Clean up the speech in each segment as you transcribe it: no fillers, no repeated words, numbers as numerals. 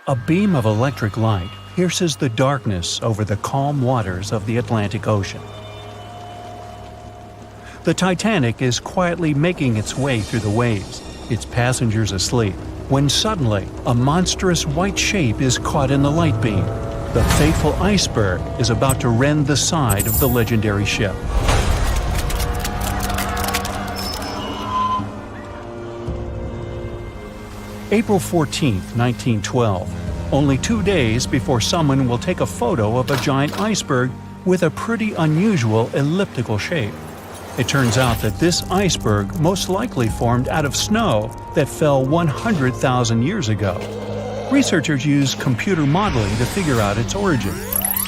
A beam of electric light pierces the darkness over the calm waters of the Atlantic Ocean. The Titanic is quietly making its way through the waves, its passengers asleep, when suddenly a monstrous white shape is caught in the light beam. The fateful iceberg is about to rend the side of the legendary ship. April 14, 1912, only 2 days before someone will take a photo of a giant iceberg with a pretty unusual elliptical shape. It turns out that this iceberg most likely formed out of snow that fell 100,000 years ago. Researchers used computer modeling to figure out its origin.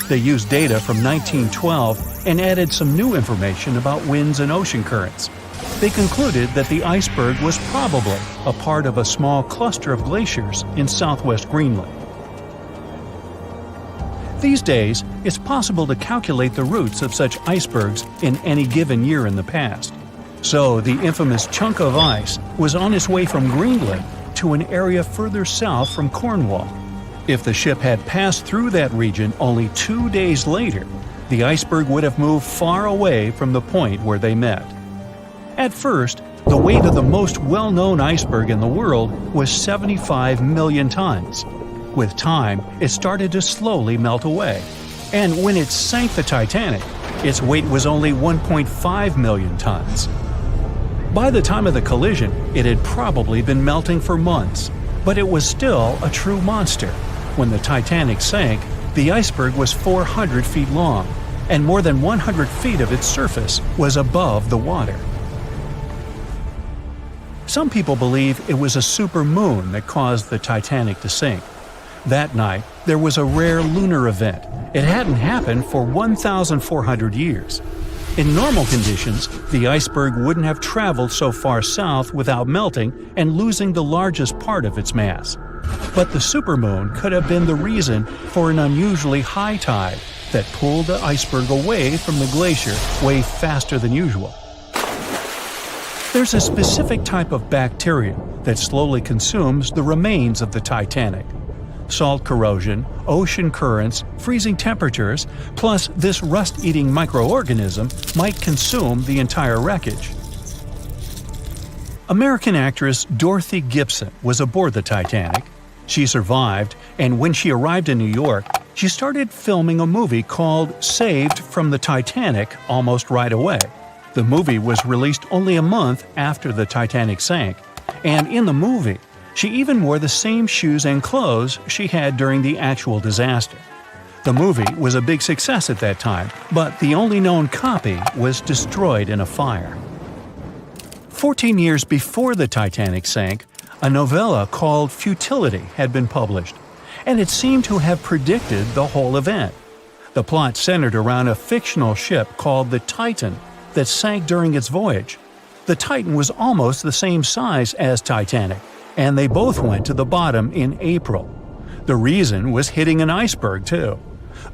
They used data from 1912 and added some new information about winds and ocean currents. They concluded that the iceberg was probably a part of a small cluster of glaciers in southwest Greenland. These days, it's possible to calculate the routes of such icebergs in any given year in the past. So the infamous chunk of ice was on its way from Greenland to an area further south from Cornwall. If the ship had passed through that region only 2 days later, the iceberg would have moved far away from the point where they met. At first, the weight of the most well-known iceberg in the world was 75 million tons. With time, it started to slowly melt away. And when it sank the Titanic, its weight was only 1.5 million tons. By the time of the collision, it had probably been melting for months, but it was still a true monster. When the Titanic sank, the iceberg was 400 feet long, and more than 100 feet of its surface was above the water. Some people believe it was a supermoon that caused the Titanic to sink. That night, there was a rare lunar event. It hadn't happened for 1,400 years. In normal conditions, the iceberg wouldn't have traveled so far south without melting and losing the largest part of its mass. But the supermoon could have been the reason for an unusually high tide that pulled the iceberg away from the glacier way faster than usual. There's a specific type of bacteria that slowly consumes the remains of the Titanic. Salt corrosion, ocean currents, freezing temperatures, plus this rust-eating microorganism might consume the entire wreckage. American actress Dorothy Gibson was aboard the Titanic. She survived, and when she arrived in New York, she started filming a movie called Saved from the Titanic almost right away. The movie was released only a month after the Titanic sank, and in the movie, she even wore the same shoes and clothes she had during the actual disaster. The movie was a big success at that time, but the only known copy was destroyed in a fire. 14 years before the Titanic sank, a novella called Futility had been published, and it seemed to have predicted the whole event. The plot centered around a fictional ship called the Titan that sank during its voyage. The Titan was almost the same size as Titanic, and they both went to the bottom in April. The reason was hitting an iceberg, too.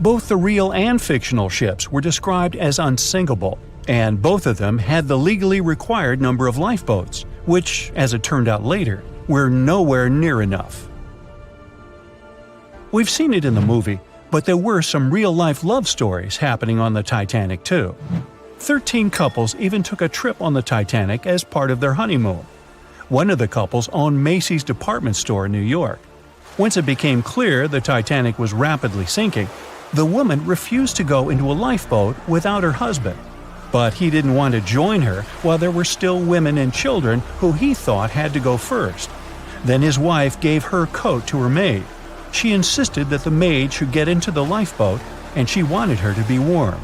Both the real and fictional ships were described as unsinkable, and both of them had the legally required number of lifeboats, which, as it turned out later, were nowhere near enough. We've seen it in the movie, but there were some real-life love stories happening on the Titanic, too. 13 couples even took a trip on the Titanic as part of their honeymoon. One of the couples owned Macy's department store in New York. Once it became clear the Titanic was rapidly sinking, the woman refused to go into a lifeboat without her husband. But he didn't want to join her while there were still women and children who he thought had to go first. Then his wife gave her coat to her maid. She insisted that the maid should get into the lifeboat, and she wanted her to be warm.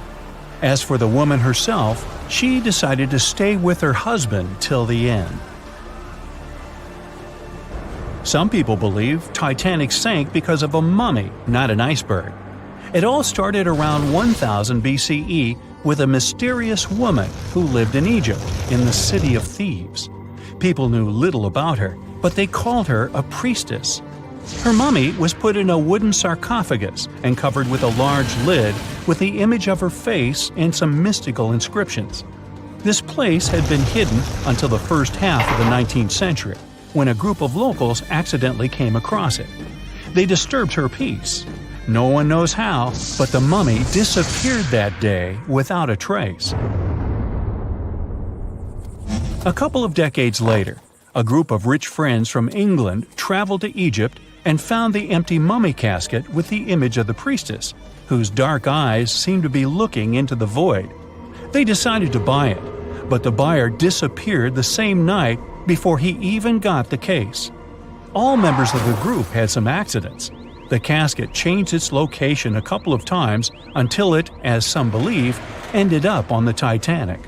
As for the woman herself, she decided to stay with her husband till the end. Some people believe Titanic sank because of a mummy, not an iceberg. It all started around 1000 BCE with a mysterious woman who lived in Egypt, in the City of Thieves. People knew little about her, but they called her a priestess. Her mummy was put in a wooden sarcophagus and covered with a large lid with the image of her face and some mystical inscriptions. This place had been hidden until the first half of the 19th century, when a group of locals accidentally came across it. They disturbed her peace. No one knows how, but the mummy disappeared that day without a trace. A couple of decades later, a group of rich friends from England traveled to Egypt and found the empty mummy casket with the image of the priestess, whose dark eyes seemed to be looking into the void. They decided to buy it, but the buyer disappeared the same night before he even got the case. All members of the group had some accidents. The casket changed its location a couple of times until it, as some believe, ended up on the Titanic.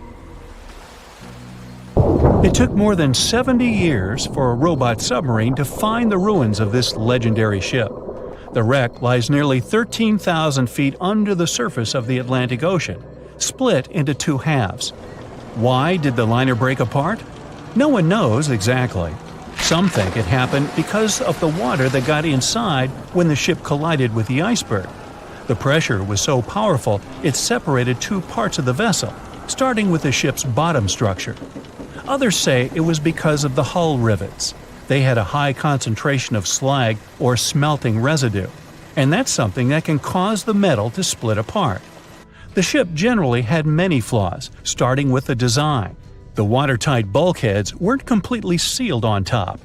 It took more than 70 years for a robot submarine to find the ruins of this legendary ship. The wreck lies nearly 13,000 feet under the surface of the Atlantic Ocean, split into two halves. Why did the liner break apart? No one knows exactly. Some think it happened because of the water that got inside when the ship collided with the iceberg. The pressure was so powerful it separated two parts of the vessel, starting with the ship's bottom structure. Others say it was because of the hull rivets. They had a high concentration of slag or smelting residue, and that's something that can cause the metal to split apart. The ship generally had many flaws, starting with the design. The watertight bulkheads weren't completely sealed on top.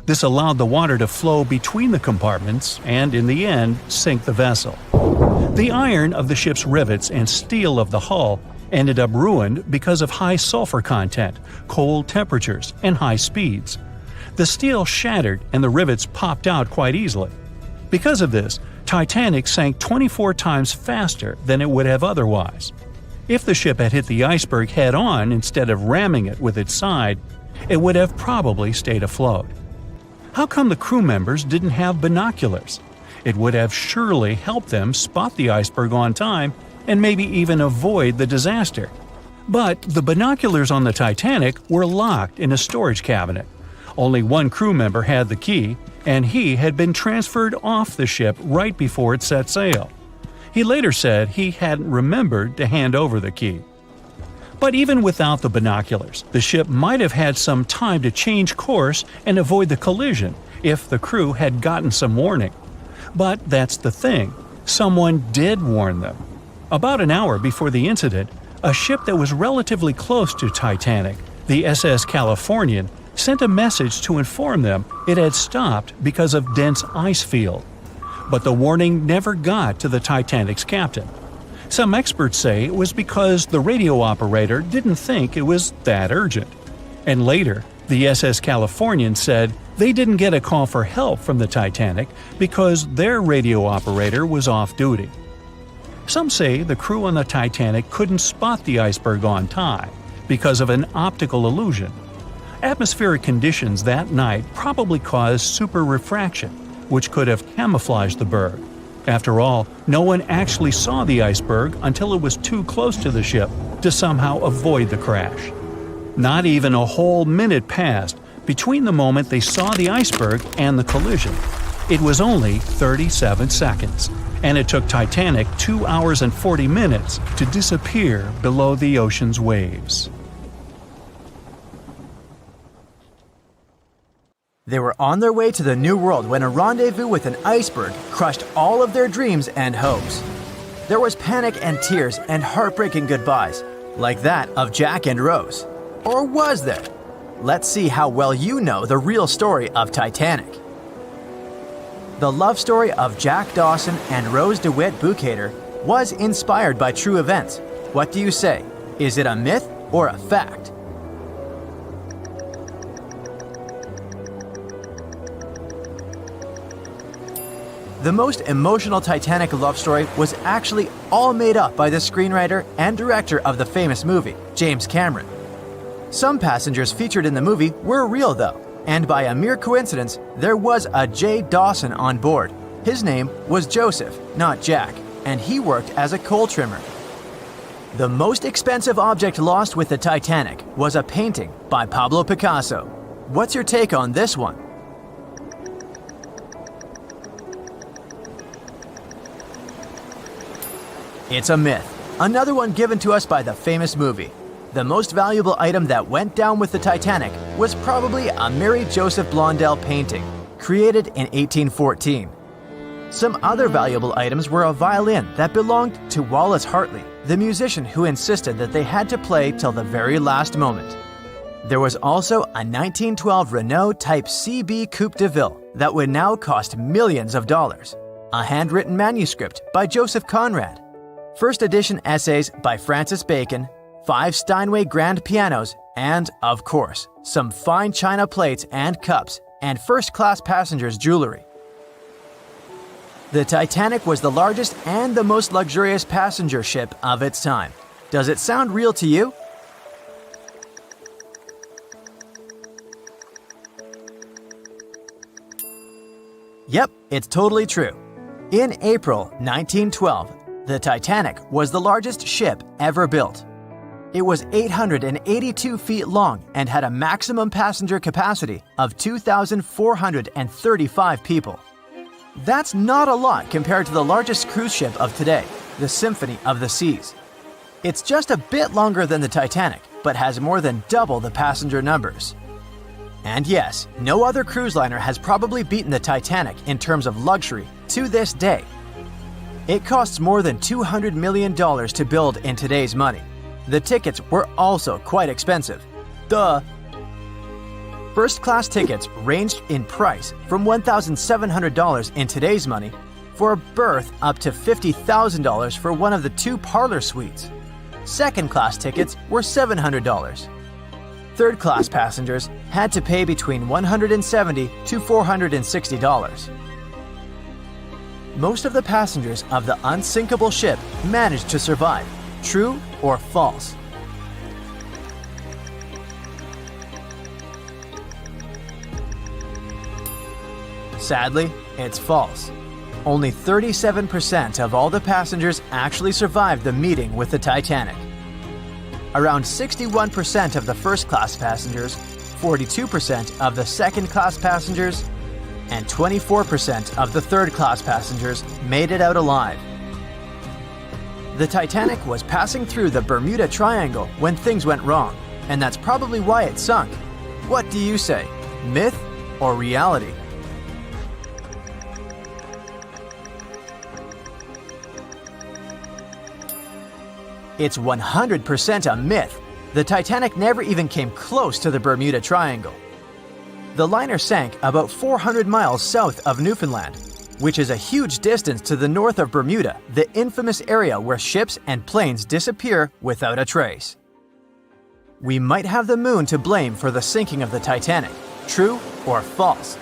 This allowed the water to flow between the compartments and, in the end, sink the vessel. The iron of the ship's rivets and steel of the hull ended up ruined because of high sulfur content, cold temperatures, and high speeds. The steel shattered and the rivets popped out quite easily. Because of this, Titanic sank 24 times faster than it would have otherwise. If the ship had hit the iceberg head-on instead of ramming it with its side, it would have probably stayed afloat. How come the crew members didn't have binoculars? It would have surely helped them spot the iceberg on time and maybe even avoid the disaster. But the binoculars on the Titanic were locked in a storage cabinet. Only one crew member had the key, and he had been transferred off the ship right before it set sail. He later said he hadn't remembered to hand over the key. But even without the binoculars, the ship might have had some time to change course and avoid the collision if the crew had gotten some warning. But that's the thing, someone did warn them. About an hour before the incident, a ship that was relatively close to Titanic, the SS Californian, sent a message to inform them it had stopped because of dense ice field. But the warning never got to the Titanic's captain. Some experts say it was because the radio operator didn't think it was that urgent. And later, the SS Californian said they didn't get a call for help from the Titanic because their radio operator was off duty. Some say the crew on the Titanic couldn't spot the iceberg on time because of an optical illusion. Atmospheric conditions that night probably caused super refraction, which could have camouflaged the berg. After all, no one actually saw the iceberg until it was too close to the ship to somehow avoid the crash. Not even a whole minute passed between the moment they saw the iceberg and the collision. It was only 37 seconds, and it took Titanic 2 hours and 40 minutes to disappear below the ocean's waves. They were on their way to the New World when a rendezvous with an iceberg crushed all of their dreams and hopes. There was panic and tears and heartbreaking goodbyes, like that of Jack and Rose. Or was there? Let's see how well you know the real story of Titanic. The love story of Jack Dawson and Rose DeWitt Bukater was inspired by true events. What do you say? Is it a myth or a fact? The most emotional Titanic love story was actually all made up by the screenwriter and director of the famous movie, James Cameron. Some passengers featured in the movie were real though, and by a mere coincidence, there was a J. Dawson on board. His name was Joseph, not Jack, and he worked as a coal trimmer. The most expensive object lost with the Titanic was a painting by Pablo Picasso. What's your take on this one? It's a myth. Another one given to us by the famous movie. The most valuable item that went down with the Titanic was probably a Mary Joseph Blondell painting, created in 1814. Some other valuable items were a violin that belonged to Wallace Hartley, the musician who insisted that they had to play till the very last moment. There was also a 1912 Renault Type CB Coupe de Ville that would now cost millions of dollars, a handwritten manuscript by Joseph Conrad, first edition essays by Francis Bacon, 5 Steinway grand pianos, and, of course, some fine china plates and cups and first-class passengers' jewelry. The Titanic was the largest and the most luxurious passenger ship of its time. Does it sound real to you? Yep, it's totally true. In April 1912, the Titanic was the largest ship ever built. It was 882 feet long and had a maximum passenger capacity of 2,435 people. That's not a lot compared to the largest cruise ship of today, the Symphony of the Seas. It's just a bit longer than the Titanic, but has more than double the passenger numbers. And yes, no other cruise liner has probably beaten the Titanic in terms of luxury to this day. It costs more than $200 million to build in today's money. The tickets were also quite expensive. Duh! First-class tickets ranged in price from $1,700 in today's money for a berth up to $50,000 for one of the 2 parlor suites. Second-class tickets were $700. Third-class passengers had to pay between $170 to $460. Most of the passengers of the unsinkable ship managed to survive. True or false? Sadly, it's false. Only 37% of all the passengers actually survived the meeting with the Titanic. Around 61% of the first-class passengers, 42% of the second-class passengers, and 24% of the third-class passengers made it out alive. The Titanic was passing through the Bermuda Triangle when things went wrong, and that's probably why it sunk. What do you say? Myth or reality? It's 100% a myth. The Titanic never even came close to the Bermuda Triangle. The liner sank about 400 miles south of Newfoundland, which is a huge distance to the north of Bermuda, the infamous area where ships and planes disappear without a trace. We might have the moon to blame for the sinking of the Titanic. True or false?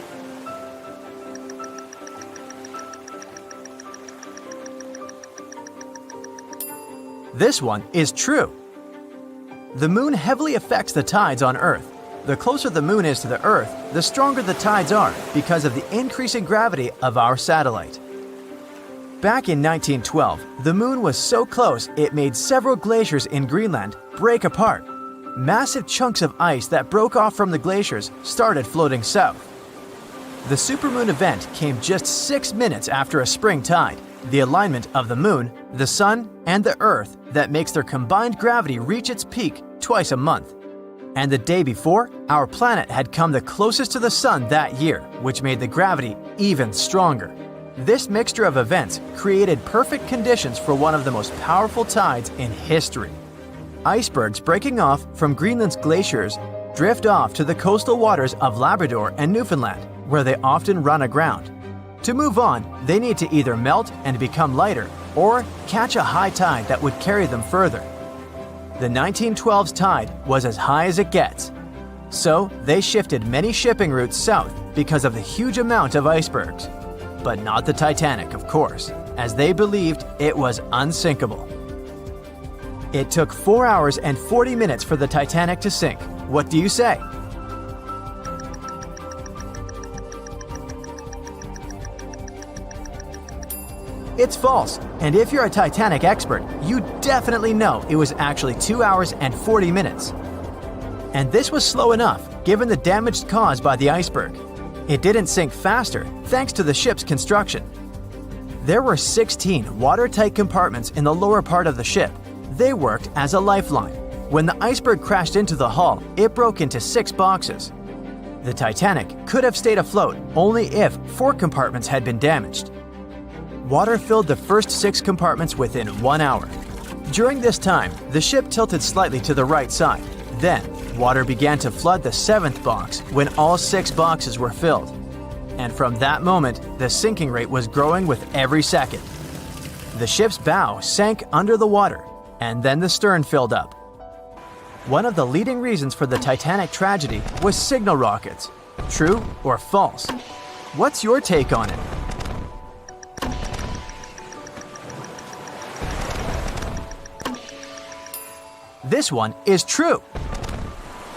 This one is true. The moon heavily affects the tides on Earth. The closer the moon is to the Earth, the stronger the tides are because of the increasing gravity of our satellite. Back in 1912, the moon was so close it made several glaciers in Greenland break apart. Massive chunks of ice that broke off from the glaciers started floating south. The supermoon event came just 6 minutes after a spring tide, the alignment of the moon, the sun, and the Earth that makes their combined gravity reach its peak twice a month. And the day before, our planet had come the closest to the sun that year, which made the gravity even stronger. This mixture of events created perfect conditions for one of the most powerful tides in history. Icebergs breaking off from Greenland's glaciers drift off to the coastal waters of Labrador and Newfoundland, where they often run aground. To move on, they need to either melt and become lighter or catch a high tide that would carry them further. The 1912's tide was as high as it gets. So they shifted many shipping routes south because of the huge amount of icebergs. But not the Titanic, of course, as they believed it was unsinkable. It took 4 hours and 40 minutes for the Titanic to sink. What do you say? It's false, and if you're a Titanic expert, you definitely know it was actually 2 hours and 40 minutes. And this was slow enough, given the damage caused by the iceberg. It didn't sink faster, thanks to the ship's construction. There were 16 watertight compartments in the lower part of the ship. They worked as a lifeline. When the iceberg crashed into the hull, it broke into 6 boxes. The Titanic could have stayed afloat only if 4 compartments had been damaged. water filled the first 6 compartments within 1 hour. During this time, the ship tilted slightly to the right side. Then, water began to flood the 7th box when all 6 boxes were filled. And from that moment, the sinking rate was growing with every second. The ship's bow sank under the water, and then the stern filled up. One of the leading reasons for the Titanic tragedy was signal rockets. True or false? What's your take on it? This one is true.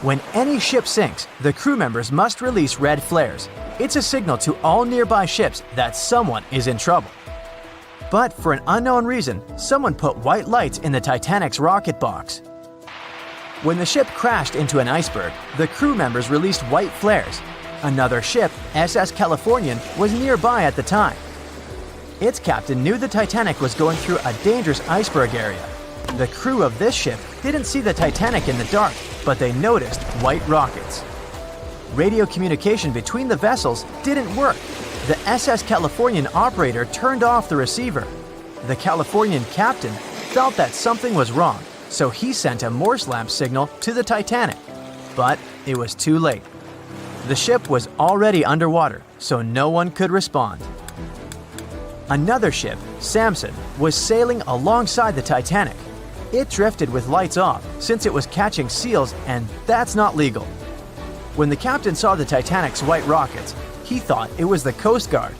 When any ship sinks, the crew members must release red flares. It's a signal to all nearby ships that someone is in trouble. But for an unknown reason, someone put white lights in the Titanic's rocket box. When the ship crashed into an iceberg, the crew members released white flares. Another ship, SS Californian, was nearby at the time. Its captain knew the Titanic was going through a dangerous iceberg area. The crew of this ship didn't see the Titanic in the dark, but they noticed white rockets. Radio communication between the vessels didn't work. The SS Californian operator turned off the receiver. The Californian captain felt that something was wrong, so he sent a Morse lamp signal to the Titanic. But it was too late. The ship was already underwater, so no one could respond. Another ship, Samson, was sailing alongside the Titanic. It drifted with lights off since it was catching seals, and that's not legal. When the captain saw the Titanic's white rockets, he thought it was the Coast Guard.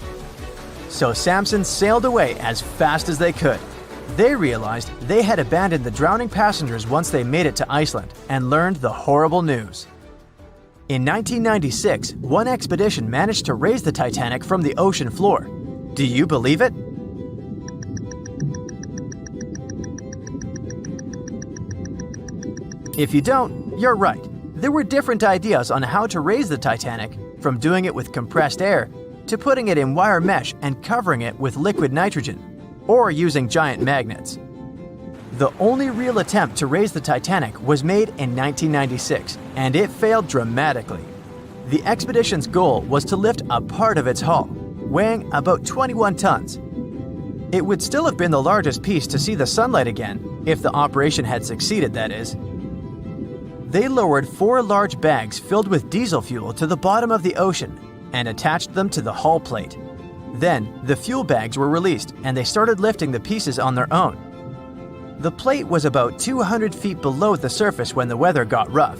So Samson sailed away as fast as they could. They realized they had abandoned the drowning passengers once they made it to Iceland and learned the horrible news. In 1996, one expedition managed to raise the Titanic from the ocean floor. Do you believe it? If you don't, you're right. There were different ideas on how to raise the Titanic, from doing it with compressed air to putting it in wire mesh and covering it with liquid nitrogen, or using giant magnets. The only real attempt to raise the Titanic was made in 1996, and it failed dramatically. The expedition's goal was to lift a part of its hull, weighing about 21 tons. It would still have been the largest piece to see the sunlight again, if the operation had succeeded, that is. They lowered 4 large bags filled with diesel fuel to the bottom of the ocean and attached them to the hull plate. Then, the fuel bags were released and they started lifting the pieces on their own. The plate was about 200 feet below the surface when the weather got rough.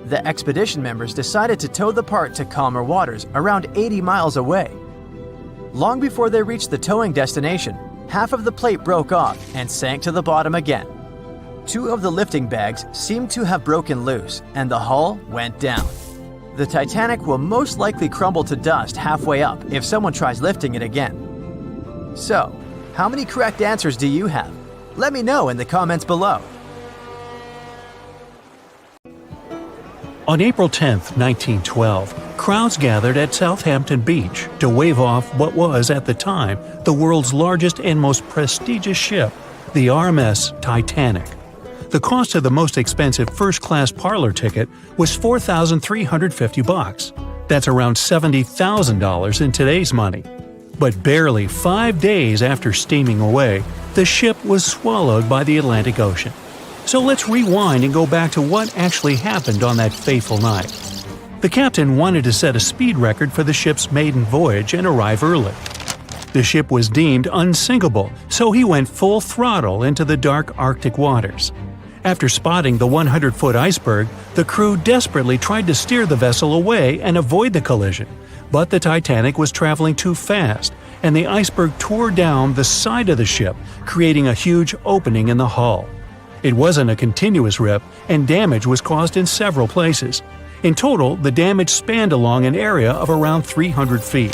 The expedition members decided to tow the part to calmer waters around 80 miles away. Long before they reached the towing destination, half of the plate broke off and sank to the bottom again. 2 of the lifting bags seemed to have broken loose, and the hull went down. The Titanic will most likely crumble to dust halfway up if someone tries lifting it again. So, how many correct answers do you have? Let me know in the comments below. On April 10, 1912, crowds gathered at Southampton Beach to wave off what was, at the time, the world's largest and most prestigious ship, the RMS Titanic. The cost of the most expensive first-class parlor ticket was $4,350. That's around $70,000 in today's money. But barely 5 days after steaming away, the ship was swallowed by the Atlantic Ocean. So let's rewind and go back to what actually happened on that fateful night. The captain wanted to set a speed record for the ship's maiden voyage and arrive early. The ship was deemed unsinkable, so he went full throttle into the dark Arctic waters. After spotting the 100-foot iceberg, the crew desperately tried to steer the vessel away and avoid the collision, but the Titanic was traveling too fast, and the iceberg tore down the side of the ship, creating a huge opening in the hull. It wasn't a continuous rip, and damage was caused in several places. In total, the damage spanned along an area of around 300 feet.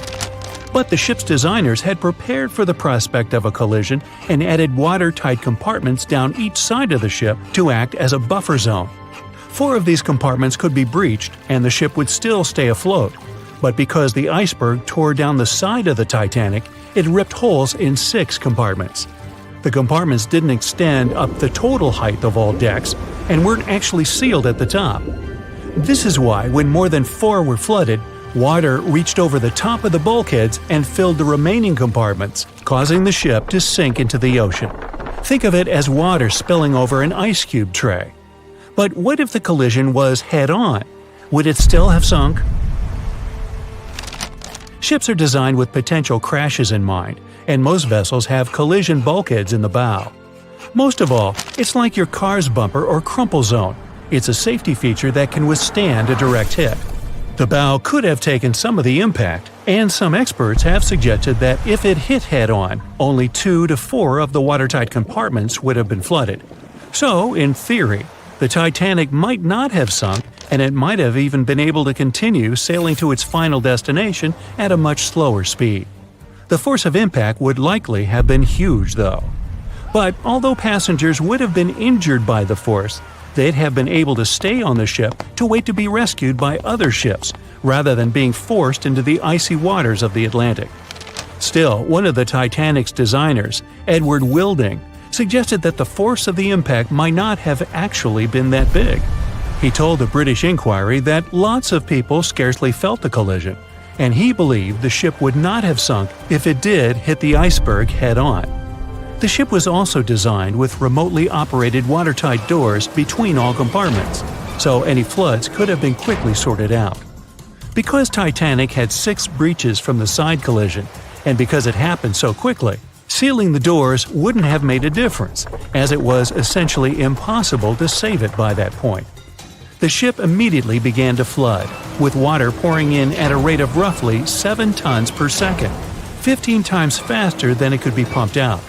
But the ship's designers had prepared for the prospect of a collision and added watertight compartments down each side of the ship to act as a buffer zone. 4 of these compartments could be breached and the ship would still stay afloat. But because the iceberg tore down the side of the Titanic, it ripped holes in 6 compartments. The compartments didn't extend up the total height of all decks and weren't actually sealed at the top. This is why, when more than 4 were flooded, Water reached over the top of the bulkheads and filled the remaining compartments, causing the ship to sink into the ocean. Think of it as water spilling over an ice cube tray. But what if the collision was head-on? Would it still have sunk? Ships are designed with potential crashes in mind, and most vessels have collision bulkheads in the bow. Most of all, it's like your car's bumper or crumple zone. It's a safety feature that can withstand a direct hit. The bow could have taken some of the impact, and some experts have suggested that if it hit head-on, only 2 to 4 of the watertight compartments would have been flooded. So, in theory, the Titanic might not have sunk, and it might have even been able to continue sailing to its final destination at a much slower speed. The force of impact would likely have been huge, though. But although passengers would have been injured by the force, they'd have been able to stay on the ship to wait to be rescued by other ships, rather than being forced into the icy waters of the Atlantic. Still, one of the Titanic's designers, Edward Wilding, suggested that the force of the impact might not have actually been that big. He told the British Inquiry that lots of people scarcely felt the collision, and he believed the ship would not have sunk if it did hit the iceberg head-on. The ship was also designed with remotely operated watertight doors between all compartments, so any floods could have been quickly sorted out. Because Titanic had 6 breaches from the side collision, and because it happened so quickly, sealing the doors wouldn't have made a difference, as it was essentially impossible to save it by that point. The ship immediately began to flood, with water pouring in at a rate of roughly 7 tons per second, 15 times faster than it could be pumped out.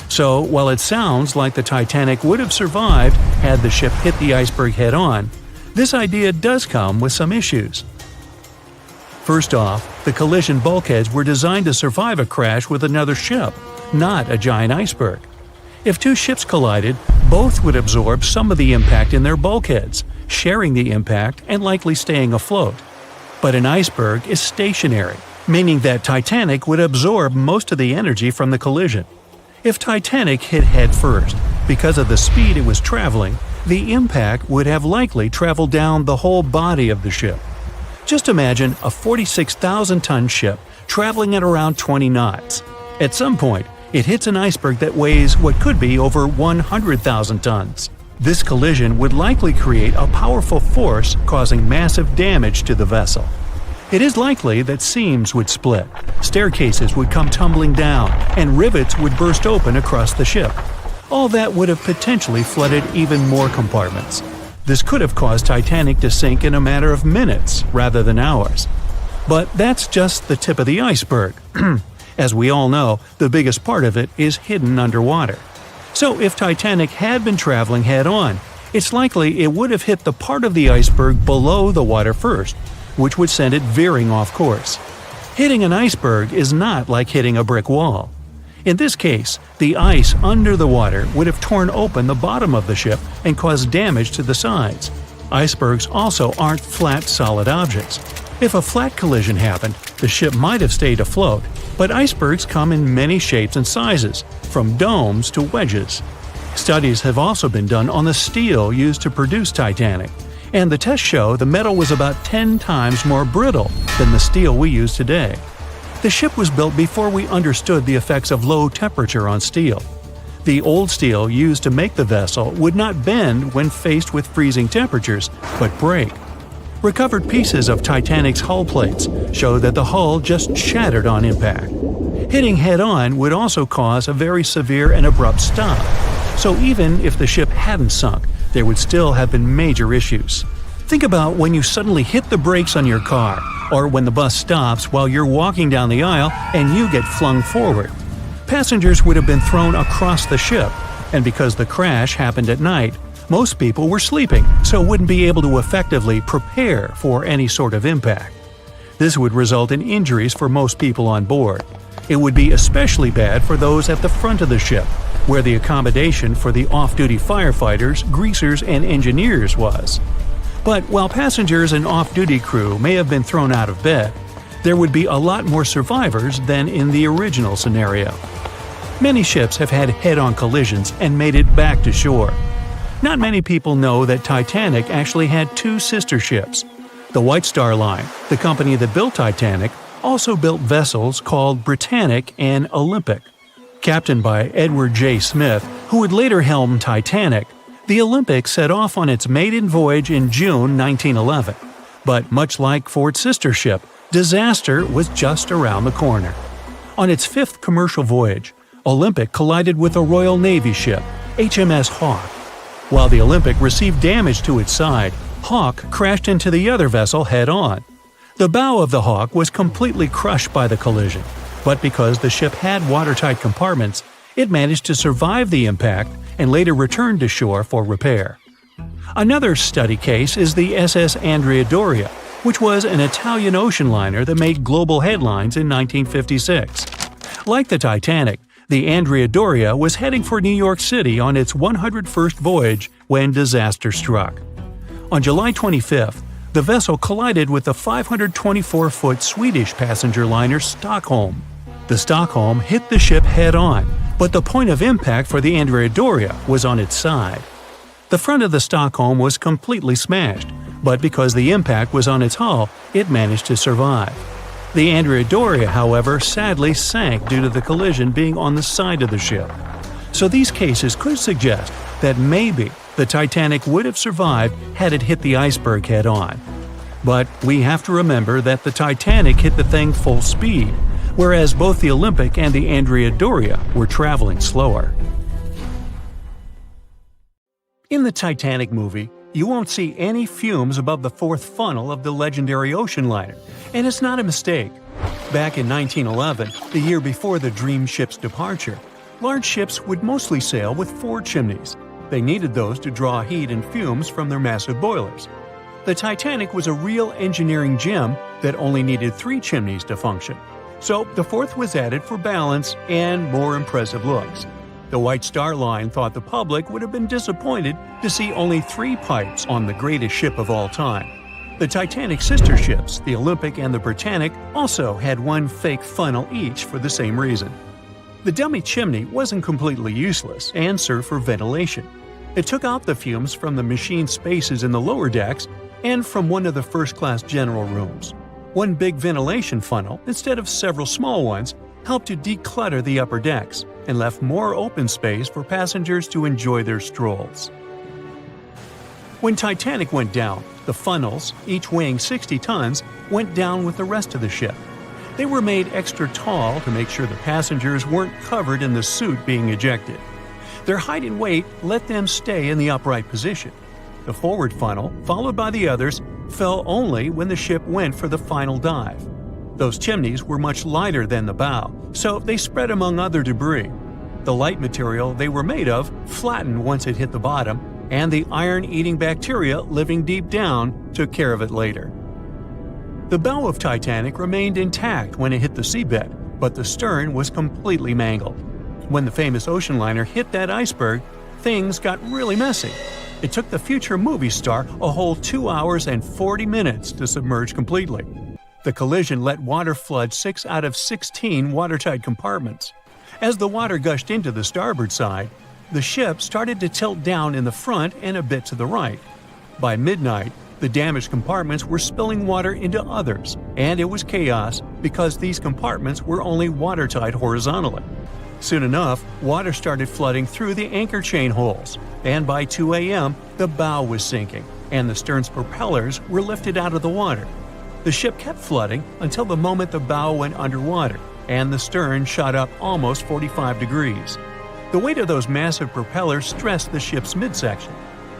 So, while it sounds like the Titanic would have survived had the ship hit the iceberg head-on, this idea does come with some issues. First off, the collision bulkheads were designed to survive a crash with another ship, not a giant iceberg. If 2 ships collided, both would absorb some of the impact in their bulkheads, sharing the impact and likely staying afloat. But an iceberg is stationary, meaning that Titanic would absorb most of the energy from the collision. If Titanic hit head first, because of the speed it was traveling, the impact would have likely traveled down the whole body of the ship. Just imagine a 46,000-ton ship traveling at around 20 knots. At some point, it hits an iceberg that weighs what could be over 100,000 tons. This collision would likely create a powerful force causing massive damage to the vessel. It is likely that seams would split, staircases would come tumbling down, and rivets would burst open across the ship. All that would have potentially flooded even more compartments. This could have caused Titanic to sink in a matter of minutes rather than hours. But that's just the tip of the iceberg. As we all know, the biggest part of it is hidden underwater. So if Titanic had been traveling head-on, it's likely it would have hit the part of the iceberg below the water first, which would send it veering off course. Hitting an iceberg is not like hitting a brick wall. In this case, the ice under the water would have torn open the bottom of the ship and caused damage to the sides. Icebergs also aren't flat, solid objects. If a flat collision happened, the ship might have stayed afloat, but icebergs come in many shapes and sizes, from domes to wedges. Studies have also been done on the steel used to produce Titanic, and the tests show the metal was about 10 times more brittle than the steel we use today. The ship was built before we understood the effects of low temperature on steel. The old steel used to make the vessel would not bend when faced with freezing temperatures, but break. Recovered pieces of Titanic's hull plates show that the hull just shattered on impact. Hitting head-on would also cause a very severe and abrupt stop, so even if the ship hadn't sunk, there would still have been major issues. Think about when you suddenly hit the brakes on your car, or when the bus stops while you're walking down the aisle and you get flung forward. Passengers would have been thrown across the ship, and because the crash happened at night, most people were sleeping, so wouldn't be able to effectively prepare for any sort of impact. This would result in injuries for most people on board. It would be especially bad for those at the front of the ship, where the accommodation for the off-duty firefighters, greasers, and engineers was. But while passengers and off-duty crew may have been thrown out of bed, there would be a lot more survivors than in the original scenario. Many ships have had head-on collisions and made it back to shore. Not many people know that Titanic actually had 2 sister ships. The White Star Line, the company that built Titanic, also built vessels called Britannic and Olympic. Captained by Edward J. Smith, who would later helm Titanic, the Olympic set off on its maiden voyage in June 1911. But much like Ford's sister ship, disaster was just around the corner. On its fifth commercial voyage, Olympic collided with a Royal Navy ship, HMS Hawke. While the Olympic received damage to its side, Hawke crashed into the other vessel head-on. The bow of the Hawke was completely crushed by the collision, but because the ship had watertight compartments, it managed to survive the impact and later returned to shore for repair. Another study case is the SS Andrea Doria, which was an Italian ocean liner that made global headlines in 1956. Like the Titanic, the Andrea Doria was heading for New York City on its 101st voyage when disaster struck. On July 25th, the vessel collided with the 524-foot Swedish passenger liner Stockholm. The Stockholm hit the ship head-on, but the point of impact for the Andrea Doria was on its side. The front of the Stockholm was completely smashed, but because the impact was on its hull, it managed to survive. The Andrea Doria, however, sadly sank due to the collision being on the side of the ship. So these cases could suggest that maybe the Titanic would have survived had it hit the iceberg head-on. But we have to remember that the Titanic hit the thing full speed, whereas both the Olympic and the Andrea Doria were traveling slower. In the Titanic movie, you won't see any fumes above the fourth funnel of the legendary ocean liner, and it's not a mistake. Back in 1911, the year before the Dream ship's departure, large ships would mostly sail with 4 chimneys. They needed those to draw heat and fumes from their massive boilers. The Titanic was a real engineering gem that only needed 3 chimneys to function. So the fourth was added for balance and more impressive looks. The White Star Line thought the public would have been disappointed to see only 3 pipes on the greatest ship of all time. The Titanic's sister ships, the Olympic and the Britannic, also had 1 fake funnel each for the same reason. The dummy chimney wasn't completely useless and served for ventilation. It took out the fumes from the machine spaces in the lower decks and from one of the first-class general rooms. 1 big ventilation funnel, instead of several small ones, helped to declutter the upper decks and left more open space for passengers to enjoy their strolls. When Titanic went down, the funnels, each weighing 60 tons, went down with the rest of the ship. They were made extra tall to make sure the passengers weren't covered in the soot being ejected. Their height and weight let them stay in the upright position. The forward funnel, followed by the others, fell only when the ship went for the final dive. Those chimneys were much lighter than the bow, so they spread among other debris. The light material they were made of flattened once it hit the bottom, and the iron-eating bacteria living deep down took care of it later. The bow of Titanic remained intact when it hit the seabed, but the stern was completely mangled. When the famous ocean liner hit that iceberg, things got really messy. It took the future movie star a whole 2 hours and 40 minutes to submerge completely. The collision let water flood 6 out of 16 watertight compartments. As the water gushed into the starboard side, the ship started to tilt down in the front and a bit to the right. By midnight, the damaged compartments were spilling water into others, and it was chaos because these compartments were only watertight horizontally. Soon enough, water started flooding through the anchor chain holes, and by 2 a.m., the bow was sinking, and the stern's propellers were lifted out of the water. The ship kept flooding until the moment the bow went underwater, and the stern shot up almost 45 degrees. The weight of those massive propellers stressed the ship's midsection.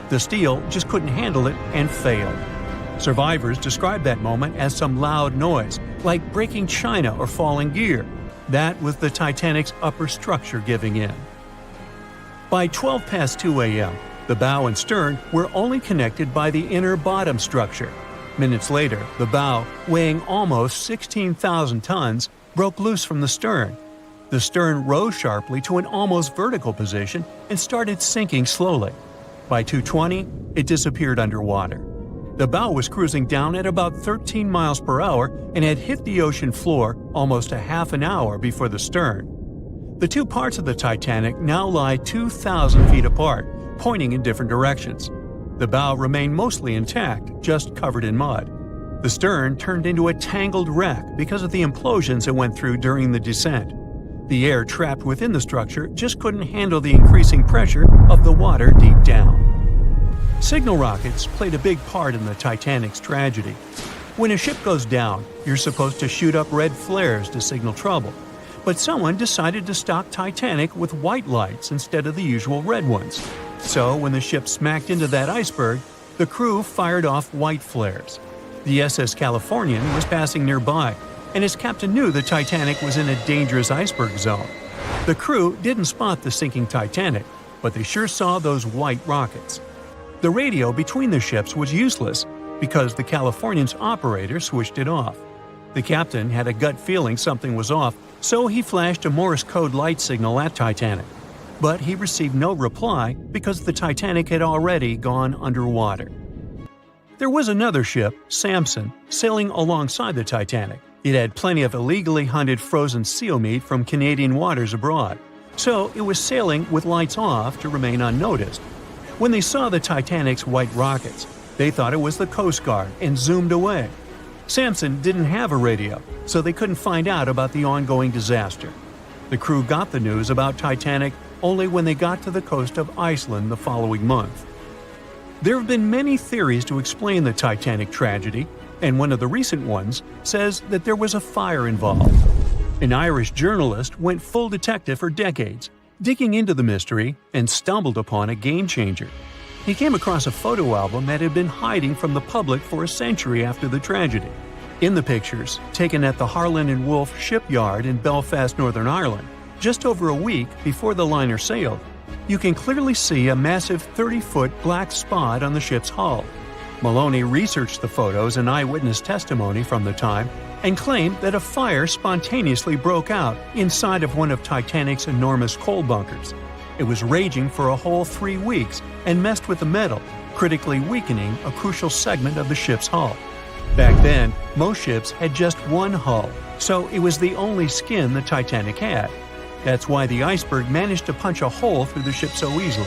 The steel just couldn't handle it and failed. Survivors described that moment as some loud noise, like breaking china or falling gear. That was the Titanic's upper structure giving in. By 12 past 2 a.m., the bow and stern were only connected by the inner bottom structure. Minutes later, the bow, weighing almost 16,000 tons, broke loose from the stern. The stern rose sharply to an almost vertical position and started sinking slowly. By 2:20, it disappeared underwater. The bow was cruising down at about 13 miles per hour and had hit the ocean floor almost a half an hour before the stern. The 2 parts of the Titanic now lie 2,000 feet apart, pointing in different directions. The bow remained mostly intact, just covered in mud. The stern turned into a tangled wreck because of the implosions it went through during the descent. The air trapped within the structure just couldn't handle the increasing pressure of the water deep down. Signal rockets played a big part in the Titanic's tragedy. When a ship goes down, you're supposed to shoot up red flares to signal trouble. But someone decided to stock Titanic with white lights instead of the usual red ones. So when the ship smacked into that iceberg, the crew fired off white flares. The SS Californian was passing nearby, and his captain knew the Titanic was in a dangerous iceberg zone. The crew didn't spot the sinking Titanic, but they sure saw those white rockets. The radio between the ships was useless because the Californian's operator switched it off. The captain had a gut feeling something was off, so he flashed a Morse code light signal at Titanic. But he received no reply because the Titanic had already gone underwater. There was another ship, Samson, sailing alongside the Titanic. It had plenty of illegally hunted frozen seal meat from Canadian waters abroad, so it was sailing with lights off to remain unnoticed. When they saw the Titanic's white rockets, they thought it was the Coast Guard and zoomed away. Samson didn't have a radio, so they couldn't find out about the ongoing disaster. The crew got the news about Titanic only when they got to the coast of Iceland the following month. There have been many theories to explain the Titanic tragedy, and one of the recent ones says that there was a fire involved. An Irish journalist went full detective for decades, digging into the mystery, and stumbled upon a game-changer. He came across a photo album that had been hiding from the public for a century after the tragedy. In the pictures, taken at the Harland and Wolff shipyard in Belfast, Northern Ireland, just over a week before the liner sailed, you can clearly see a massive 30-foot black spot on the ship's hull. Maloney researched the photos and eyewitness testimony from the time and claimed that a fire spontaneously broke out inside of one of Titanic's enormous coal bunkers. It was raging for a whole 3 weeks and messed with the metal, critically weakening a crucial segment of the ship's hull. Back then, most ships had just one hull, so it was the only skin the Titanic had. That's why the iceberg managed to punch a hole through the ship so easily.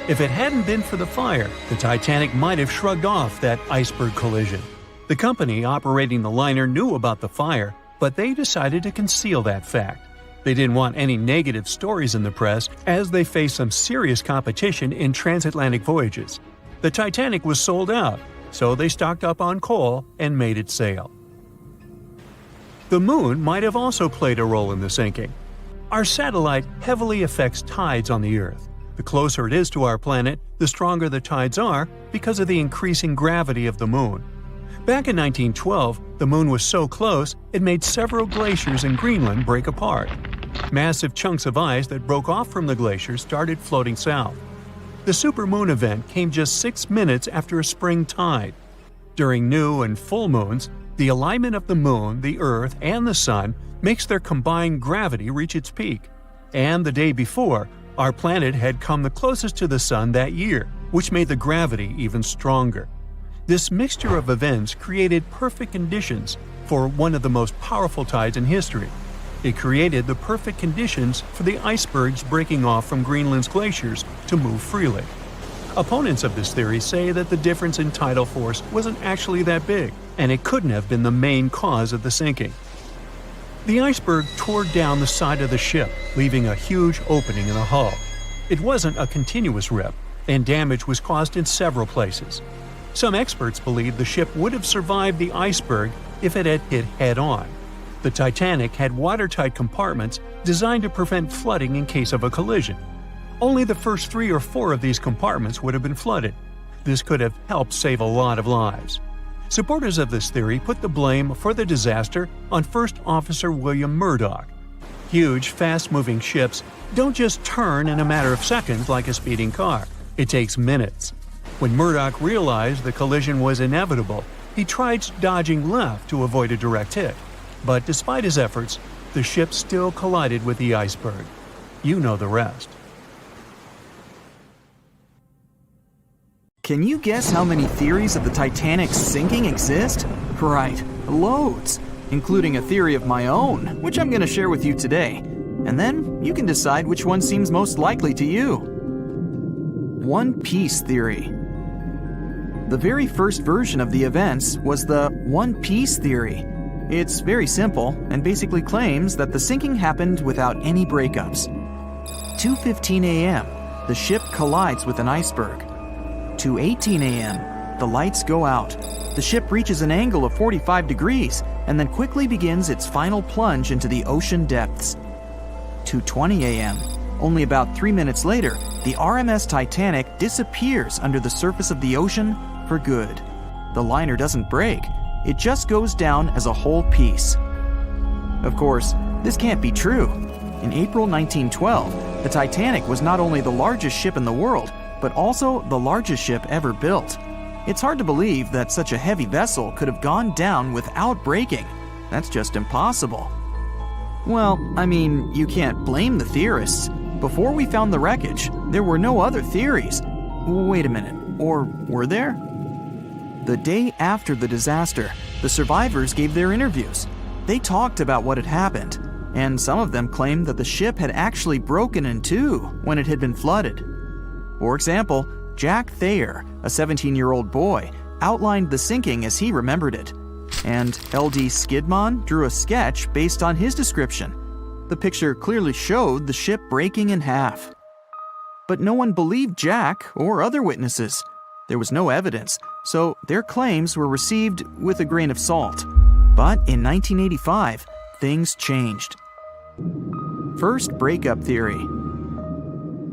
If it hadn't been for the fire, the Titanic might have shrugged off that iceberg collision. The company operating the liner knew about the fire, but they decided to conceal that fact. They didn't want any negative stories in the press as they faced some serious competition in transatlantic voyages. The Titanic was sold out, so they stocked up on coal and made it sail. The moon might have also played a role in the sinking. Our satellite heavily affects tides on the Earth. The closer it is to our planet, the stronger the tides are because of the increasing gravity of the moon. Back in 1912, the moon was so close it made several glaciers in Greenland break apart. Massive chunks of ice that broke off from the glaciers started floating south. The supermoon event came just 6 minutes after a spring tide. During new and full moons, the alignment of the moon, the Earth, and the Sun makes their combined gravity reach its peak. And the day before, our planet had come the closest to the Sun that year, which made the gravity even stronger. This mixture of events created perfect conditions for one of the most powerful tides in history. It created the perfect conditions for the icebergs breaking off from Greenland's glaciers to move freely. Opponents of this theory say that the difference in tidal force wasn't actually that big, and it couldn't have been the main cause of the sinking. The iceberg tore down the side of the ship, leaving a huge opening in the hull. It wasn't a continuous rip, and damage was caused in several places. Some experts believe the ship would have survived the iceberg if it had hit head-on. The Titanic had watertight compartments designed to prevent flooding in case of a collision. Only the first 3 or 4 of these compartments would have been flooded. This could have helped save a lot of lives. Supporters of this theory put the blame for the disaster on First Officer William Murdoch. Huge, fast-moving ships don't just turn in a matter of seconds like a speeding car. It takes minutes. When Murdoch realized the collision was inevitable, he tried dodging left to avoid a direct hit. But despite his efforts, the ship still collided with the iceberg. You know the rest. Can you guess how many theories of the Titanic's sinking exist? Right, loads, including a theory of my own, which I'm going to share with you today. And then you can decide which one seems most likely to you. One Piece theory. The very first version of the events was the One Piece theory. It's very simple and basically claims that the sinking happened without any breakups. 2:15 a.m., the ship collides with an iceberg. 2:18 a.m., the lights go out. The ship reaches an angle of 45 degrees and then quickly begins its final plunge into the ocean depths. 2:20 a.m., only about 3 minutes later, the RMS Titanic disappears under the surface of the ocean for good. The liner doesn't break, it just goes down as a whole piece. Of course, this can't be true. In April 1912, the Titanic was not only the largest ship in the world, but also the largest ship ever built. It's hard to believe that such a heavy vessel could have gone down without breaking. That's just impossible. Well, I mean, you can't blame the theorists. Before we found the wreckage, there were no other theories. Wait a minute, or were there? The day after the disaster, the survivors gave their interviews. They talked about what had happened, and some of them claimed that the ship had actually broken in two when it had been flooded. For example, Jack Thayer, a 17-year-old boy, outlined the sinking as he remembered it, and L.D. Skidmon drew a sketch based on his description. The picture clearly showed the ship breaking in half. But no one believed Jack or other witnesses. There was no evidence, so their claims were received with a grain of salt. But in 1985, things changed. First breakup theory.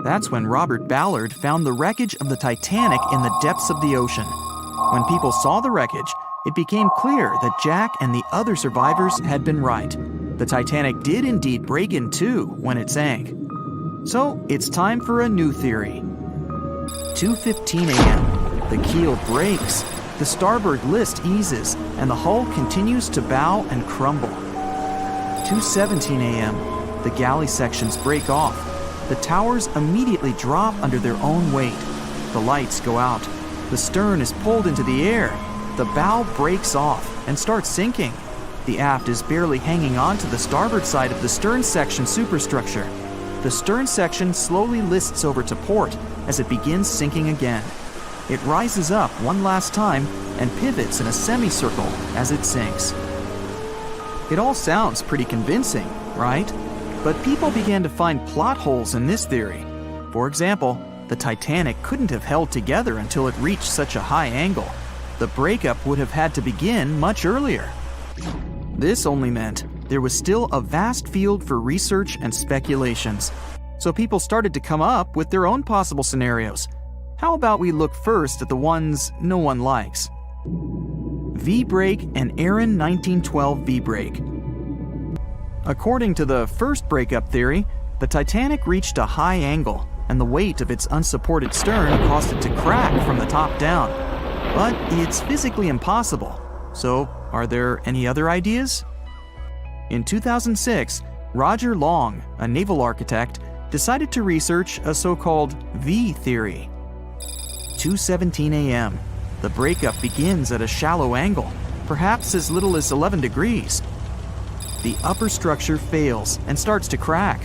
That's when Robert Ballard found the wreckage of the Titanic in the depths of the ocean. When people saw the wreckage, it became clear that Jack and the other survivors had been right. The Titanic did indeed break in two when it sank. So it's time for a new theory. 2:15 a.m. The keel breaks, the starboard list eases, and the hull continues to bow and crumble. 2:17 a.m. The galley sections break off. The towers immediately drop under their own weight. The lights go out. The stern is pulled into the air. The bow breaks off and starts sinking. The aft is barely hanging on to the starboard side of the stern section superstructure. The stern section slowly lists over to port as it begins sinking again. It rises up one last time and pivots in a semicircle as it sinks. It all sounds pretty convincing, right? But people began to find plot holes in this theory. For example, the Titanic couldn't have held together until it reached such a high angle. The breakup would have had to begin much earlier. This only meant there was still a vast field for research and speculations. So people started to come up with their own possible scenarios. How about we look first at the ones no one likes? V-brake and Aaron 1912 V-brake. According to the first breakup theory, the Titanic reached a high angle, and the weight of its unsupported stern caused it to crack from the top down. But it's physically impossible. So, are there any other ideas? In 2006, Roger Long, a naval architect, decided to research a so-called V theory. 2:17 a.m. The breakup begins at a shallow angle, perhaps as little as 11 degrees. The upper structure fails and starts to crack.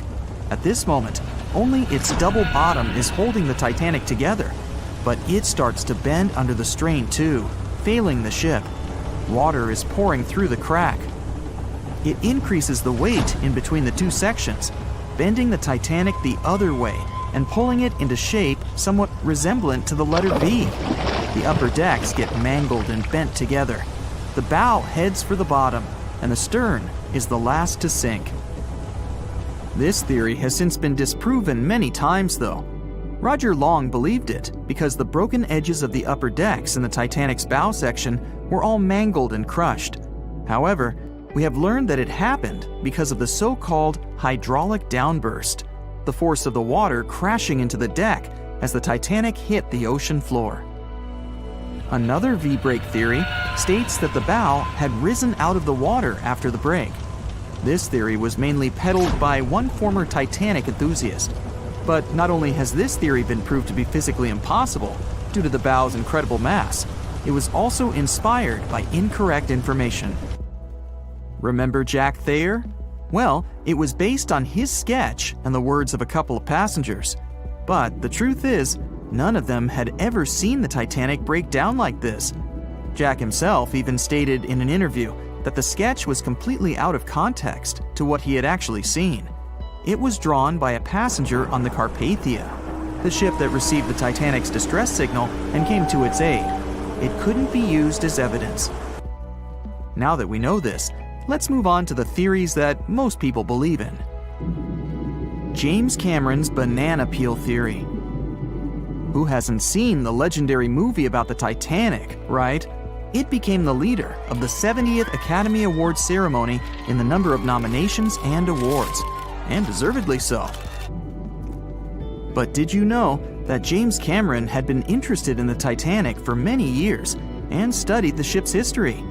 At this moment, only its double bottom is holding the Titanic together, but it starts to bend under the strain too, failing the ship. Water is pouring through the crack. It increases the weight in between the two sections, bending the Titanic the other way and pulling it into shape somewhat resemblant to the letter V. The upper decks get mangled and bent together. The bow heads for the bottom, and the stern is the last to sink. This theory has since been disproven many times, though. Roger Long believed it because the broken edges of the upper decks in the Titanic's bow section were all mangled and crushed. However, we have learned that it happened because of the so-called hydraulic downburst, the force of the water crashing into the deck as the Titanic hit the ocean floor. Another V-brake theory states that the bow had risen out of the water after the break. This theory was mainly peddled by one former Titanic enthusiast. But not only has this theory been proved to be physically impossible due to the bow's incredible mass, it was also inspired by incorrect information. Remember Jack Thayer? Well, it was based on his sketch and the words of a couple of passengers. But the truth is, none of them had ever seen the Titanic break down like this. Jack himself even stated in an interview that the sketch was completely out of context to what he had actually seen. It was drawn by a passenger on the Carpathia, the ship that received the Titanic's distress signal and came to its aid. It couldn't be used as evidence. Now that we know this, let's move on to the theories that most people believe in. James Cameron's banana peel theory. Who hasn't seen the legendary movie about the Titanic, right? It became the leader of the 70th Academy Awards ceremony in the number of nominations and awards, and deservedly so. But did you know that James Cameron had been interested in the Titanic for many years and studied the ship's history?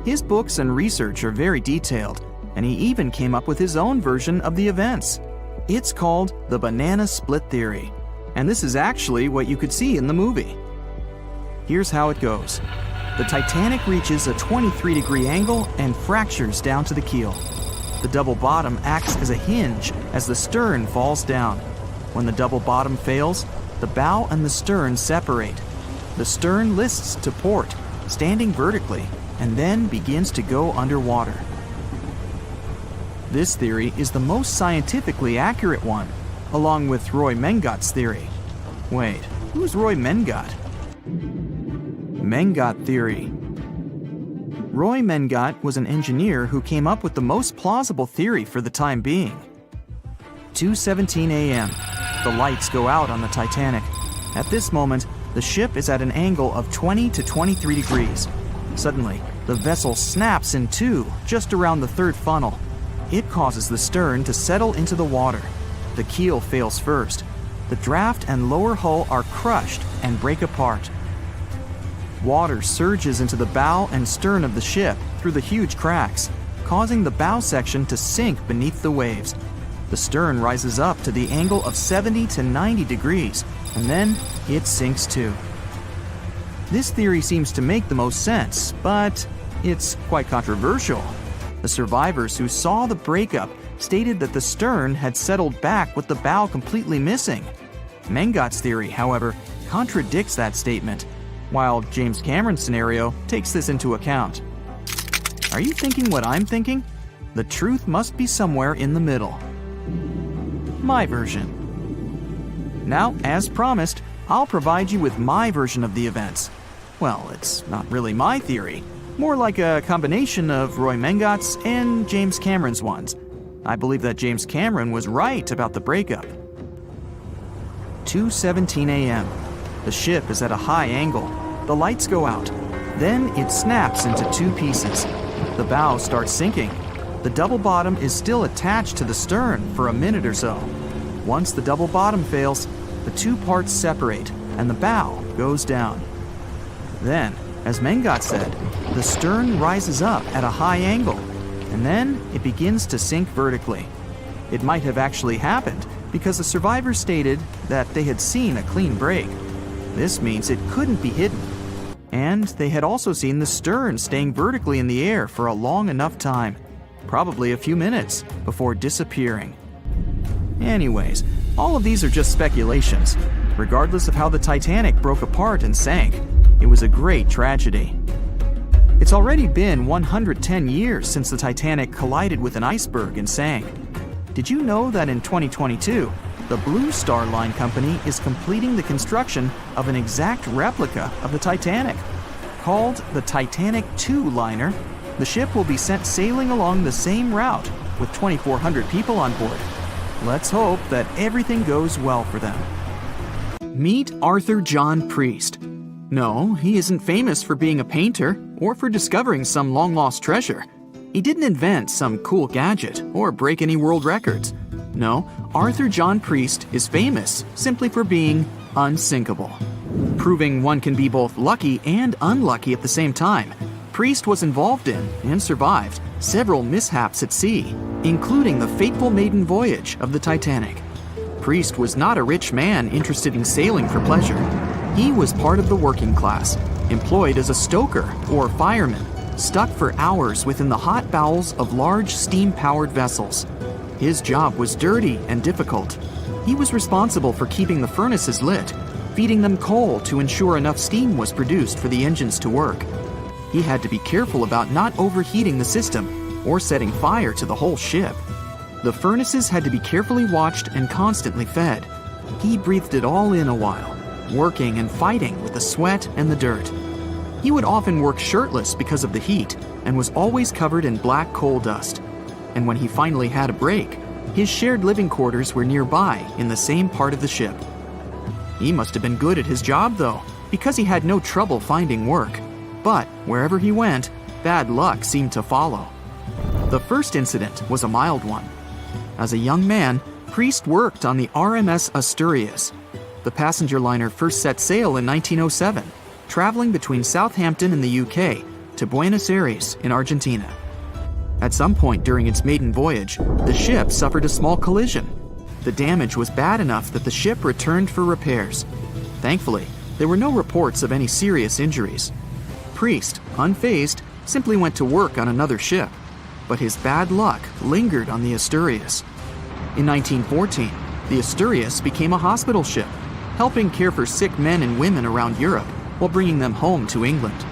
His books and research are very detailed, and he even came up with his own version of the events. It's called the banana split theory, and this is actually what you could see in the movie. Here's how it goes. The Titanic reaches a 23-degree angle and fractures down to the keel. The double bottom acts as a hinge as the stern falls down. When the double bottom fails, the bow and the stern separate. The stern lists to port, standing vertically, and then begins to go underwater. This theory is the most scientifically accurate one, along with Roy Mengat's theory. Wait, who's Roy Mengat? Mengat theory. Roy Mengat was an engineer who came up with the most plausible theory for the time being. 2:17 a.m. The lights go out on the Titanic. At this moment, the ship is at an angle of 20 to 23 degrees. Suddenly, the vessel snaps in two just around the third funnel. It causes the stern to settle into the water. The keel fails first. The draft and lower hull are crushed and break apart. Water surges into the bow and stern of the ship through the huge cracks, causing the bow section to sink beneath the waves. The stern rises up to the angle of 70 to 90 degrees, and then it sinks too. This theory seems to make the most sense, but it's quite controversial. The survivors who saw the breakup stated that the stern had settled back with the bow completely missing. Mengat's theory, however, contradicts that statement, while James Cameron's scenario takes this into account. Are you thinking what I'm thinking? The truth must be somewhere in the middle. My version. Now, as promised, I'll provide you with my version of the events. Well, it's not really my theory, more like a combination of Roy Mengat's and James Cameron's ones. I believe that James Cameron was right about the breakup. 2:17 a.m. The ship is at a high angle. The lights go out. Then it snaps into two pieces. The bow starts sinking. The double bottom is still attached to the stern for a minute or so. Once the double bottom fails, the two parts separate and the bow goes down. Then, as Mengat said, the stern rises up at a high angle, and then it begins to sink vertically. It might have actually happened because the survivors stated that they had seen a clean break. This means it couldn't be hidden. And they had also seen the stern staying vertically in the air for a long enough time, probably a few minutes, before disappearing. Anyways, all of these are just speculations. Regardless of how the Titanic broke apart and sank, it was a great tragedy. It's already been 110 years since the Titanic collided with an iceberg and sank. Did you know that in 2022, the Blue Star Line Company is completing the construction of an exact replica of the Titanic? Called the Titanic II liner, the ship will be sent sailing along the same route with 2,400 people on board. Let's hope that everything goes well for them. Meet Arthur John Priest. No, he isn't famous for being a painter or for discovering some long-lost treasure. He didn't invent some cool gadget or break any world records. No, Arthur John Priest is famous simply for being unsinkable. Proving one can be both lucky and unlucky at the same time, Priest was involved in and survived several mishaps at sea, including the fateful maiden voyage of the Titanic. Priest was not a rich man interested in sailing for pleasure. He was part of the working class, employed as a stoker or fireman, stuck for hours within the hot bowels of large steam-powered vessels. His job was dirty and difficult. He was responsible for keeping the furnaces lit, feeding them coal to ensure enough steam was produced for the engines to work. He had to be careful about not overheating the system or setting fire to the whole ship. The furnaces had to be carefully watched and constantly fed. He breathed it all in a while, working and fighting with the sweat and the dirt. He would often work shirtless because of the heat and was always covered in black coal dust. And when he finally had a break, his shared living quarters were nearby in the same part of the ship. He must have been good at his job, though, because he had no trouble finding work. But wherever he went, bad luck seemed to follow. The first incident was a mild one. As a young man, Priest worked on the RMS Asturias. The passenger liner first set sail in 1907, traveling between Southampton in the UK to Buenos Aires in Argentina. At some point during its maiden voyage, the ship suffered a small collision. The damage was bad enough that the ship returned for repairs. Thankfully, there were no reports of any serious injuries. Priest, unfazed, simply went to work on another ship, but his bad luck lingered on the Asturias. In 1914, the Asturias became a hospital ship, helping care for sick men and women around Europe while bringing them home to England.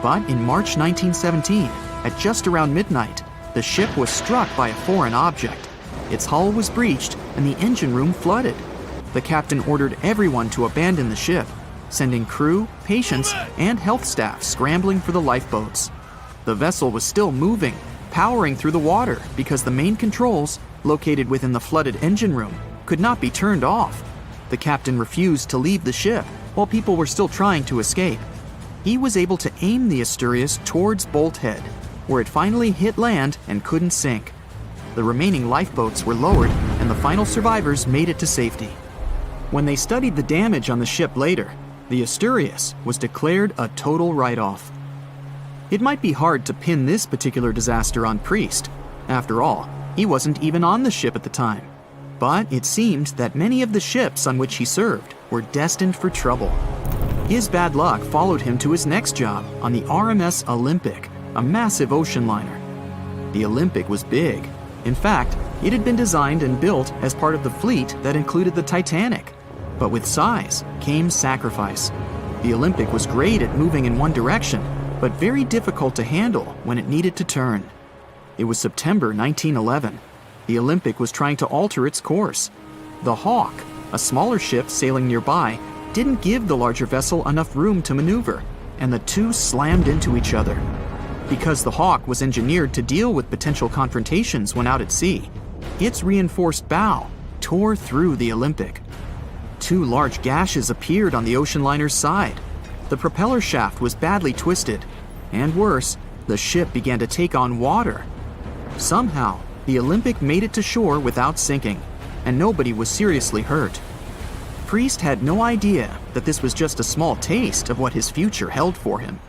But in March 1917, at just around midnight, the ship was struck by a foreign object. Its hull was breached and the engine room flooded. The captain ordered everyone to abandon the ship, sending crew, patients, and health staff scrambling for the lifeboats. The vessel was still moving, powering through the water because the main controls, located within the flooded engine room, could not be turned off. The captain refused to leave the ship while people were still trying to escape. He was able to aim the Asturias towards Bolt Head, where it finally hit land and couldn't sink. The remaining lifeboats were lowered and the final survivors made it to safety. When they studied the damage on the ship later, the Asturias was declared a total write-off. It might be hard to pin this particular disaster on Priest. After all, he wasn't even on the ship at the time. But it seemed that many of the ships on which he served were destined for trouble. His bad luck followed him to his next job on the RMS Olympic, a massive ocean liner. The Olympic was big. In fact, it had been designed and built as part of the fleet that included the Titanic. But with size came sacrifice. The Olympic was great at moving in one direction, but very difficult to handle when it needed to turn. It was September 1911. The Olympic was trying to alter its course. The Hawk, a smaller ship sailing nearby, didn't give the larger vessel enough room to maneuver, and the two slammed into each other. Because the Hawk was engineered to deal with potential confrontations when out at sea, its reinforced bow tore through the Olympic. Two large gashes appeared on the ocean liner's side. The propeller shaft was badly twisted, and worse, the ship began to take on water. Somehow, the Olympic made it to shore without sinking, and nobody was seriously hurt. Priest had no idea that this was just a small taste of what his future held for him.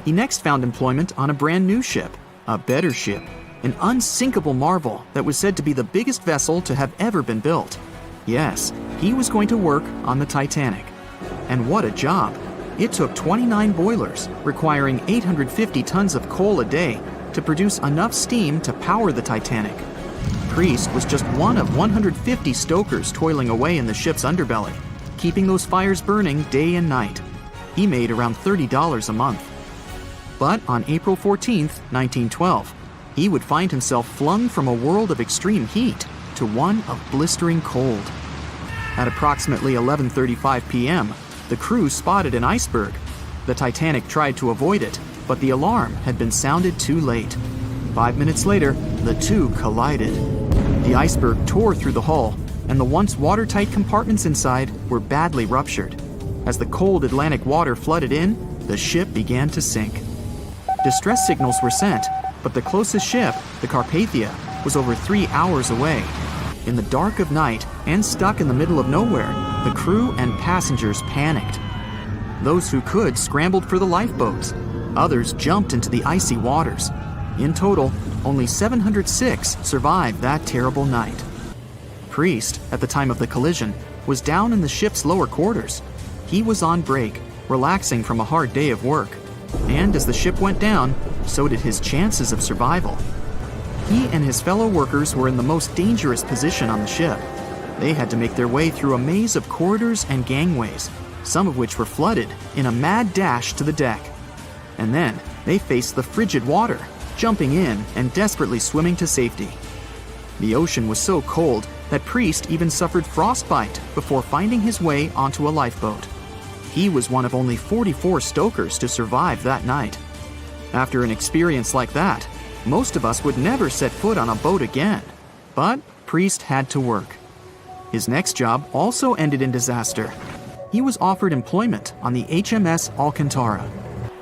He next found employment on a brand new ship, a better ship, an unsinkable marvel that was said to be the biggest vessel to have ever been built. Yes, he was going to work on the Titanic. And what a job! It took 29 boilers, requiring 850 tons of coal a day to produce enough steam to power the Titanic. Priest was just one of 150 stokers toiling away in the ship's underbelly, keeping those fires burning day and night. He made around $30 a month. But on April 14, 1912, he would find himself flung from a world of extreme heat to one of blistering cold. At approximately 11:35 p.m., the crew spotted an iceberg. The Titanic tried to avoid it, but the alarm had been sounded too late. 5 minutes later, the two collided. The iceberg tore through the hull, and the once watertight compartments inside were badly ruptured. As the cold Atlantic water flooded in, the ship began to sink. Distress signals were sent, but the closest ship, the Carpathia, was over 3 hours away. In the dark of night and stuck in the middle of nowhere, the crew and passengers panicked. Those who could scrambled for the lifeboats. Others jumped into the icy waters. In total, only 706 survived that terrible night. Priest, at the time of the collision, was down in the ship's lower quarters. He was on break, relaxing from a hard day of work. And as the ship went down, so did his chances of survival. He and his fellow workers were in the most dangerous position on the ship. They had to make their way through a maze of corridors and gangways, some of which were flooded, in a mad dash to the deck. And then they faced the frigid water, jumping in and desperately swimming to safety. The ocean was so cold that Priest even suffered frostbite before finding his way onto a lifeboat. He was one of only 44 stokers to survive that night. After an experience like that, most of us would never set foot on a boat again. But Priest had to work. His next job also ended in disaster. He was offered employment on the HMS Alcantara.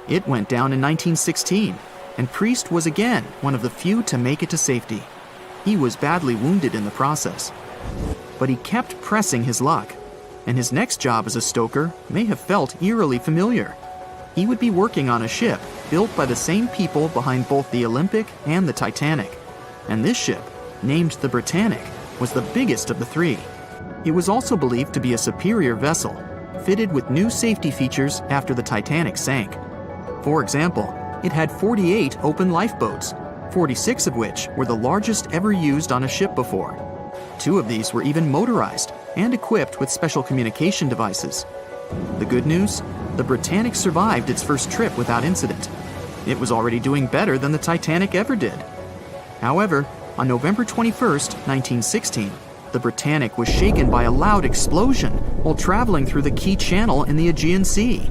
It went down in 1916, and Priest was again one of the few to make it to safety. He was badly wounded in the process. But he kept pressing his luck, and his next job as a stoker may have felt eerily familiar. He would be working on a ship built by the same people behind both the Olympic and the Titanic. And this ship, named the Britannic, was the biggest of the three. It was also believed to be a superior vessel, fitted with new safety features after the Titanic sank. For example, it had 48 open lifeboats, 46 of which were the largest ever used on a ship before. 2 of these were even motorized and equipped with special communication devices. The good news? The Britannic survived its first trip without incident. It was already doing better than the Titanic ever did. However, on November 21st, 1916, the Britannic was shaken by a loud explosion while traveling through the key channel in the Aegean Sea.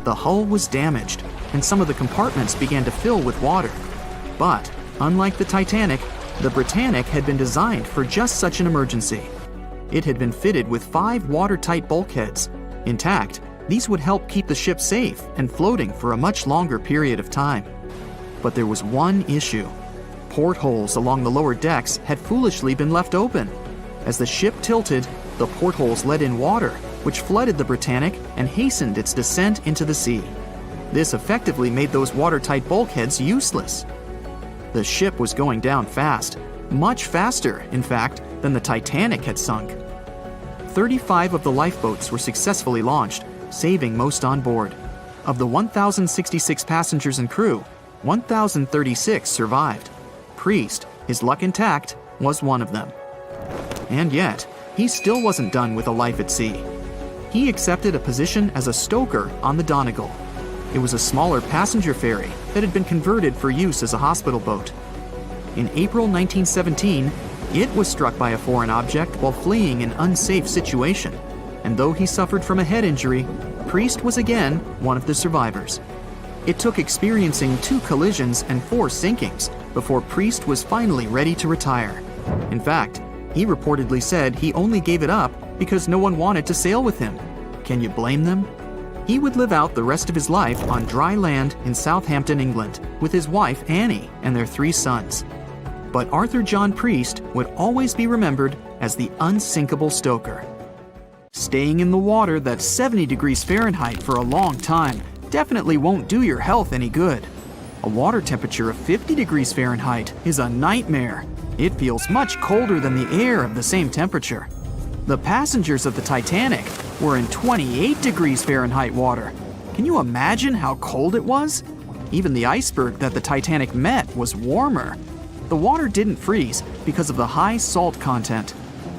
The hull was damaged, and some of the compartments began to fill with water. But, unlike the Titanic, the Britannic had been designed for just such an emergency. It had been fitted with 5 watertight bulkheads. Intact, these would help keep the ship safe and floating for a much longer period of time. But there was one issue. Portholes along the lower decks had foolishly been left open. As the ship tilted, the portholes let in water, which flooded the Britannic and hastened its descent into the sea. This effectively made those watertight bulkheads useless. The ship was going down fast, much faster, in fact, than the Titanic had sunk. 35 of the lifeboats were successfully launched, saving most on board. Of the 1,066 passengers and crew, 1,036 survived. Priest, his luck intact, was one of them. And yet, he still wasn't done with a life at sea. He accepted a position as a stoker on the Donegal. It was a smaller passenger ferry that had been converted for use as a hospital boat. In April 1917, it was struck by a foreign object while fleeing an unsafe situation, and though he suffered from a head injury, Priest was again one of the survivors. It took experiencing 2 collisions and 4 sinkings before Priest was finally ready to retire. In fact, he reportedly said he only gave it up because no one wanted to sail with him. Can you blame them? He would live out the rest of his life on dry land in Southampton, England, with his wife Annie and their 3 sons. But Arthur John Priest would always be remembered as the unsinkable stoker. Staying in the water that's 70 degrees Fahrenheit for a long time definitely won't do your health any good. A water temperature of 50 degrees Fahrenheit is a nightmare. It feels much colder than the air of the same temperature. The passengers of the Titanic were in 28 degrees Fahrenheit water. Can you imagine how cold it was? Even the iceberg that the Titanic met was warmer. The water didn't freeze because of the high salt content.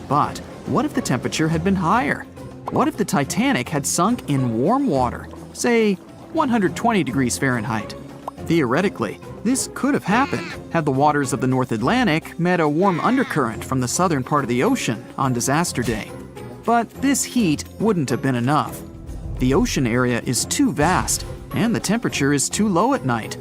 But what if the temperature had been higher? What if the Titanic had sunk in warm water, say 120 degrees Fahrenheit? Theoretically, this could have happened had the waters of the North Atlantic met a warm undercurrent from the southern part of the ocean on disaster day. But this heat wouldn't have been enough. The ocean area is too vast, and the temperature is too low at night.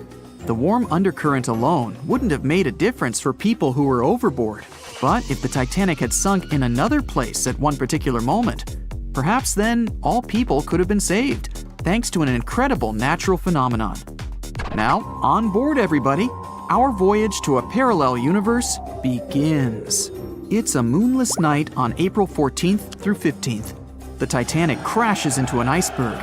The warm undercurrent alone wouldn't have made a difference for people who were overboard. But if the Titanic had sunk in another place at one particular moment, perhaps then all people could have been saved, thanks to an incredible natural phenomenon. Now, on board everybody, our voyage to a parallel universe begins. It's a moonless night on April 14th through 15th. The Titanic crashes into an iceberg.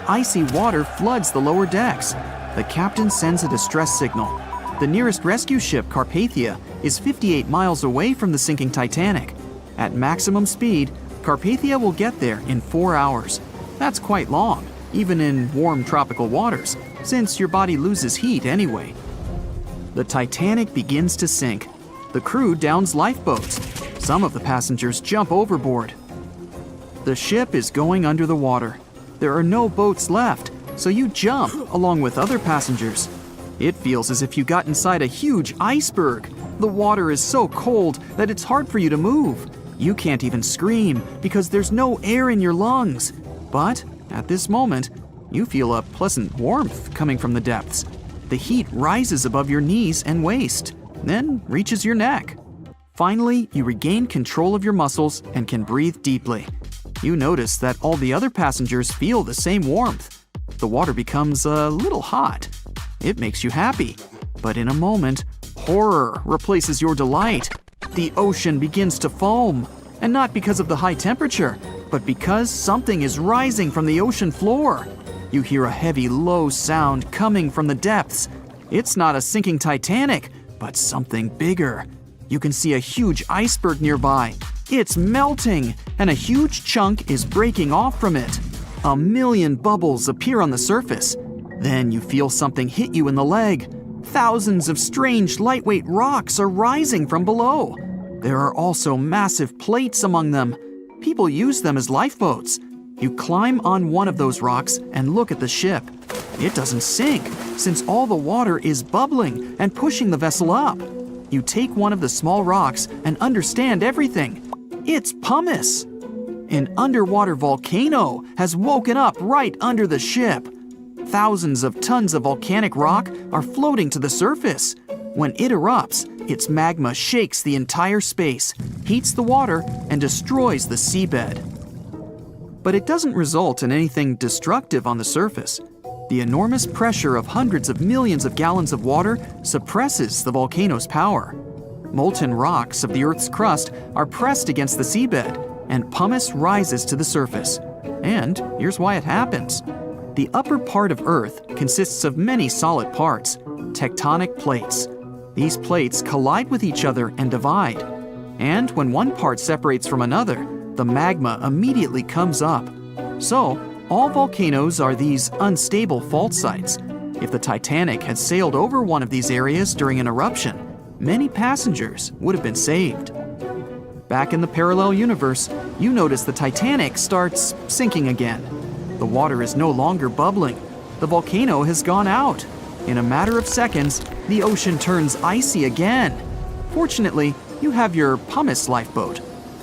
Icy water floods the lower decks. The captain sends a distress signal. The nearest rescue ship, Carpathia, is 58 miles away from the sinking Titanic. At maximum speed, Carpathia will get there in 4 hours. That's quite long, even in warm tropical waters, since your body loses heat anyway. The Titanic begins to sink. The crew downs lifeboats. Some of the passengers jump overboard. The ship is going under the water. There are no boats left, so you jump along with other passengers. It feels as if you got inside a huge iceberg. The water is so cold that it's hard for you to move. You can't even scream because there's no air in your lungs. But at this moment, you feel a pleasant warmth coming from the depths. The heat rises above your knees and waist, then reaches your neck. Finally, you regain control of your muscles and can breathe deeply. You notice that all the other passengers feel the same warmth. The water becomes a little hot. It makes you happy. But in a moment, horror replaces your delight. The ocean begins to foam. And not because of the high temperature, but because something is rising from the ocean floor. You hear a heavy, low sound coming from the depths. It's not a sinking Titanic, but something bigger. You can see a huge iceberg nearby. It's melting, and a huge chunk is breaking off from it. 1,000,000 bubbles appear on the surface. Then you feel something hit you in the leg. Thousands of strange lightweight rocks are rising from below. There are also massive plates among them. People use them as lifeboats. You climb on one of those rocks and look at the ship. It doesn't sink, since all the water is bubbling and pushing the vessel up. You take one of the small rocks and understand everything. It's pumice. An underwater volcano has woken up right under the ship. Thousands of tons of volcanic rock are floating to the surface. When it erupts, its magma shakes the entire space, heats the water, and destroys the seabed. But it doesn't result in anything destructive on the surface. The enormous pressure of hundreds of millions of gallons of water suppresses the volcano's power. Molten rocks of the Earth's crust are pressed against the seabed, and pumice rises to the surface. And here's why it happens. The upper part of Earth consists of many solid parts, tectonic plates. These plates collide with each other and divide. And when one part separates from another, the magma immediately comes up. So, all volcanoes are these unstable fault sites. If the Titanic had sailed over one of these areas during an eruption, many passengers would have been saved. Back in the parallel universe, you notice the Titanic starts sinking again. The water is no longer bubbling. The volcano has gone out. In a matter of seconds, the ocean turns icy again. Fortunately, you have your pumice lifeboat.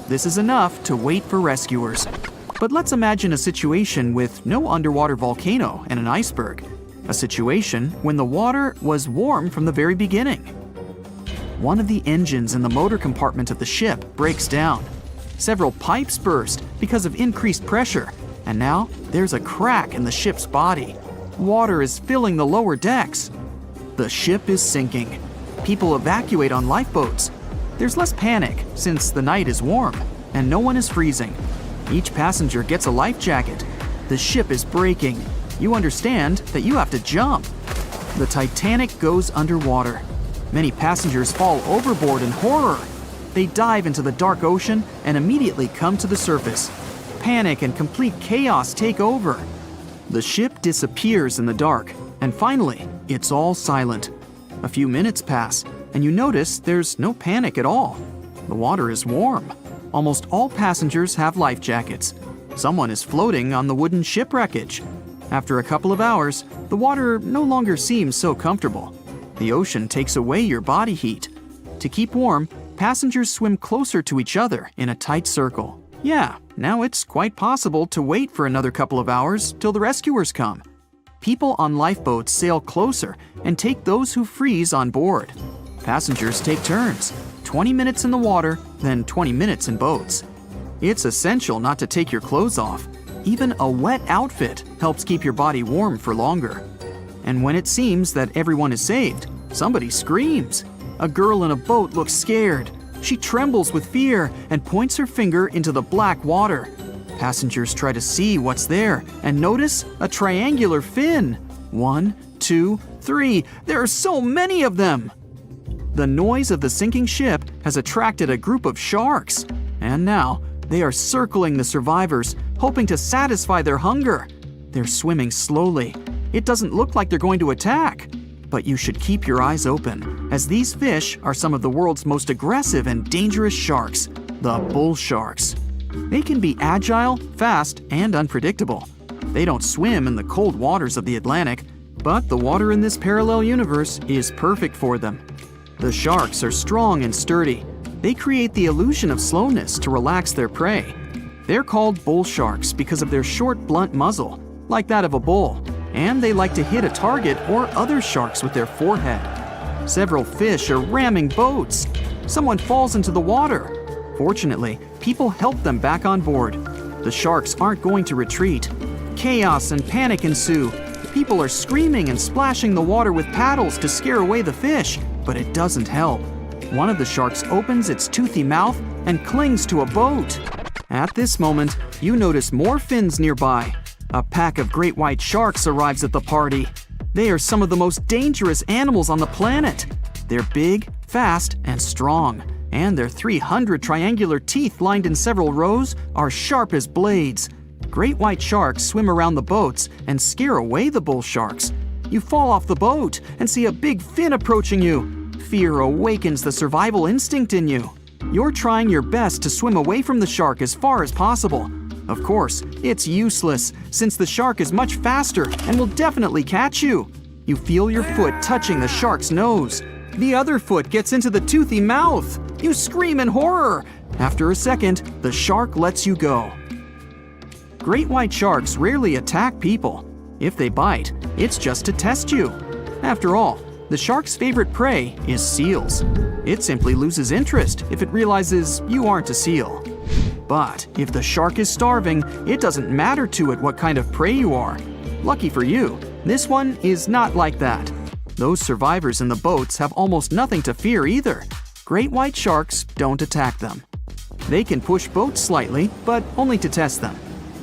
This is enough to wait for rescuers. But let's imagine a situation with no underwater volcano and an iceberg. A situation when the water was warm from the very beginning. One of the engines in the motor compartment of the ship breaks down. Several pipes burst because of increased pressure, and now there's a crack in the ship's body. Water is filling the lower decks. The ship is sinking. People evacuate on lifeboats. There's less panic since the night is warm and no one is freezing. Each passenger gets a life jacket. The ship is breaking. You understand that you have to jump. The Titanic goes underwater. Many passengers fall overboard in horror. They dive into the dark ocean and immediately come to the surface. Panic and complete chaos take over. The ship disappears in the dark, and finally, it's all silent. A few minutes pass, and you notice there's no panic at all. The water is warm. Almost all passengers have life jackets. Someone is floating on the wooden ship wreckage. After a couple of hours, the water no longer seems so comfortable. The ocean takes away your body heat. To keep warm, passengers swim closer to each other in a tight circle. Yeah, now it's quite possible to wait for another couple of hours till the rescuers come. People on lifeboats sail closer and take those who freeze on board. Passengers take turns, 20 minutes in the water, then 20 minutes in boats. It's essential not to take your clothes off. Even a wet outfit helps keep your body warm for longer. And when it seems that everyone is saved, somebody screams. A girl in a boat looks scared. She trembles with fear and points her finger into the black water. Passengers try to see what's there and notice a triangular fin. 1, 2, 3. There are so many of them! The noise of the sinking ship has attracted a group of sharks. And now, they are circling the survivors, hoping to satisfy their hunger. They're swimming slowly. It doesn't look like they're going to attack. But you should keep your eyes open, as these fish are some of the world's most aggressive and dangerous sharks. the bull sharks. They can be agile, fast, and unpredictable. They don't swim in the cold waters of the Atlantic, but the water in this parallel universe is perfect for them. The sharks are strong and sturdy. They create the illusion of slowness to relax their prey. They're called bull sharks because of their short, blunt muzzle, like that of a bull, and they like to hit a target or other sharks with their forehead. Several fish are ramming boats. Someone falls into the water. Fortunately, people help them back on board. The sharks aren't going to retreat. Chaos and panic ensue. People are screaming and splashing the water with paddles to scare away the fish, but it doesn't help. One of the sharks opens its toothy mouth and clings to a boat. At this moment, you notice more fins nearby. A pack of great white sharks arrives at the party. They are some of the most dangerous animals on the planet. They're big, fast, and strong, and their 300 triangular teeth lined in several rows are sharp as blades. Great white sharks swim around the boats and scare away the bull sharks. You fall off the boat and see a big fin approaching you. Fear awakens the survival instinct in you. You're trying your best to swim away from the shark as far as possible. Of course, it's useless, since the shark is much faster and will definitely catch you. You feel your foot touching the shark's nose. The other foot gets into the toothy mouth. You scream in horror. After a second, the shark lets you go. Great white sharks rarely attack people. If they bite, it's just to test you. After all, the shark's favorite prey is seals. It simply loses interest if it realizes you aren't a seal. But if the shark is starving, it doesn't matter to it what kind of prey you are. Lucky for you, this one is not like that. Those survivors in the boats have almost nothing to fear either. Great white sharks don't attack them. They can push boats slightly, but only to test them.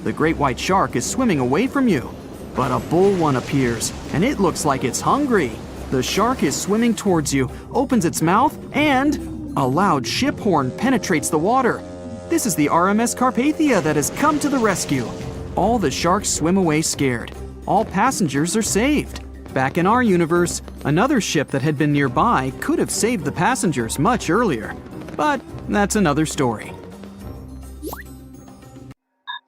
The great white shark is swimming away from you. But a bull one appears, and it looks like it's hungry. The shark is swimming towards you, opens its mouth, and a loud ship horn penetrates the water. This is the RMS Carpathia that has come to the rescue. All the sharks swim away scared. All passengers are saved. Back in our universe, another ship that had been nearby could have saved the passengers much earlier. But that's another story.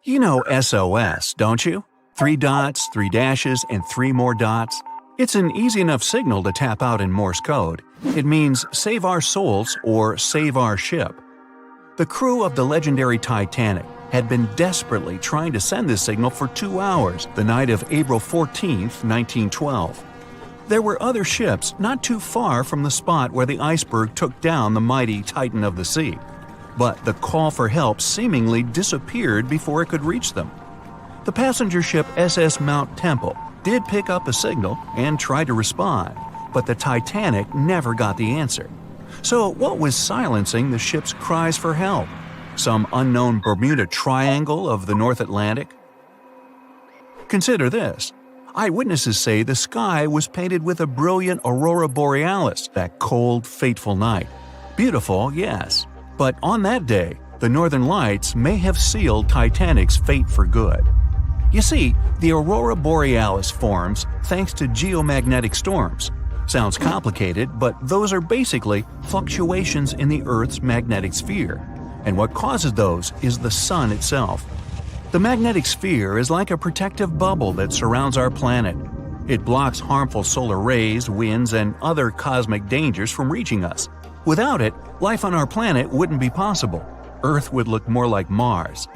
You know SOS, don't you? 3 dots, 3 dashes, and 3 more dots. It's an easy enough signal to tap out in Morse code. It means save our souls or save our ship. The crew of the legendary Titanic had been desperately trying to send this signal for 2 hours the night of April 14, 1912. There were other ships not too far from the spot where the iceberg took down the mighty Titan of the sea. But the call for help seemingly disappeared before it could reach them. The passenger ship SS Mount Temple did pick up a signal and try to respond, but the Titanic never got the answer. So what was silencing the ship's cries for help? Some unknown Bermuda Triangle of the North Atlantic? Consider this. Eyewitnesses say the sky was painted with a brilliant aurora borealis that cold, fateful night. Beautiful, yes, but on that day, the northern lights may have sealed Titanic's fate for good. You see, the aurora borealis forms thanks to geomagnetic storms. Sounds complicated, but those are basically fluctuations in the Earth's magnetic sphere. And what causes those is the sun itself. The magnetic sphere is like a protective bubble that surrounds our planet. It blocks harmful solar rays, winds, and other cosmic dangers from reaching us. Without it, life on our planet wouldn't be possible. Earth would look more like Mars.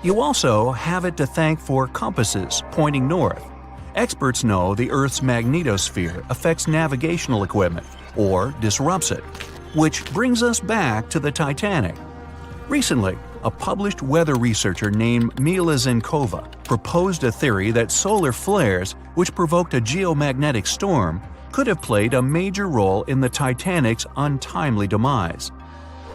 You also have it to thank for compasses pointing north. Experts know the Earth's magnetosphere affects navigational equipment, or disrupts it. Which brings us back to the Titanic. Recently, a published weather researcher named Mila Zenkova proposed a theory that solar flares, which provoked a geomagnetic storm, could have played a major role in the Titanic's untimely demise.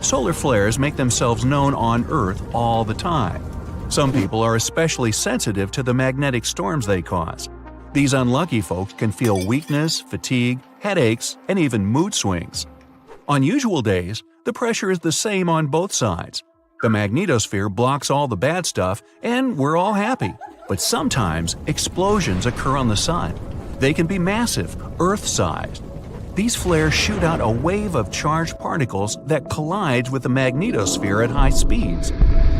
Solar flares make themselves known on Earth all the time. Some people are especially sensitive to the magnetic storms they cause. These unlucky folks can feel weakness, fatigue, headaches, and even mood swings. On usual days, the pressure is the same on both sides. The magnetosphere blocks all the bad stuff, and we're all happy. But sometimes explosions occur on the sun. They can be massive, Earth-sized. These flares shoot out a wave of charged particles that collides with the magnetosphere at high speeds.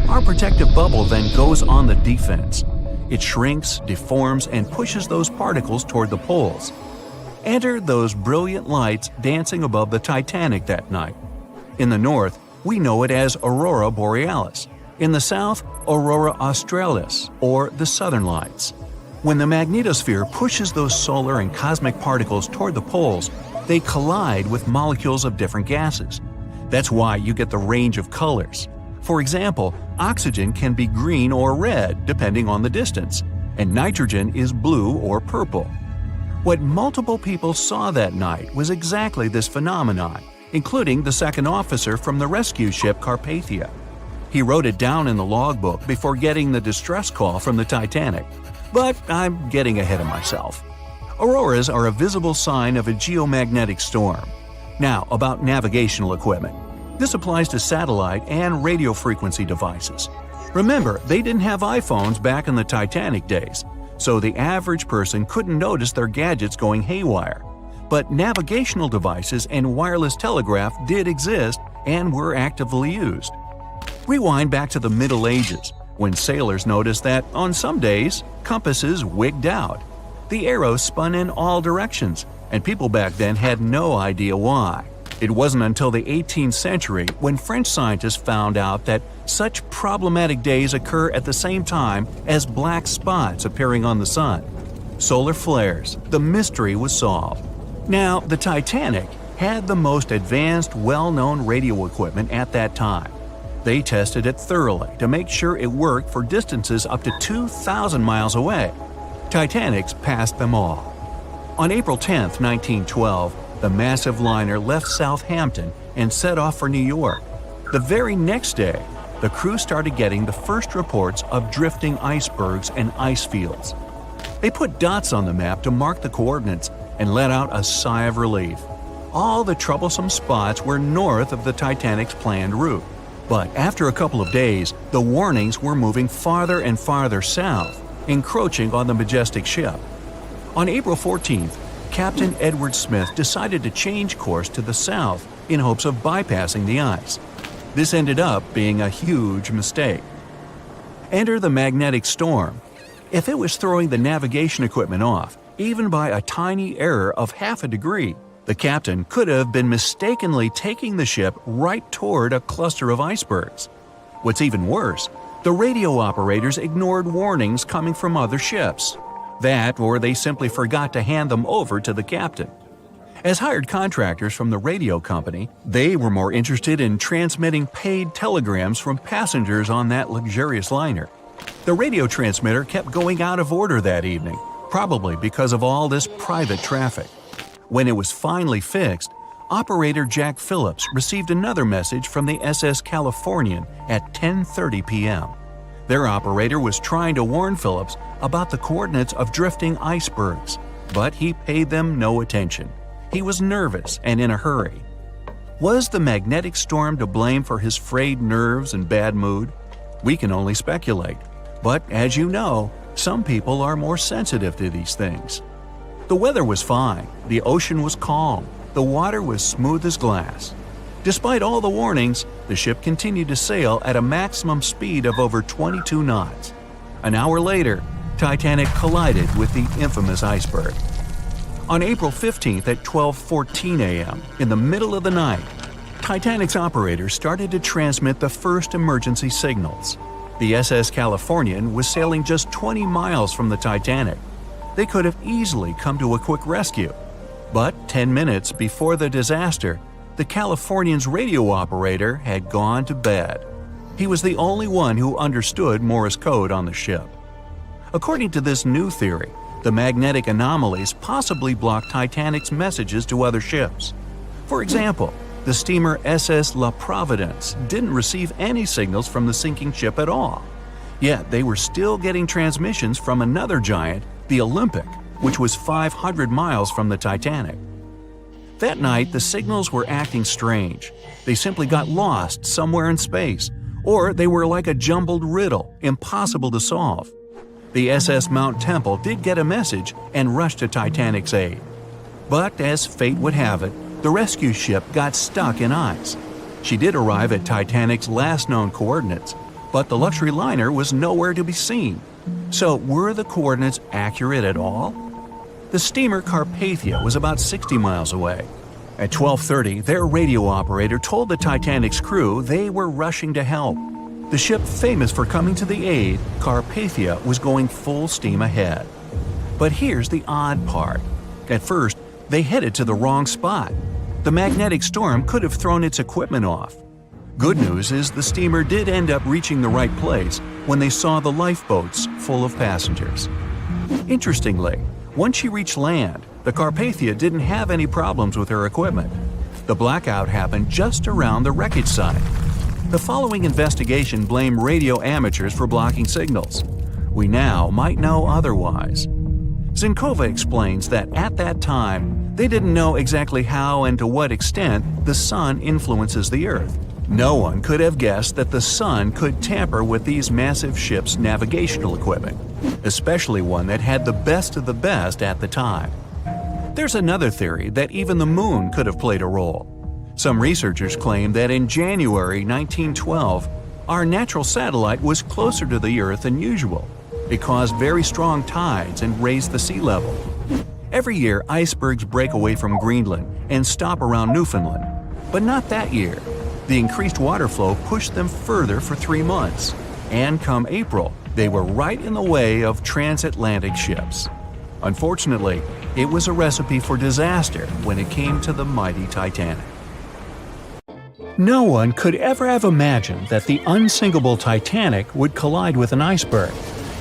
Our protective bubble then goes on the defense. It shrinks, deforms, and pushes those particles toward the poles. Enter those brilliant lights dancing above the Titanic that night. In the north, we know it as Aurora Borealis. In the south, Aurora Australis, or the Southern Lights. When the magnetosphere pushes those solar and cosmic particles toward the poles, they collide with molecules of different gases. That's why you get the range of colors. For example, oxygen can be green or red depending on the distance, and nitrogen is blue or purple. What multiple people saw that night was exactly this phenomenon, including the second officer from the rescue ship Carpathia. He wrote it down in the logbook before getting the distress call from the Titanic. But I'm getting ahead of myself. Auroras are a visible sign of a geomagnetic storm. Now, about navigational equipment. This applies to satellite and radio frequency devices. Remember, they didn't have iPhones back in the Titanic days, so the average person couldn't notice their gadgets going haywire. But navigational devices and wireless telegraph did exist and were actively used. Rewind back to the Middle Ages, when sailors noticed that, on some days, compasses wigged out. The arrows spun in all directions, and people back then had no idea why. It wasn't until the 18th century when French scientists found out that such problematic days occur at the same time as black spots appearing on the sun. Solar flares. The mystery was solved. Now, the Titanic had the most advanced, well-known radio equipment at that time. They tested it thoroughly to make sure it worked for distances up to 2,000 miles away. Titanics passed them all. On April 10, 1912, the massive liner left Southampton and set off for New York. The very next day, the crew started getting the first reports of drifting icebergs and ice fields. They put dots on the map to mark the coordinates and let out a sigh of relief. All the troublesome spots were north of the Titanic's planned route. But after a couple of days, the warnings were moving farther and farther south, encroaching on the majestic ship. On April 14th, Captain Edward Smith decided to change course to the south in hopes of bypassing the ice. This ended up being a huge mistake. Enter the magnetic storm. If it was throwing the navigation equipment off, even by a tiny error of half a degree, the captain could have been mistakenly taking the ship right toward a cluster of icebergs. What's even worse, the radio operators ignored warnings coming from other ships. That, or they simply forgot to hand them over to the captain. As hired contractors from the radio company, they were more interested in transmitting paid telegrams from passengers on that luxurious liner. The radio transmitter kept going out of order that evening, probably because of all this private traffic. When it was finally fixed, operator Jack Phillips received another message from the SS Californian at 10:30 p.m. Their operator was trying to warn Phillips about the coordinates of drifting icebergs, but he paid them no attention. He was nervous and in a hurry. Was the magnetic storm to blame for his frayed nerves and bad mood? We can only speculate. But as you know, some people are more sensitive to these things. The weather was fine, the ocean was calm, the water was smooth as glass. Despite all the warnings, the ship continued to sail at a maximum speed of over 22 knots. An hour later, Titanic collided with the infamous iceberg. On April 15th at 12:14 a.m., in the middle of the night, Titanic's operators started to transmit the first emergency signals. The SS Californian was sailing just 20 miles from the Titanic. They could have easily come to a quick rescue. But 10 minutes before the disaster, the Californian's radio operator had gone to bed. He was the only one who understood Morse code on the ship. According to this new theory, the magnetic anomalies possibly blocked Titanic's messages to other ships. For example, the steamer SS La Providence didn't receive any signals from the sinking ship at all. Yet they were still getting transmissions from another giant, the Olympic, which was 500 miles from the Titanic. That night, the signals were acting strange. They simply got lost somewhere in space, or they were like a jumbled riddle, impossible to solve. The SS Mount Temple did get a message and rushed to Titanic's aid. But as fate would have it, the rescue ship got stuck in ice. She did arrive at Titanic's last known coordinates, but the luxury liner was nowhere to be seen. So were the coordinates accurate at all? The steamer Carpathia was about 60 miles away. At 12:30, their radio operator told the Titanic's crew they were rushing to help. The ship famous for coming to the aid, Carpathia, was going full steam ahead. But here's the odd part. At first, they headed to the wrong spot. The magnetic storm could have thrown its equipment off. Good news is the steamer did end up reaching the right place when they saw the lifeboats full of passengers. Interestingly, once she reached land, the Carpathia didn't have any problems with her equipment. The blackout happened just around the wreckage site. The following investigation blamed radio amateurs for blocking signals. We now might know otherwise. Zinkova explains that at that time, they didn't know exactly how and to what extent the sun influences the Earth. No one could have guessed that the sun could tamper with these massive ships' navigational equipment, especially one that had the best of the best at the time. There's another theory that even the moon could have played a role. Some researchers claim that in January 1912, our natural satellite was closer to the Earth than usual. It caused very strong tides and raised the sea level. Every year, icebergs break away from Greenland and stop around Newfoundland. But not that year. The increased water flow pushed them further for 3 months. And come April, they were right in the way of transatlantic ships. Unfortunately, it was a recipe for disaster when it came to the mighty Titanic. No one could ever have imagined that the unsinkable Titanic would collide with an iceberg,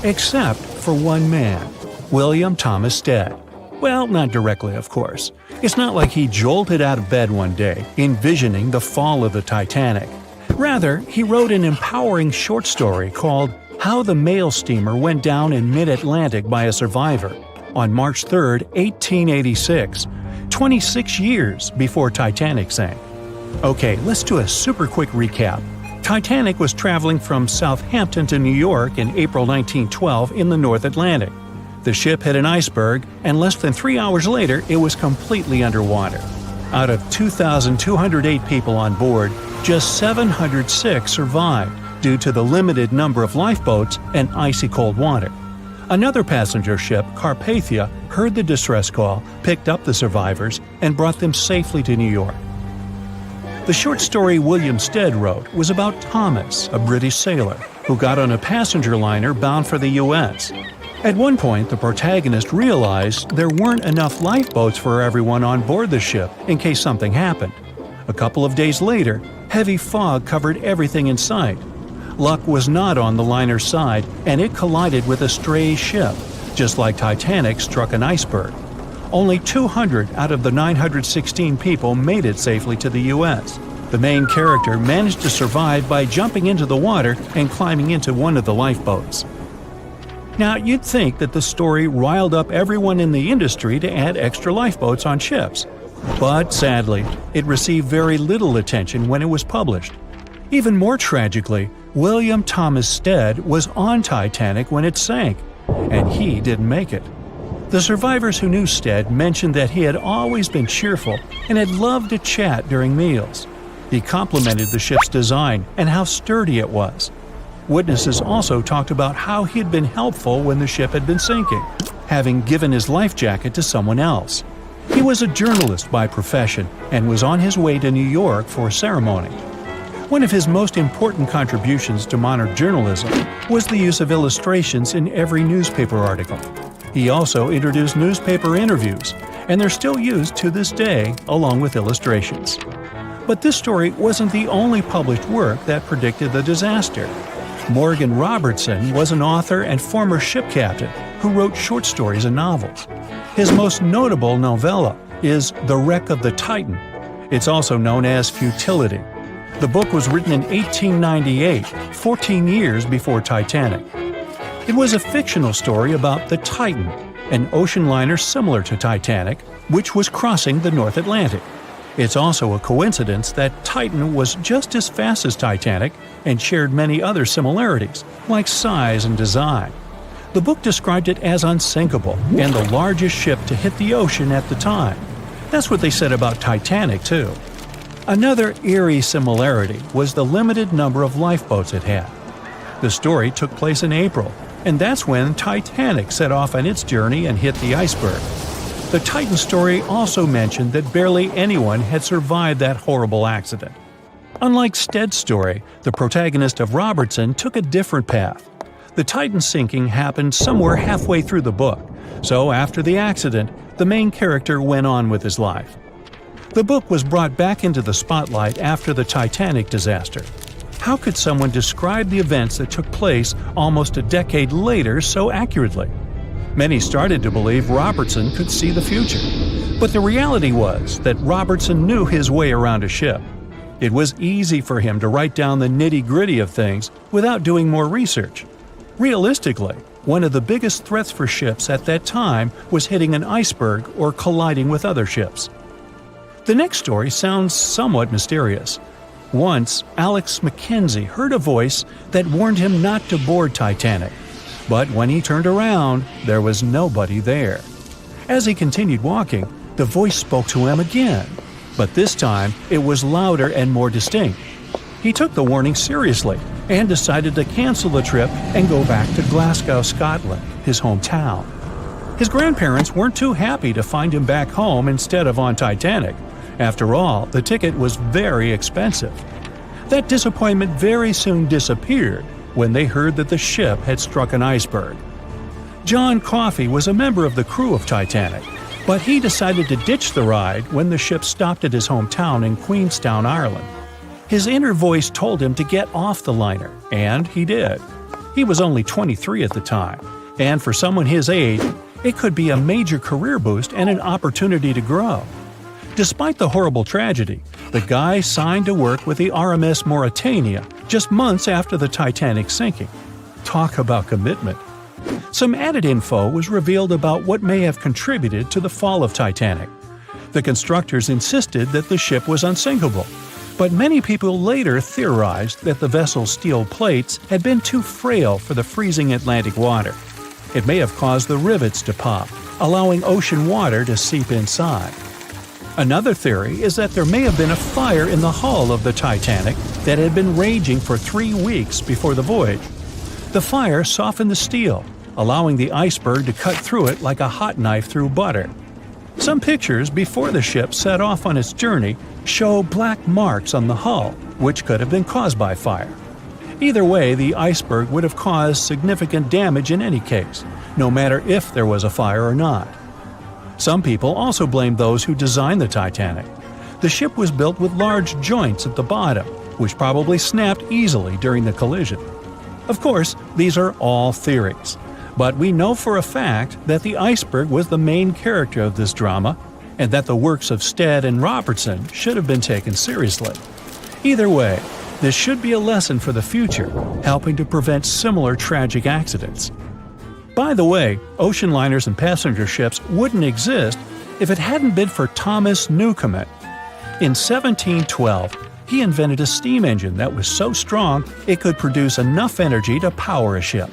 except for one man, William Thomas Stead. Well, not directly, of course. It's not like he jolted out of bed one day, envisioning the fall of the Titanic. Rather, he wrote an empowering short story called How the Mail Steamer Went Down in Mid-Atlantic by a Survivor on March 3, 1886, 26 years before Titanic sank. Okay, let's do a super quick recap. Titanic was traveling from Southampton to New York in April 1912 in the North Atlantic. The ship hit an iceberg, and less than 3 hours later, it was completely underwater. Out of 2,208 people on board, just 706 survived due to the limited number of lifeboats and icy cold water. Another passenger ship, Carpathia, heard the distress call, picked up the survivors, and brought them safely to New York. The short story William Stead wrote was about Thomas, a British sailor, who got on a passenger liner bound for the U.S. At one point, the protagonist realized there weren't enough lifeboats for everyone on board the ship in case something happened. A couple of days later, heavy fog covered everything in sight. Luck was not on the liner's side, and it collided with a stray ship, just like Titanic struck an iceberg. Only 200 out of the 916 people made it safely to the U.S. The main character managed to survive by jumping into the water and climbing into one of the lifeboats. Now, you'd think that the story riled up everyone in the industry to add extra lifeboats on ships. But sadly, it received very little attention when it was published. Even more tragically, William Thomas Stead was on Titanic when it sank, and he didn't make it. The survivors who knew Stead mentioned that he had always been cheerful and had loved to chat during meals. He complimented the ship's design and how sturdy it was. Witnesses also talked about how he had been helpful when the ship had been sinking, having given his life jacket to someone else. He was a journalist by profession and was on his way to New York for a ceremony. One of his most important contributions to modern journalism was the use of illustrations in every newspaper article. He also introduced newspaper interviews, and they're still used to this day along with illustrations. But this story wasn't the only published work that predicted the disaster. Morgan Robertson was an author and former ship captain who wrote short stories and novels. His most notable novella is The Wreck of the Titan. It's also known as Futility. The book was written in 1898, 14 years before Titanic. It was a fictional story about the Titan, an ocean liner similar to Titanic, which was crossing the North Atlantic. It's also a coincidence that Titan was just as fast as Titanic and shared many other similarities, like size and design. The book described it as unsinkable and the largest ship to hit the ocean at the time. That's what they said about Titanic, too. Another eerie similarity was the limited number of lifeboats it had. The story took place in April, and that's when Titanic set off on its journey and hit the iceberg. The Titan story also mentioned that barely anyone had survived that horrible accident. Unlike Stead's story, the protagonist of Robertson took a different path. The Titan sinking happened somewhere halfway through the book, so after the accident, the main character went on with his life. The book was brought back into the spotlight after the Titanic disaster. How could someone describe the events that took place almost a decade later so accurately? Many started to believe Robertson could see the future. But the reality was that Robertson knew his way around a ship. It was easy for him to write down the nitty-gritty of things without doing more research. Realistically, one of the biggest threats for ships at that time was hitting an iceberg or colliding with other ships. The next story sounds somewhat mysterious. Once, Alex Mackenzie heard a voice that warned him not to board Titanic. But when he turned around, there was nobody there. As he continued walking, the voice spoke to him again. But this time, it was louder and more distinct. He took the warning seriously and decided to cancel the trip and go back to Glasgow, Scotland, his hometown. His grandparents weren't too happy to find him back home instead of on Titanic. After all, the ticket was very expensive. That disappointment very soon disappeared when they heard that the ship had struck an iceberg. John Coffey was a member of the crew of Titanic, but he decided to ditch the ride when the ship stopped at his hometown in Queenstown, Ireland. His inner voice told him to get off the liner, and he did. He was only 23 at the time, and for someone his age, it could be a major career boost and an opportunity to grow. Despite the horrible tragedy, the guy signed to work with the RMS Mauritania just months after the Titanic sinking. Talk about commitment. Some added info was revealed about what may have contributed to the fall of Titanic. The constructors insisted that the ship was unsinkable, but many people later theorized that the vessel's steel plates had been too frail for the freezing Atlantic water. It may have caused the rivets to pop, allowing ocean water to seep inside. Another theory is that there may have been a fire in the hull of the Titanic that had been raging for 3 weeks before the voyage. The fire softened the steel, allowing the iceberg to cut through it like a hot knife through butter. Some pictures before the ship set off on its journey show black marks on the hull, which could have been caused by fire. Either way, the iceberg would have caused significant damage in any case, no matter if there was a fire or not. Some people also blame those who designed the Titanic. The ship was built with large joints at the bottom, which probably snapped easily during the collision. Of course, these are all theories, but we know for a fact that the iceberg was the main character of this drama, and that the works of Stead and Robertson should have been taken seriously. Either way, this should be a lesson for the future, helping to prevent similar tragic accidents. By the way, ocean liners and passenger ships wouldn't exist if it hadn't been for Thomas Newcomen. In 1712, he invented a steam engine that was so strong it could produce enough energy to power a ship.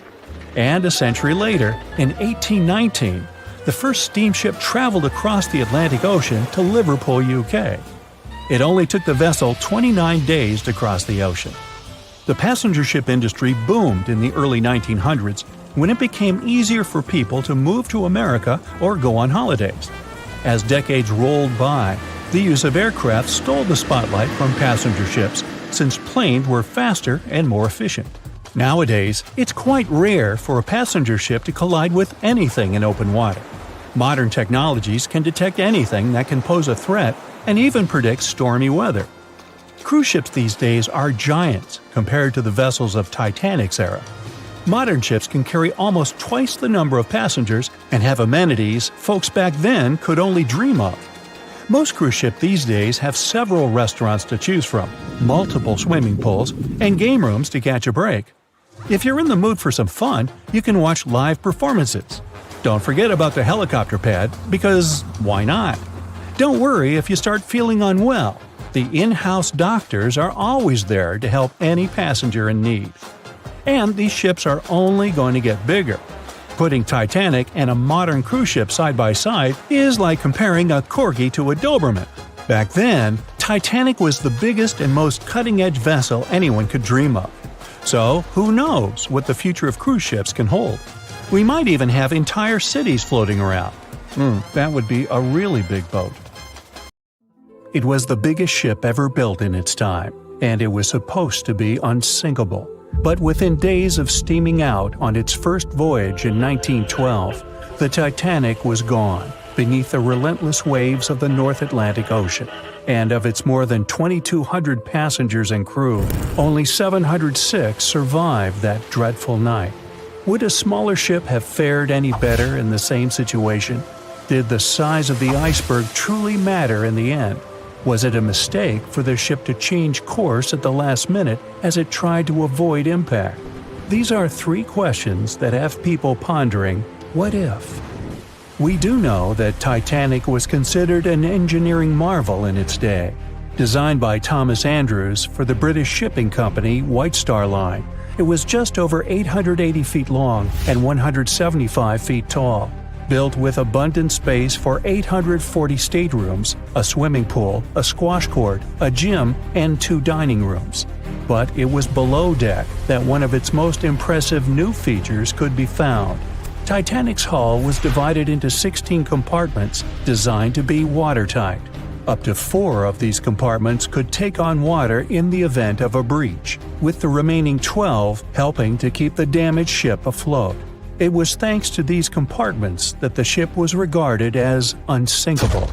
And a century later, in 1819, the first steamship traveled across the Atlantic Ocean to Liverpool, UK. It only took the vessel 29 days to cross the ocean. The passenger ship industry boomed in the early 1900s when it became easier for people to move to America or go on holidays. As decades rolled by, the use of aircraft stole the spotlight from passenger ships since planes were faster and more efficient. Nowadays, it's quite rare for a passenger ship to collide with anything in open water. Modern technologies can detect anything that can pose a threat and even predict stormy weather. Cruise ships these days are giants compared to the vessels of Titanic's era. Modern ships can carry almost twice the number of passengers and have amenities folks back then could only dream of. Most cruise ships these days have several restaurants to choose from, multiple swimming pools, and game rooms to catch a break. If you're in the mood for some fun, you can watch live performances. Don't forget about the helicopter pad, because why not? Don't worry if you start feeling unwell. The in-house doctors are always there to help any passenger in need. And these ships are only going to get bigger. Putting Titanic and a modern cruise ship side by side is like comparing a corgi to a Doberman. Back then, Titanic was the biggest and most cutting-edge vessel anyone could dream of. So, who knows what the future of cruise ships can hold? We might even have entire cities floating around. That would be a really big boat. It was the biggest ship ever built in its time, and it was supposed to be unsinkable. But within days of steaming out on its first voyage in 1912, the Titanic was gone beneath the relentless waves of the North Atlantic Ocean. And of its more than 2,200 passengers and crew, only 706 survived that dreadful night. Would a smaller ship have fared any better in the same situation? Did the size of the iceberg truly matter in the end? Was it a mistake for the ship to change course at the last minute as it tried to avoid impact? These are three questions that have people pondering, what if? We do know that Titanic was considered an engineering marvel in its day. Designed by Thomas Andrews for the British shipping company White Star Line, it was just over 880 feet long and 175 feet tall. Built with abundant space for 840 staterooms, a swimming pool, a squash court, a gym, and 2 dining rooms. But it was below deck that one of its most impressive new features could be found. Titanic's hull was divided into 16 compartments designed to be watertight. Up to 4 of these compartments could take on water in the event of a breach, with the remaining 12 helping to keep the damaged ship afloat. It was thanks to these compartments that the ship was regarded as unsinkable.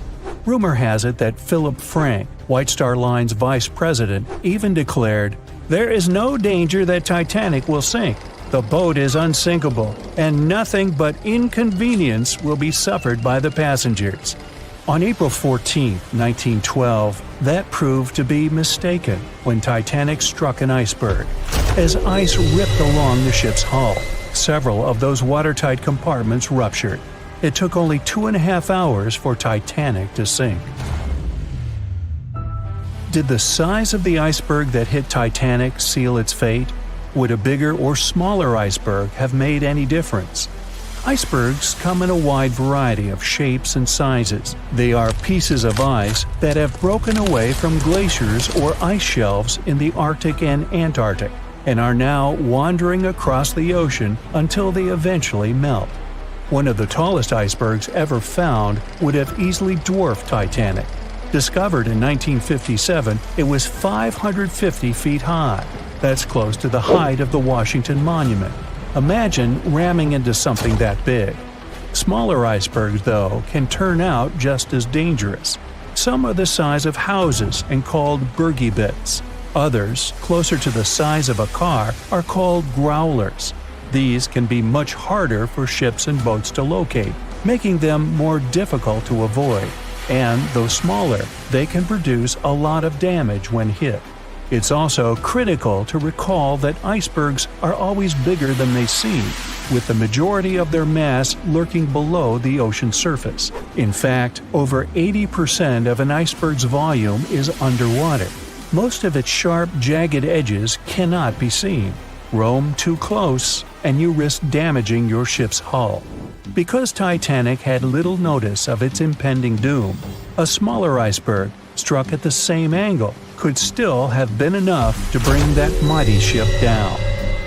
Rumor has it that Philip Frank, White Star Line's vice president, even declared, "There is no danger that Titanic will sink. The boat is unsinkable, and nothing but inconvenience will be suffered by the passengers." On April 14, 1912, that proved to be mistaken when Titanic struck an iceberg. As ice ripped along the ship's hull, several of those watertight compartments ruptured. It took only 2.5 hours for Titanic to sink. Did the size of the iceberg that hit Titanic seal its fate? Would a bigger or smaller iceberg have made any difference? Icebergs come in a wide variety of shapes and sizes. They are pieces of ice that have broken away from glaciers or ice shelves in the Arctic and Antarctic, and are now wandering across the ocean until they eventually melt. One of the tallest icebergs ever found would have easily dwarfed Titanic. Discovered in 1957, it was 550 feet high. That's close to the height of the Washington Monument. Imagine ramming into something that big. Smaller icebergs, though, can turn out just as dangerous. Some are the size of houses and called Bergy bits. Others, closer to the size of a car, are called growlers. These can be much harder for ships and boats to locate, making them more difficult to avoid. And though smaller, they can produce a lot of damage when hit. It's also critical to recall that icebergs are always bigger than they seem, with the majority of their mass lurking below the ocean surface. In fact, over 80% of an iceberg's volume is underwater. Most of its sharp, jagged edges cannot be seen. Roam too close, and you risk damaging your ship's hull. Because Titanic had little notice of its impending doom, a smaller iceberg, struck at the same angle, could still have been enough to bring that mighty ship down.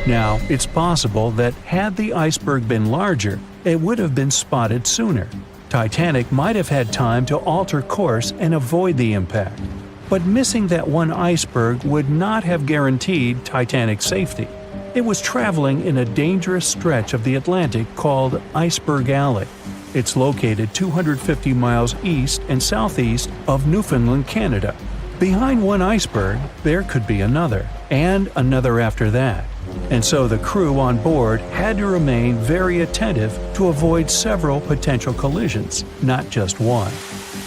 Now, it's possible that had the iceberg been larger, it would have been spotted sooner. Titanic might have had time to alter course and avoid the impact. But missing that one iceberg would not have guaranteed Titanic's safety. It was traveling in a dangerous stretch of the Atlantic called Iceberg Alley. It's located 250 miles east and southeast of Newfoundland, Canada. Behind one iceberg, there could be another, and another after that. And so the crew on board had to remain very attentive to avoid several potential collisions, not just one.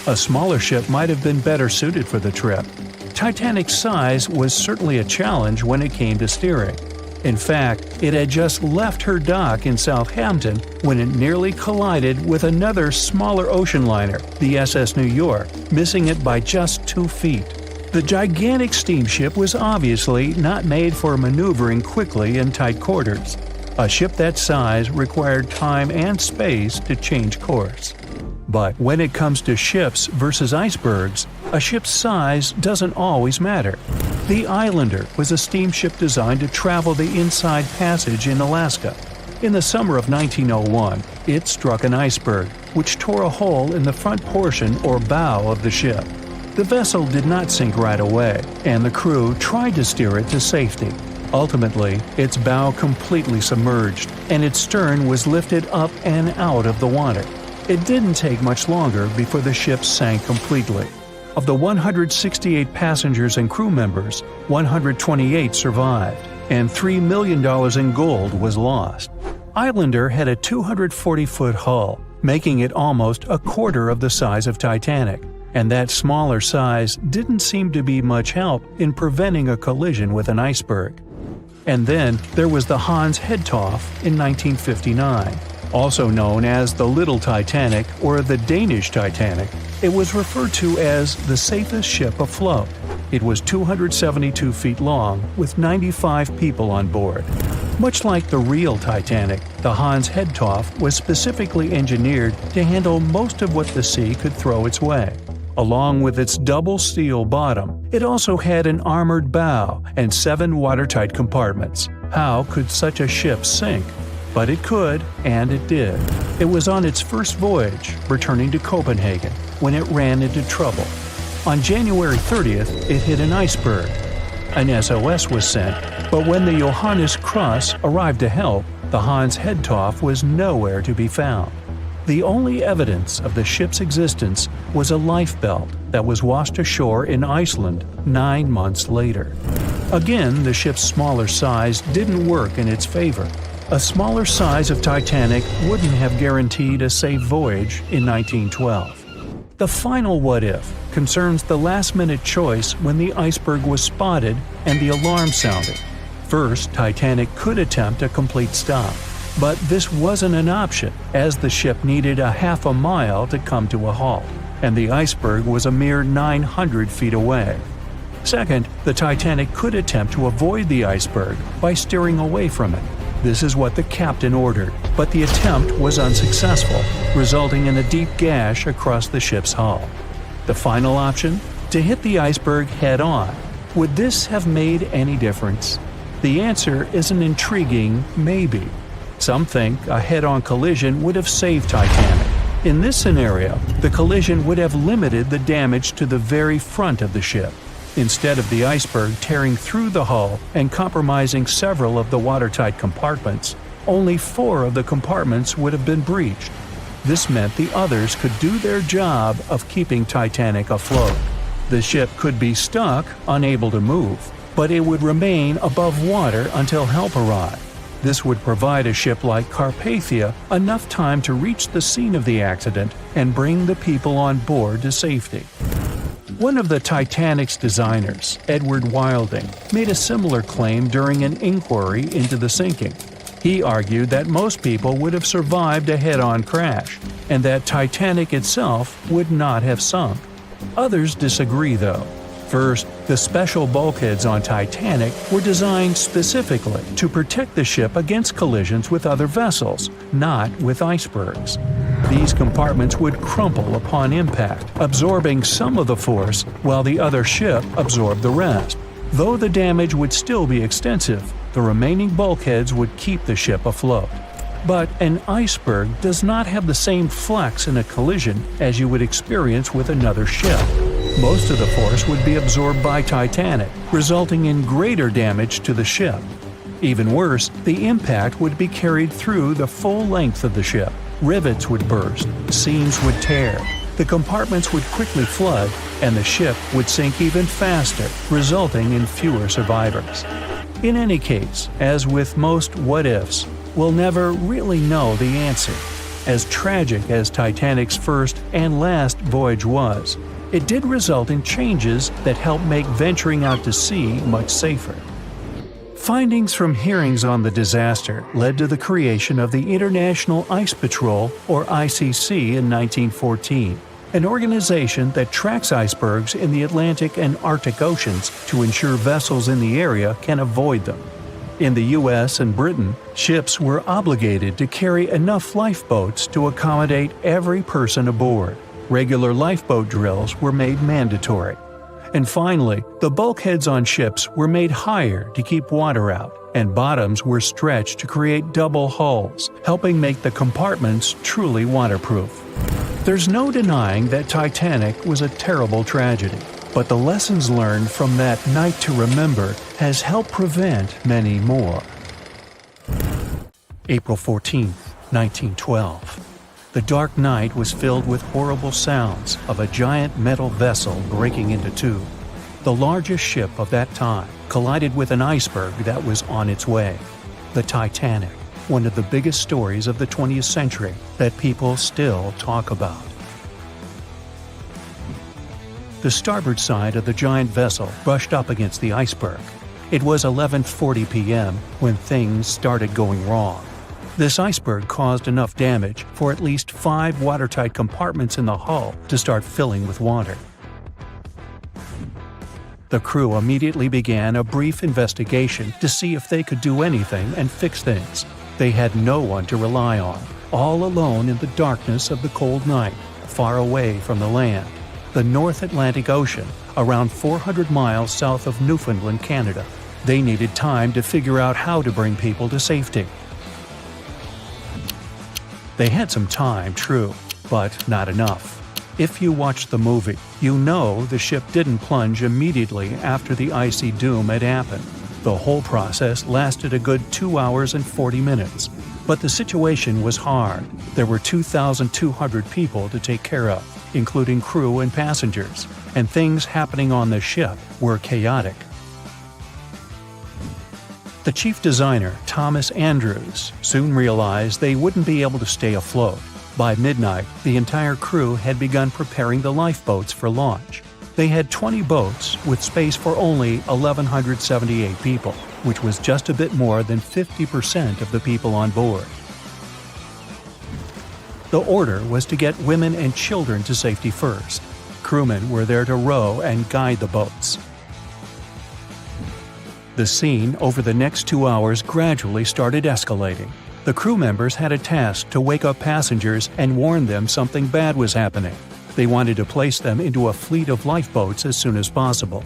A smaller ship might have been better suited for the trip. Titanic's size was certainly a challenge when it came to steering. In fact, it had just left her dock in Southampton when it nearly collided with another smaller ocean liner, the SS New York, missing it by just 2 feet. The gigantic steamship was obviously not made for maneuvering quickly in tight quarters. A ship that size required time and space to change course. But when it comes to ships versus icebergs, a ship's size doesn't always matter. The Islander was a steamship designed to travel the Inside Passage in Alaska. In the summer of 1901, it struck an iceberg, which tore a hole in the front portion or bow of the ship. The vessel did not sink right away, and the crew tried to steer it to safety. Ultimately, its bow completely submerged, and its stern was lifted up and out of the water. It didn't take much longer before the ship sank completely. Of the 168 passengers and crew members, 128 survived, and $3 million in gold was lost. Islander had a 240-foot hull, making it almost a quarter of the size of Titanic, and that smaller size didn't seem to be much help in preventing a collision with an iceberg. And then there was the Hans Hedtoft in 1959. Also known as the Little Titanic or the Danish Titanic, it was referred to as the safest ship afloat. It was 272 feet long with 95 people on board. Much like the real Titanic, the Hans Hedtoft was specifically engineered to handle most of what the sea could throw its way. Along with its double steel bottom, it also had an armored bow and 7 watertight compartments. How could such a ship sink? But it could, and it did. It was on its first voyage, returning to Copenhagen, when it ran into trouble. On January 30th, it hit an iceberg. An SOS was sent, but when the Johannes Cross arrived to help, the Hans Hedtoft was nowhere to be found. The only evidence of the ship's existence was a lifebelt that was washed ashore in Iceland 9 months later. Again, the ship's smaller size didn't work in its favor. A smaller size of Titanic wouldn't have guaranteed a safe voyage in 1912. The final what-if concerns the last-minute choice when the iceberg was spotted and the alarm sounded. First, Titanic could attempt a complete stop, but this wasn't an option as the ship needed a half a mile to come to a halt, and the iceberg was a mere 900 feet away. Second, the Titanic could attempt to avoid the iceberg by steering away from it. This is what the captain ordered, but the attempt was unsuccessful, resulting in a deep gash across the ship's hull. The final option? To hit the iceberg head-on. Would this have made any difference? The answer is an intriguing maybe. Some think a head-on collision would have saved Titanic. In this scenario, the collision would have limited the damage to the very front of the ship, instead of the iceberg tearing through the hull and compromising several of the watertight compartments. Only 4 of the compartments would have been breached. This meant the others could do their job of keeping Titanic afloat. The ship could be stuck, unable to move, but it would remain above water until help arrived. This would provide a ship like Carpathia enough time to reach the scene of the accident and bring the people on board to safety. One of the Titanic's designers, Edward Wilding, made a similar claim during an inquiry into the sinking. He argued that most people would have survived a head-on crash, and that Titanic itself would not have sunk. Others disagree, though. First, the special bulkheads on Titanic were designed specifically to protect the ship against collisions with other vessels, not with icebergs. These compartments would crumple upon impact, absorbing some of the force while the other ship absorbed the rest. Though the damage would still be extensive, the remaining bulkheads would keep the ship afloat. But an iceberg does not have the same flex in a collision as you would experience with another ship. Most of the force would be absorbed by Titanic, resulting in greater damage to the ship. Even worse, the impact would be carried through the full length of the ship. Rivets would burst, seams would tear, the compartments would quickly flood, and the ship would sink even faster, resulting in fewer survivors. In any case, as with most what-ifs, we'll never really know the answer. As tragic as Titanic's first and last voyage was, it did result in changes that helped make venturing out to sea much safer. Findings from hearings on the disaster led to the creation of the International Ice Patrol, or ICC, in 1914, an organization that tracks icebergs in the Atlantic and Arctic Oceans to ensure vessels in the area can avoid them. In the US and Britain, ships were obligated to carry enough lifeboats to accommodate every person aboard. Regular lifeboat drills were made mandatory. And finally, the bulkheads on ships were made higher to keep water out, and bottoms were stretched to create double hulls, helping make the compartments truly waterproof. There's no denying that Titanic was a terrible tragedy, but the lessons learned from that night to remember has helped prevent many more. April 14, 1912. The dark night was filled with horrible sounds of a giant metal vessel breaking into two. The largest ship of that time collided with an iceberg that was on its way. The Titanic, one of the biggest stories of the 20th century that people still talk about. The starboard side of the giant vessel brushed up against the iceberg. It was 11:40 p.m. when things started going wrong. This iceberg caused enough damage for at least 5 watertight compartments in the hull to start filling with water. The crew immediately began a brief investigation to see if they could do anything and fix things. They had no one to rely on, all alone in the darkness of the cold night, far away from the land. The North Atlantic Ocean, around 400 miles south of Newfoundland, Canada. They needed time to figure out how to bring people to safety. They had some time, true, but not enough. If you watched the movie, you know the ship didn't plunge immediately after the icy doom had happened. The whole process lasted a good 2 hours and 40 minutes. But the situation was hard. There were 2,200 people to take care of, including crew and passengers, and things happening on the ship were chaotic. The chief designer, Thomas Andrews, soon realized they wouldn't be able to stay afloat. By midnight, the entire crew had begun preparing the lifeboats for launch. They had 20 boats with space for only 1,178 people, which was just a bit more than 50% of the people on board. The order was to get women and children to safety first. Crewmen were there to row and guide the boats. The scene over the next 2 hours gradually started escalating. The crew members had a task to wake up passengers and warn them something bad was happening. They wanted to place them into a fleet of lifeboats as soon as possible.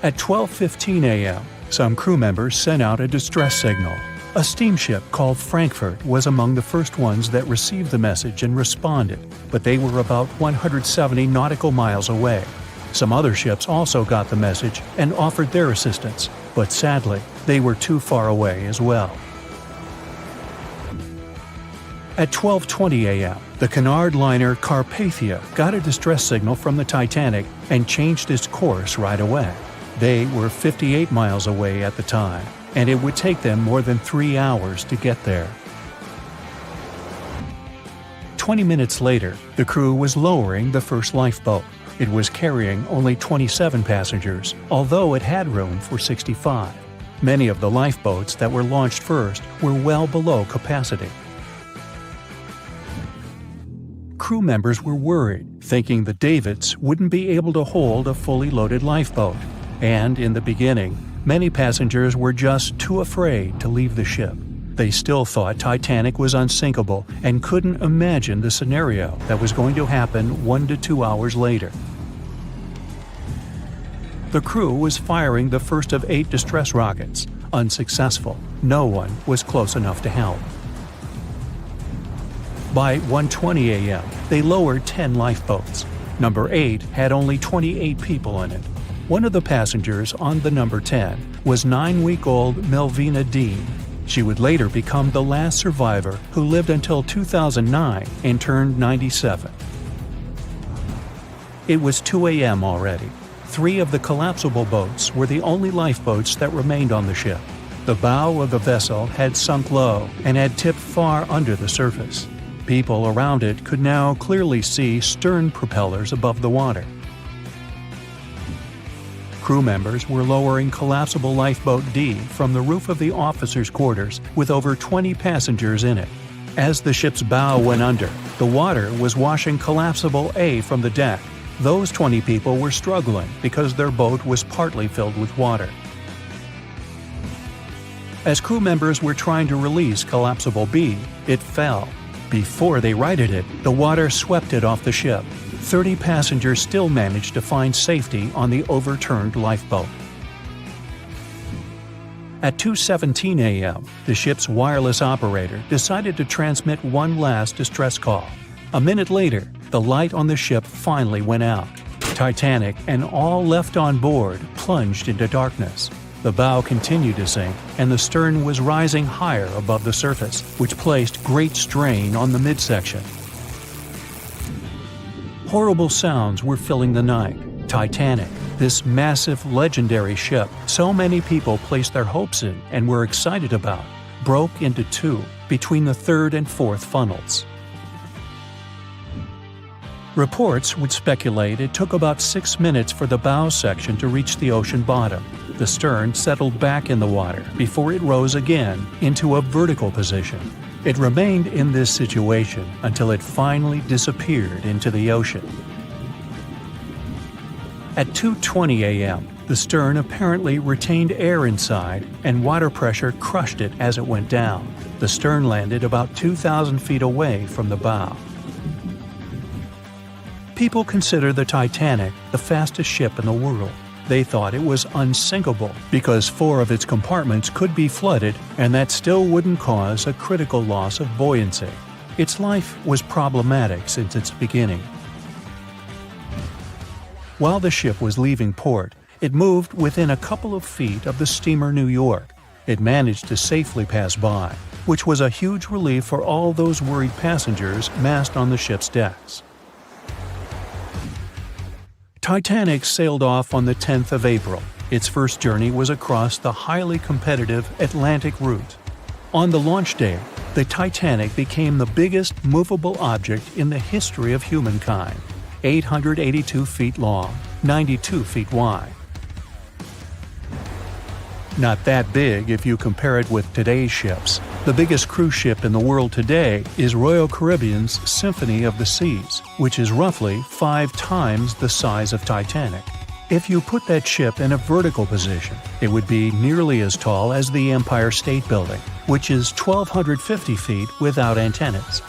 At 12:15 a.m., some crew members sent out a distress signal. A steamship called Frankfurt was among the first ones that received the message and responded, but they were about 170 nautical miles away. Some other ships also got the message and offered their assistance, but sadly, they were too far away as well. At 12:20 a.m., the Cunard liner Carpathia got a distress signal from the Titanic and changed its course right away. They were 58 miles away at the time, and it would take them more than 3 hours to get there. 20 minutes later, the crew was lowering the first lifeboat. It was carrying only 27 passengers, although it had room for 65. Many of the lifeboats that were launched first were well below capacity. Crew members were worried, thinking the Davids wouldn't be able to hold a fully loaded lifeboat. And in the beginning, many passengers were just too afraid to leave the ship. They still thought Titanic was unsinkable and couldn't imagine the scenario that was going to happen 1 to 2 hours later. The crew was firing the first of 8 distress rockets. Unsuccessful. No one was close enough to help. By 1:20 a.m., they lowered 10 lifeboats. Number 8 had only 28 people in it. One of the passengers on the number 10 was 9-week-old Melvina Dean. She would later become the last survivor who lived until 2009 and turned 97. It was 2 a.m. already. 3 of the collapsible boats were the only lifeboats that remained on the ship. The bow of the vessel had sunk low and had tipped far under the surface. People around it could now clearly see stern propellers above the water. Crew members were lowering collapsible lifeboat D from the roof of the officers' quarters with over 20 passengers in it. As the ship's bow went under, the water was washing collapsible A from the deck. Those 20 people were struggling because their boat was partly filled with water. As crew members were trying to release Collapsible B, it fell. Before they righted it, the water swept it off the ship. 30 passengers still managed to find safety on the overturned lifeboat. At 2:17 a.m., the ship's wireless operator decided to transmit one last distress call. A minute later, the light on the ship finally went out. Titanic and all left on board plunged into darkness. The bow continued to sink, and the stern was rising higher above the surface, which placed great strain on the midsection. Horrible sounds were filling the night. Titanic, this massive, legendary ship so many people placed their hopes in and were excited about, broke into two between the third and fourth funnels. Reports would speculate it took about 6 minutes for the bow section to reach the ocean bottom. The stern settled back in the water before it rose again into a vertical position. It remained in this situation until it finally disappeared into the ocean. At 2:20 a.m., the stern apparently retained air inside and water pressure crushed it as it went down. The stern landed about 2,000 feet away from the bow. People consider the Titanic the fastest ship in the world. They thought it was unsinkable because 4 of its compartments could be flooded and that still wouldn't cause a critical loss of buoyancy. Its life was problematic since its beginning. While the ship was leaving port, it moved within a couple of feet of the steamer New York. It managed to safely pass by, which was a huge relief for all those worried passengers massed on the ship's decks. Titanic sailed off on the 10th of April. Its first journey was across the highly competitive Atlantic route. On the launch day, the Titanic became the biggest movable object in the history of humankind, 882 feet long, 92 feet wide. Not that big if you compare it with today's ships. The biggest cruise ship in the world today is Royal Caribbean's Symphony of the Seas, which is roughly 5 times the size of Titanic. If you put that ship in a vertical position, it would be nearly as tall as the Empire State Building, which is 1,250 feet without antennas.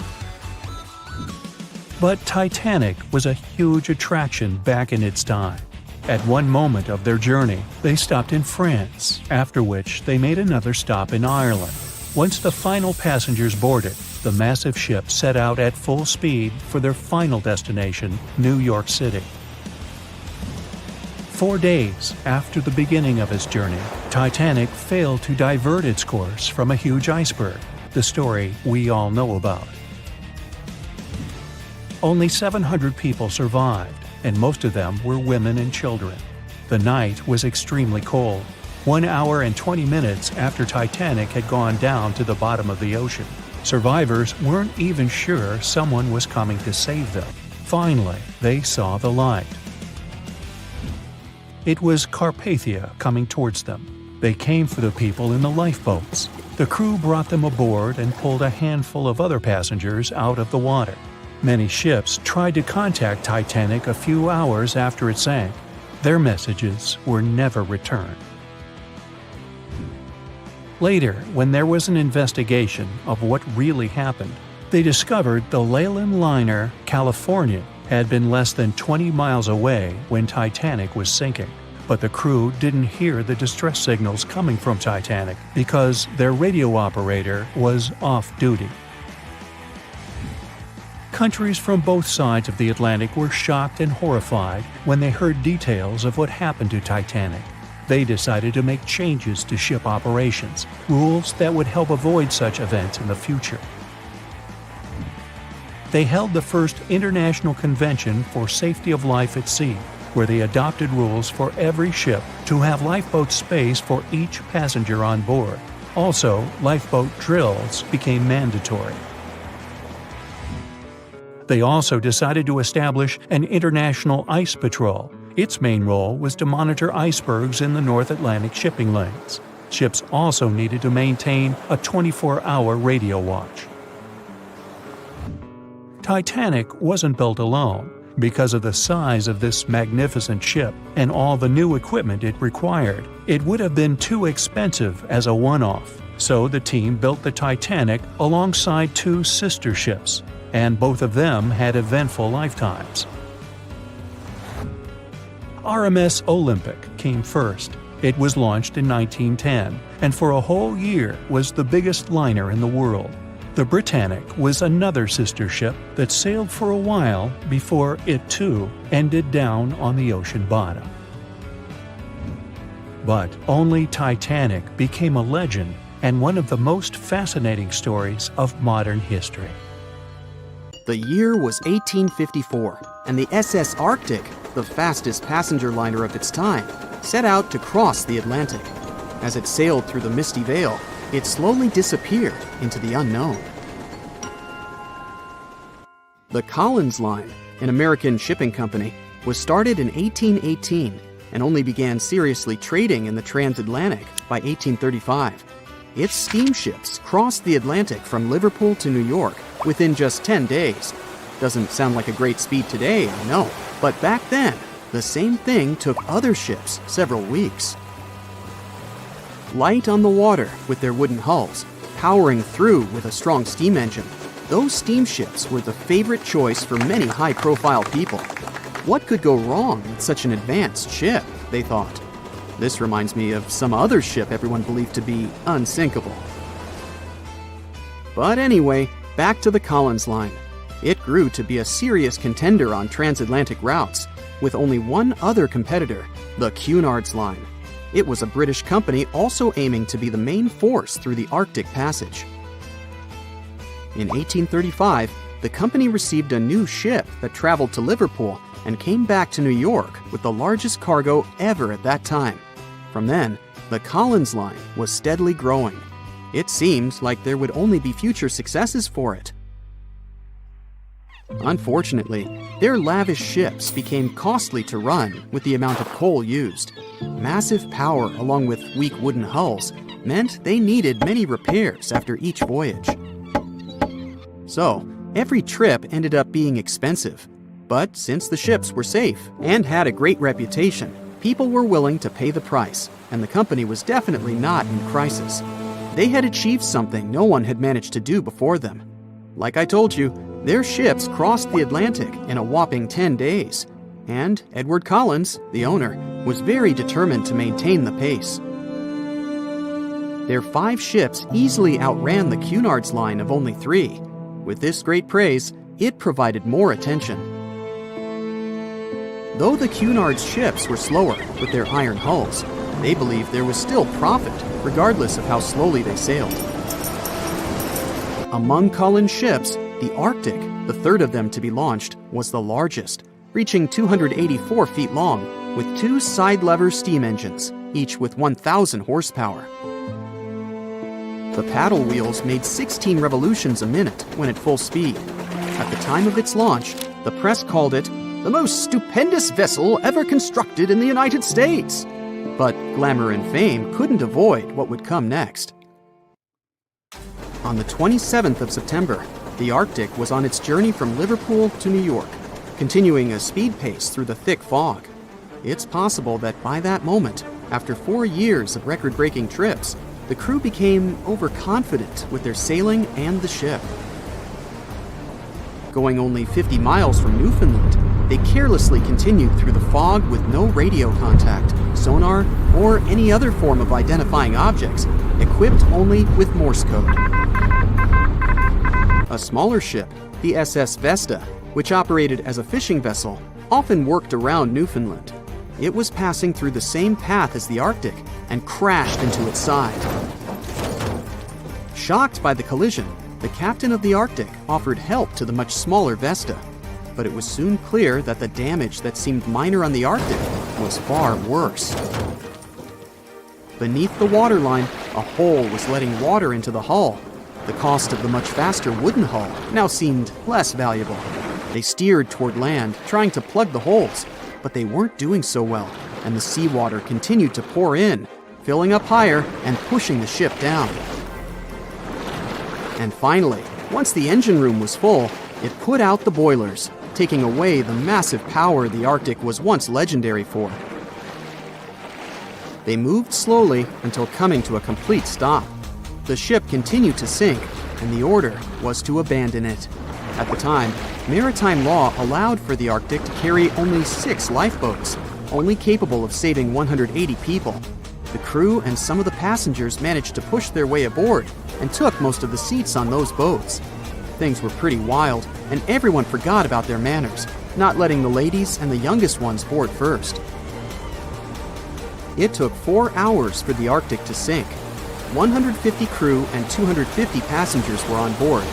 But Titanic was a huge attraction back in its time. At one moment of their journey, they stopped in France, after which they made another stop in Ireland. Once the final passengers boarded, the massive ship set out at full speed for their final destination, New York City. 4 days after the beginning of its journey, Titanic failed to divert its course from a huge iceberg, the story we all know about. Only 700 people survived, and most of them were women and children. The night was extremely cold, 1 hour and 20 minutes after Titanic had gone down to the bottom of the ocean. Survivors weren't even sure someone was coming to save them. Finally, they saw the light. It was Carpathia coming towards them. They came for the people in the lifeboats. The crew brought them aboard and pulled a handful of other passengers out of the water. Many ships tried to contact Titanic a few hours after it sank. Their messages were never returned. Later, when there was an investigation of what really happened, they discovered the Leyland liner California had been less than 20 miles away when Titanic was sinking. But the crew didn't hear the distress signals coming from Titanic because their radio operator was off duty. Countries from both sides of the Atlantic were shocked and horrified when they heard details of what happened to Titanic. They decided to make changes to ship operations, rules that would help avoid such events in the future. They held the first International Convention for Safety of Life at Sea, where they adopted rules for every ship to have lifeboat space for each passenger on board. Also, lifeboat drills became mandatory. They also decided to establish an international ice patrol. Its main role was to monitor icebergs in the North Atlantic shipping lanes. Ships also needed to maintain a 24-hour radio watch. Titanic wasn't built alone. Because of the size of this magnificent ship and all the new equipment it required, it would have been too expensive as a one-off. So the team built the Titanic alongside two sister ships, and both of them had eventful lifetimes. RMS Olympic came first. It was launched in 1910, and for a whole year was the biggest liner in the world. The Britannic was another sister ship that sailed for a while before it too ended down on the ocean bottom. But only Titanic became a legend and one of the most fascinating stories of modern history. The year was 1854, and the SS Arctic, the fastest passenger liner of its time, set out to cross the Atlantic. As it sailed through the misty veil, it slowly disappeared into the unknown. The Collins Line, an American shipping company, was started in 1818 and only began seriously trading in the transatlantic by 1835. Its steamships crossed the Atlantic from Liverpool to New York within just 10 days. Doesn't sound like a great speed today, I know, but back then, the same thing took other ships several weeks. Light on the water with their wooden hulls, powering through with a strong steam engine, those steamships were the favorite choice for many high-profile people. What could go wrong with such an advanced ship, they thought. This reminds me of some other ship everyone believed to be unsinkable. But anyway, back to the Collins Line. It grew to be a serious contender on transatlantic routes, with only one other competitor, the Cunard's Line. It was a British company also aiming to be the main force through the Arctic Passage. In 1835, the company received a new ship that traveled to Liverpool and came back to New York with the largest cargo ever at that time. From then, the Collins Line was steadily growing. It seemed like there would only be future successes for it. Unfortunately, their lavish ships became costly to run with the amount of coal used. Massive power along with weak wooden hulls meant they needed many repairs after each voyage. So, every trip ended up being expensive. But since the ships were safe and had a great reputation, people were willing to pay the price, and the company was definitely not in crisis. They had achieved something no one had managed to do before them. Like I told you, their ships crossed the Atlantic in a whopping 10 days, and Edward Collins, the owner, was very determined to maintain the pace. Their 5 ships easily outran the Cunard's Line of only 3. With this great praise, it provided more attention. Though the Cunard's ships were slower with their iron hulls, they believed there was still profit, regardless of how slowly they sailed. Among Collins' ships, the Arctic, the third of them to be launched, was the largest, reaching 284 feet long, with 2 side-lever steam engines, each with 1,000 horsepower. The paddle wheels made 16 revolutions a minute when at full speed. At the time of its launch, the press called it the most stupendous vessel ever constructed in the United States. But glamour and fame couldn't avoid what would come next. On the 27th of September, the Arctic was on its journey from Liverpool to New York, continuing a speed pace through the thick fog. It's possible that by that moment, after 4 years of record-breaking trips, the crew became overconfident with their sailing and the ship. Going only 50 miles from Newfoundland, they carelessly continued through the fog with no radio contact, sonar, or any other form of identifying objects, equipped only with Morse code. A smaller ship, the SS Vesta, which operated as a fishing vessel, often worked around Newfoundland. It was passing through the same path as the Arctic and crashed into its side. Shocked by the collision, the captain of the Arctic offered help to the much smaller Vesta, but it was soon clear that the damage that seemed minor on the Arctic was far worse. Beneath the waterline, a hole was letting water into the hull. The cost of the much faster wooden hull now seemed less valuable. They steered toward land, trying to plug the holes, but they weren't doing so well, and the seawater continued to pour in, filling up higher and pushing the ship down. And finally, once the engine room was full, it put out the boilers, taking away the massive power the Arctic was once legendary for. They moved slowly until coming to a complete stop. The ship continued to sink, and the order was to abandon it. At the time, maritime law allowed for the Arctic to carry only 6 lifeboats, only capable of saving 180 people. The crew and some of the passengers managed to push their way aboard and took most of the seats on those boats. Things were pretty wild, and everyone forgot about their manners, not letting the ladies and the youngest ones board first. It took 4 hours for the Arctic to sink. 150 crew and 250 passengers were on board.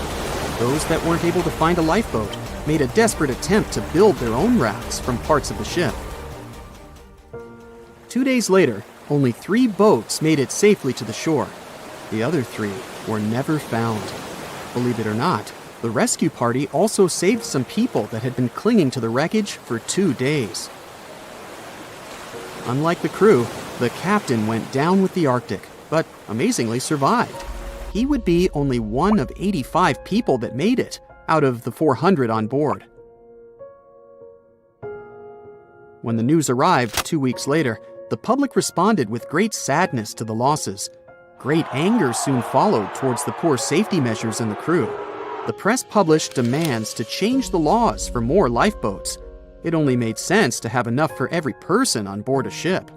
Those that weren't able to find a lifeboat made a desperate attempt to build their own rafts from parts of the ship. 2 days later, only 3 boats made it safely to the shore. The other 3 were never found. Believe it or not, the rescue party also saved some people that had been clinging to the wreckage for 2 days. Unlike the crew, the captain went down with the Arctic, but amazingly survived. He would be only one of 85 people that made it out of the 400 on board. When the news arrived 2 weeks later, the public responded with great sadness to the losses. Great anger soon followed towards the poor safety measures in the crew. The press published demands to change the laws for more lifeboats. It only made sense to have enough for every person on board a ship.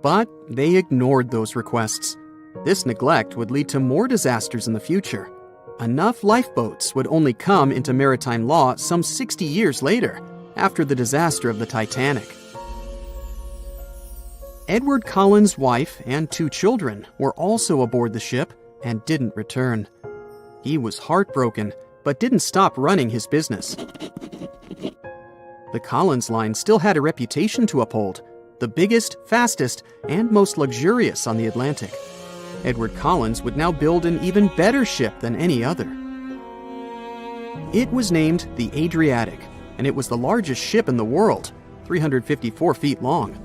But they ignored those requests. This neglect would lead to more disasters in the future. Enough lifeboats would only come into maritime law some 60 years later, after the disaster of the Titanic. Edward Collins' wife and 2 children were also aboard the ship and didn't return. He was heartbroken, but didn't stop running his business. The Collins line still had a reputation to uphold, the biggest, fastest, and most luxurious on the Atlantic. Edward Collins would now build an even better ship than any other. It was named the Adriatic, and it was the largest ship in the world, 354 feet long.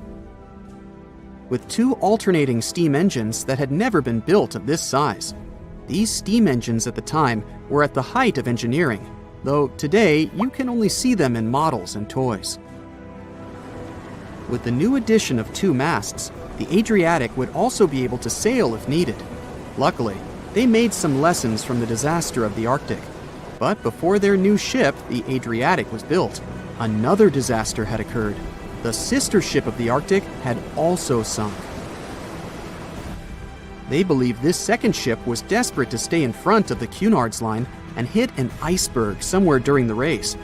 With 2 alternating steam engines that had never been built of this size. These steam engines at the time were at the height of engineering, though today you can only see them in models and toys. With the new addition of 2 masts, the Adriatic would also be able to sail if needed. Luckily, they made some lessons from the disaster of the Arctic. But before their new ship, the Adriatic, was built, another disaster had occurred. The sister ship of the Arctic had also sunk. They believed this second ship was desperate to stay in front of the Cunard's line and hit an iceberg somewhere during the race.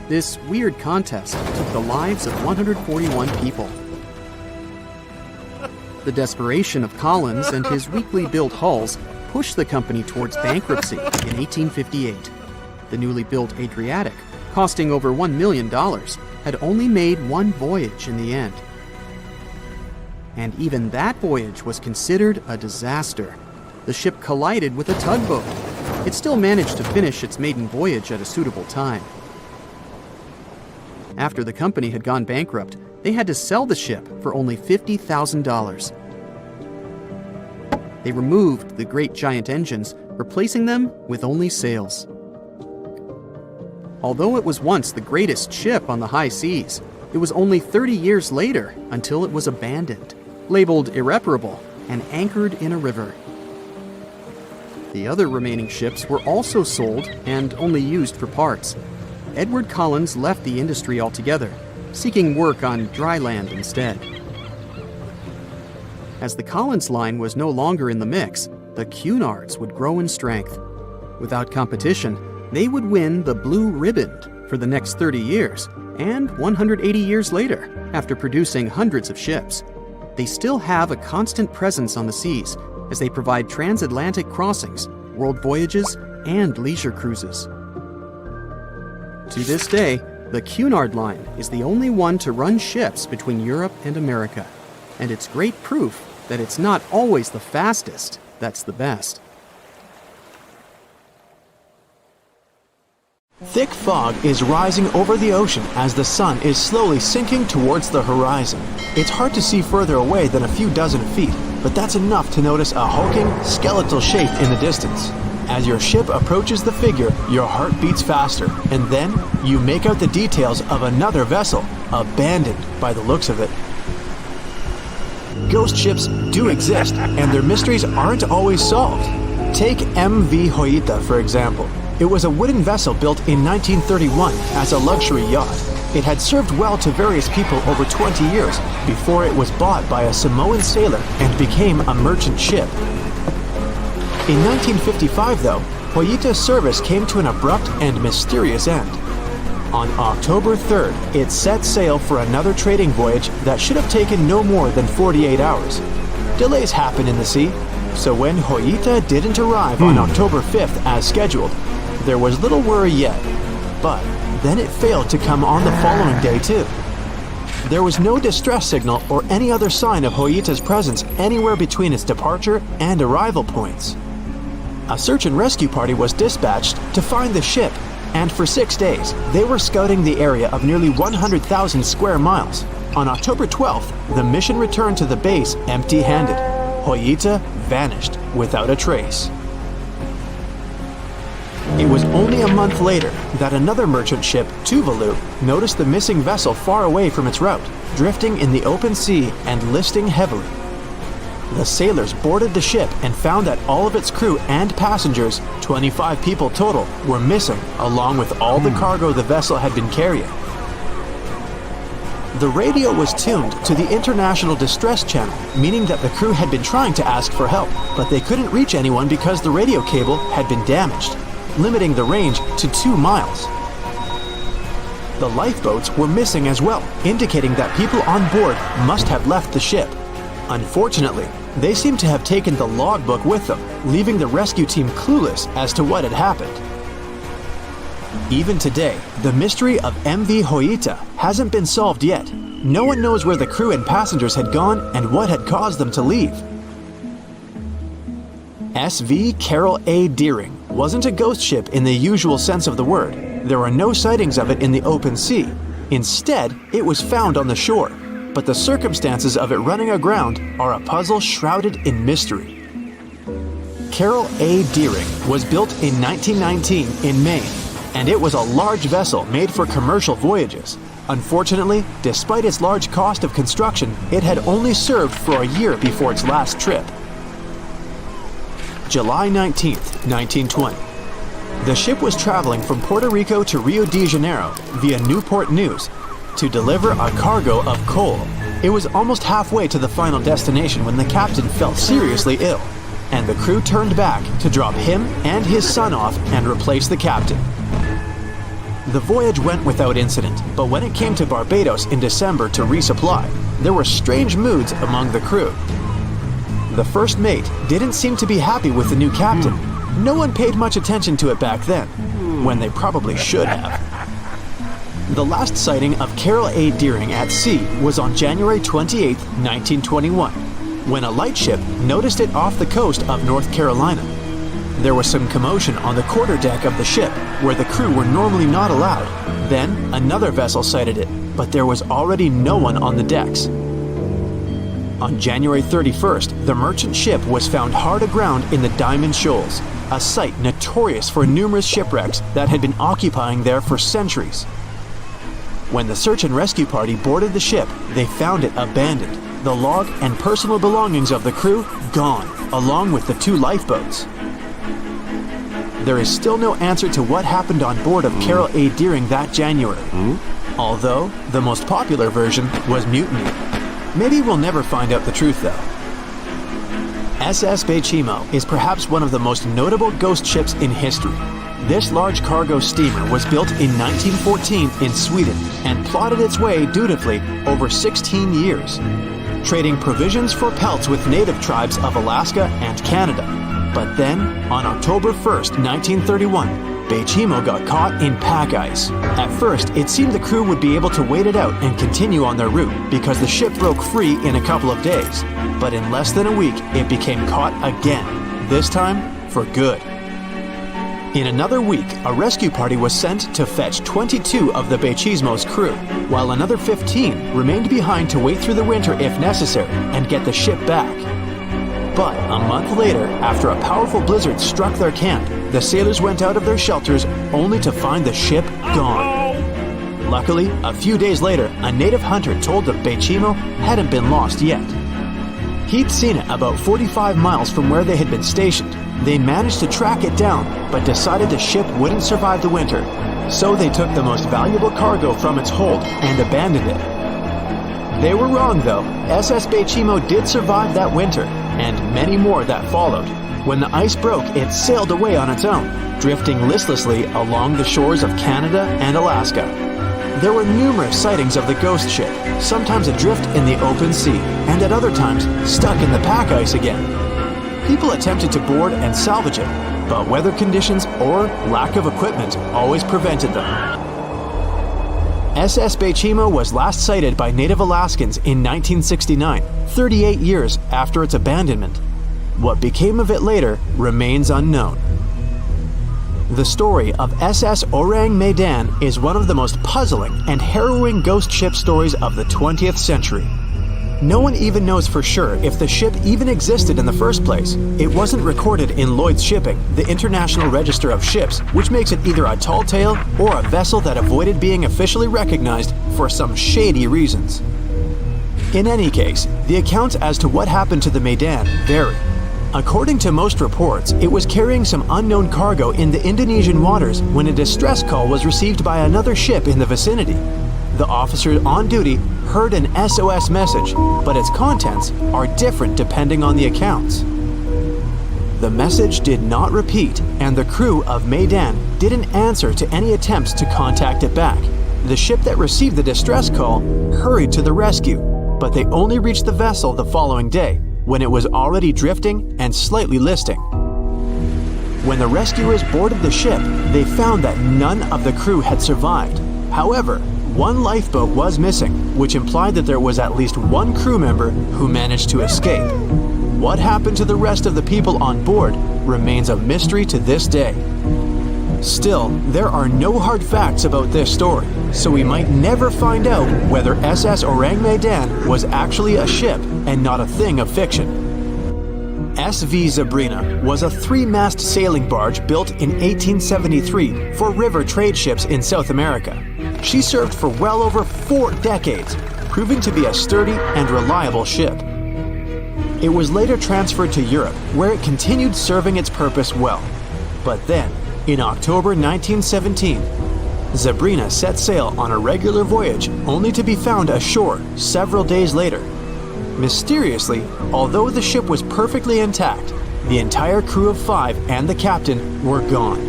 This weird contest took the lives of 141 people. The desperation of Collins and his weakly built hulls pushed the company towards bankruptcy in 1858. The newly built Adriatic, costing over $1 million, had only made 1 voyage in the end. And even that voyage was considered a disaster. The ship collided with a tugboat. It still managed to finish its maiden voyage at a suitable time. After the company had gone bankrupt, they had to sell the ship for only $50,000. They removed the great giant engines, replacing them with only sails. Although it was once the greatest ship on the high seas, it was only 30 years later until it was abandoned, labeled irreparable, and anchored in a river. The other remaining ships were also sold and only used for parts. Edward Collins left the industry altogether, seeking work on dry land instead. As the Collins line was no longer in the mix, the Cunards would grow in strength. Without competition, they would win the Blue Ribbon for the next 30 years, and 180 years later, after producing hundreds of ships. They still have a constant presence on the seas as they provide transatlantic crossings, world voyages, and leisure cruises. To this day, the Cunard line is the only one to run ships between Europe and America, and it's great proof that it's not always the fastest that's the best. Thick fog is rising over the ocean as the sun is slowly sinking towards the horizon. It's hard to see further away than a few dozen feet, but that's enough to notice a hulking, skeletal shape in the distance. As your ship approaches the figure, your heart beats faster, and then you make out the details of another vessel, abandoned by the looks of it. ghost ships do exist, and their mysteries aren't always solved. Take MV Hoita, for example. It was a wooden vessel built in 1931 as a luxury yacht. It had served well to various people over 20 years before it was bought by a Samoan sailor and became a merchant ship. In 1955, though, Hoita's service came to an abrupt and mysterious end. On October 3rd, it set sail for another trading voyage that should have taken no more than 48 hours. Delays happen in the sea, so when Hoita didn't arrive on October 5th as scheduled, there was little worry yet. But then it failed to come on the following day too. There was no distress signal or any other sign of Hoita's presence anywhere between its departure and arrival points. A search and rescue party was dispatched to find the ship, and for 6 days, they were scouting the area of nearly 100,000 square miles. On October 12th, the mission returned to the base empty-handed. Hoita vanished without a trace. It was only a month later that another merchant ship, Tuvalu, noticed the missing vessel far away from its route, drifting in the open sea and listing heavily. The sailors boarded the ship and found that all of its crew and passengers, 25 people total, were missing, along with all the cargo the vessel had been carrying. The radio was tuned to the International Distress Channel, meaning that the crew had been trying to ask for help, but they couldn't reach anyone because the radio cable had been damaged, limiting the range to 2 miles. The lifeboats were missing as well, indicating that people on board must have left the ship. Unfortunately, they seemed to have taken the logbook with them, leaving the rescue team clueless as to what had happened. Even today, the mystery of MV Hoita hasn't been solved yet. No one knows where the crew and passengers had gone and what had caused them to leave. SV Carol A. Deering wasn't a ghost ship in the usual sense of the word. There are no sightings of it in the open sea. Instead, it was found on the shore, but the circumstances of it running aground are a puzzle shrouded in mystery. Carol A. Deering was built in 1919 in Maine, and it was a large vessel made for commercial voyages. Unfortunately, despite its large cost of construction, it had only served for a year before its last trip. July 19, 1920. The ship was traveling from Puerto Rico to Rio de Janeiro via Newport News to deliver a cargo of coal. It was almost halfway to the final destination when the captain fell seriously ill, and the crew turned back to drop him and his son off and replace the captain. The voyage went without incident, but when it came to Barbados in December to resupply, there were strange moods among the crew. The first mate didn't seem to be happy with the new captain. No one paid much attention to it back then, when they probably should have. The last sighting of Carol A. Deering at sea was on January 28, 1921, when a lightship noticed it off the coast of North Carolina. There was some commotion on the quarterdeck of the ship, where the crew were normally not allowed. Then, another vessel sighted it, but there was already no one on the decks. On January 31st, the merchant ship was found hard aground in the Diamond Shoals, a site notorious for numerous shipwrecks that had been occupying there for centuries. When the search and rescue party boarded the ship, they found it abandoned, the log and personal belongings of the crew gone, along with the 2 lifeboats. There is still no answer to what happened on board of Carol A. Deering that January, although the most popular version was mutiny. Maybe we'll never find out the truth though. SS Bechimo is perhaps one of the most notable ghost ships in history. This large cargo steamer was built in 1914 in Sweden and plodded its way dutifully over 16 years, trading provisions for pelts with native tribes of Alaska and Canada. But then, on October 1st, 1931, Bechimo got caught in pack ice. At first, it seemed the crew would be able to wait it out and continue on their route because the ship broke free in a couple of days. But in less than a week, it became caught again, this time for good. In another week, a rescue party was sent to fetch 22 of the Bechimo's crew, while another 15 remained behind to wait through the winter if necessary and get the ship back. But a month later, after a powerful blizzard struck their camp, the sailors went out of their shelters only to find the ship gone. Luckily, a few days later, a native hunter told them Bechimo hadn't been lost yet. He'd seen it about 45 miles from where they had been stationed. They managed to track it down, but decided the ship wouldn't survive the winter. So they took the most valuable cargo from its hold and abandoned it. They were wrong though. SS Bechimo did survive that winter, and many more that followed. When the ice broke, it sailed away on its own, drifting listlessly along the shores of Canada and Alaska. There were numerous sightings of the ghost ship, sometimes adrift in the open sea, and at other times stuck in the pack ice again. People attempted to board and salvage it, but weather conditions or lack of equipment always prevented them. SS Bechimo was last sighted by native Alaskans in 1969, 38 years after its abandonment. What became of it later remains unknown. The story of SS Orang Medan is one of the most puzzling and harrowing ghost ship stories of the 20th century. No one even knows for sure if the ship even existed in the first place. It wasn't recorded in Lloyd's Shipping, the International Register of Ships, which makes it either a tall tale or a vessel that avoided being officially recognized for some shady reasons. In any case, the accounts as to what happened to the Medan vary. According to most reports, it was carrying some unknown cargo in the Indonesian waters when a distress call was received by another ship in the vicinity. The officer on duty heard an SOS message, but its contents are different depending on the accounts. The message did not repeat, and the crew of Medan didn't answer to any attempts to contact it back. The ship that received the distress call hurried to the rescue, but they only reached the vessel the following day, when it was already drifting and slightly listing. When the rescuers boarded the ship, they found that none of the crew had survived. However, one lifeboat was missing, which implied that there was at least one crew member who managed to escape. What happened to the rest of the people on board remains a mystery to this day. Still, there are no hard facts about this story, so we might never find out whether SS Orang Medan was actually a ship and not a thing of fiction. SV Zabrina was a 3-mast sailing barge built in 1873 for river trade ships in South America. She served for well over 4 decades, proving to be a sturdy and reliable ship. It was later transferred to Europe, where it continued serving its purpose well. But then, in October 1917, Zabrina set sail on a regular voyage only to be found ashore several days later. Mysteriously, although the ship was perfectly intact, the entire crew of 5 and the captain were gone.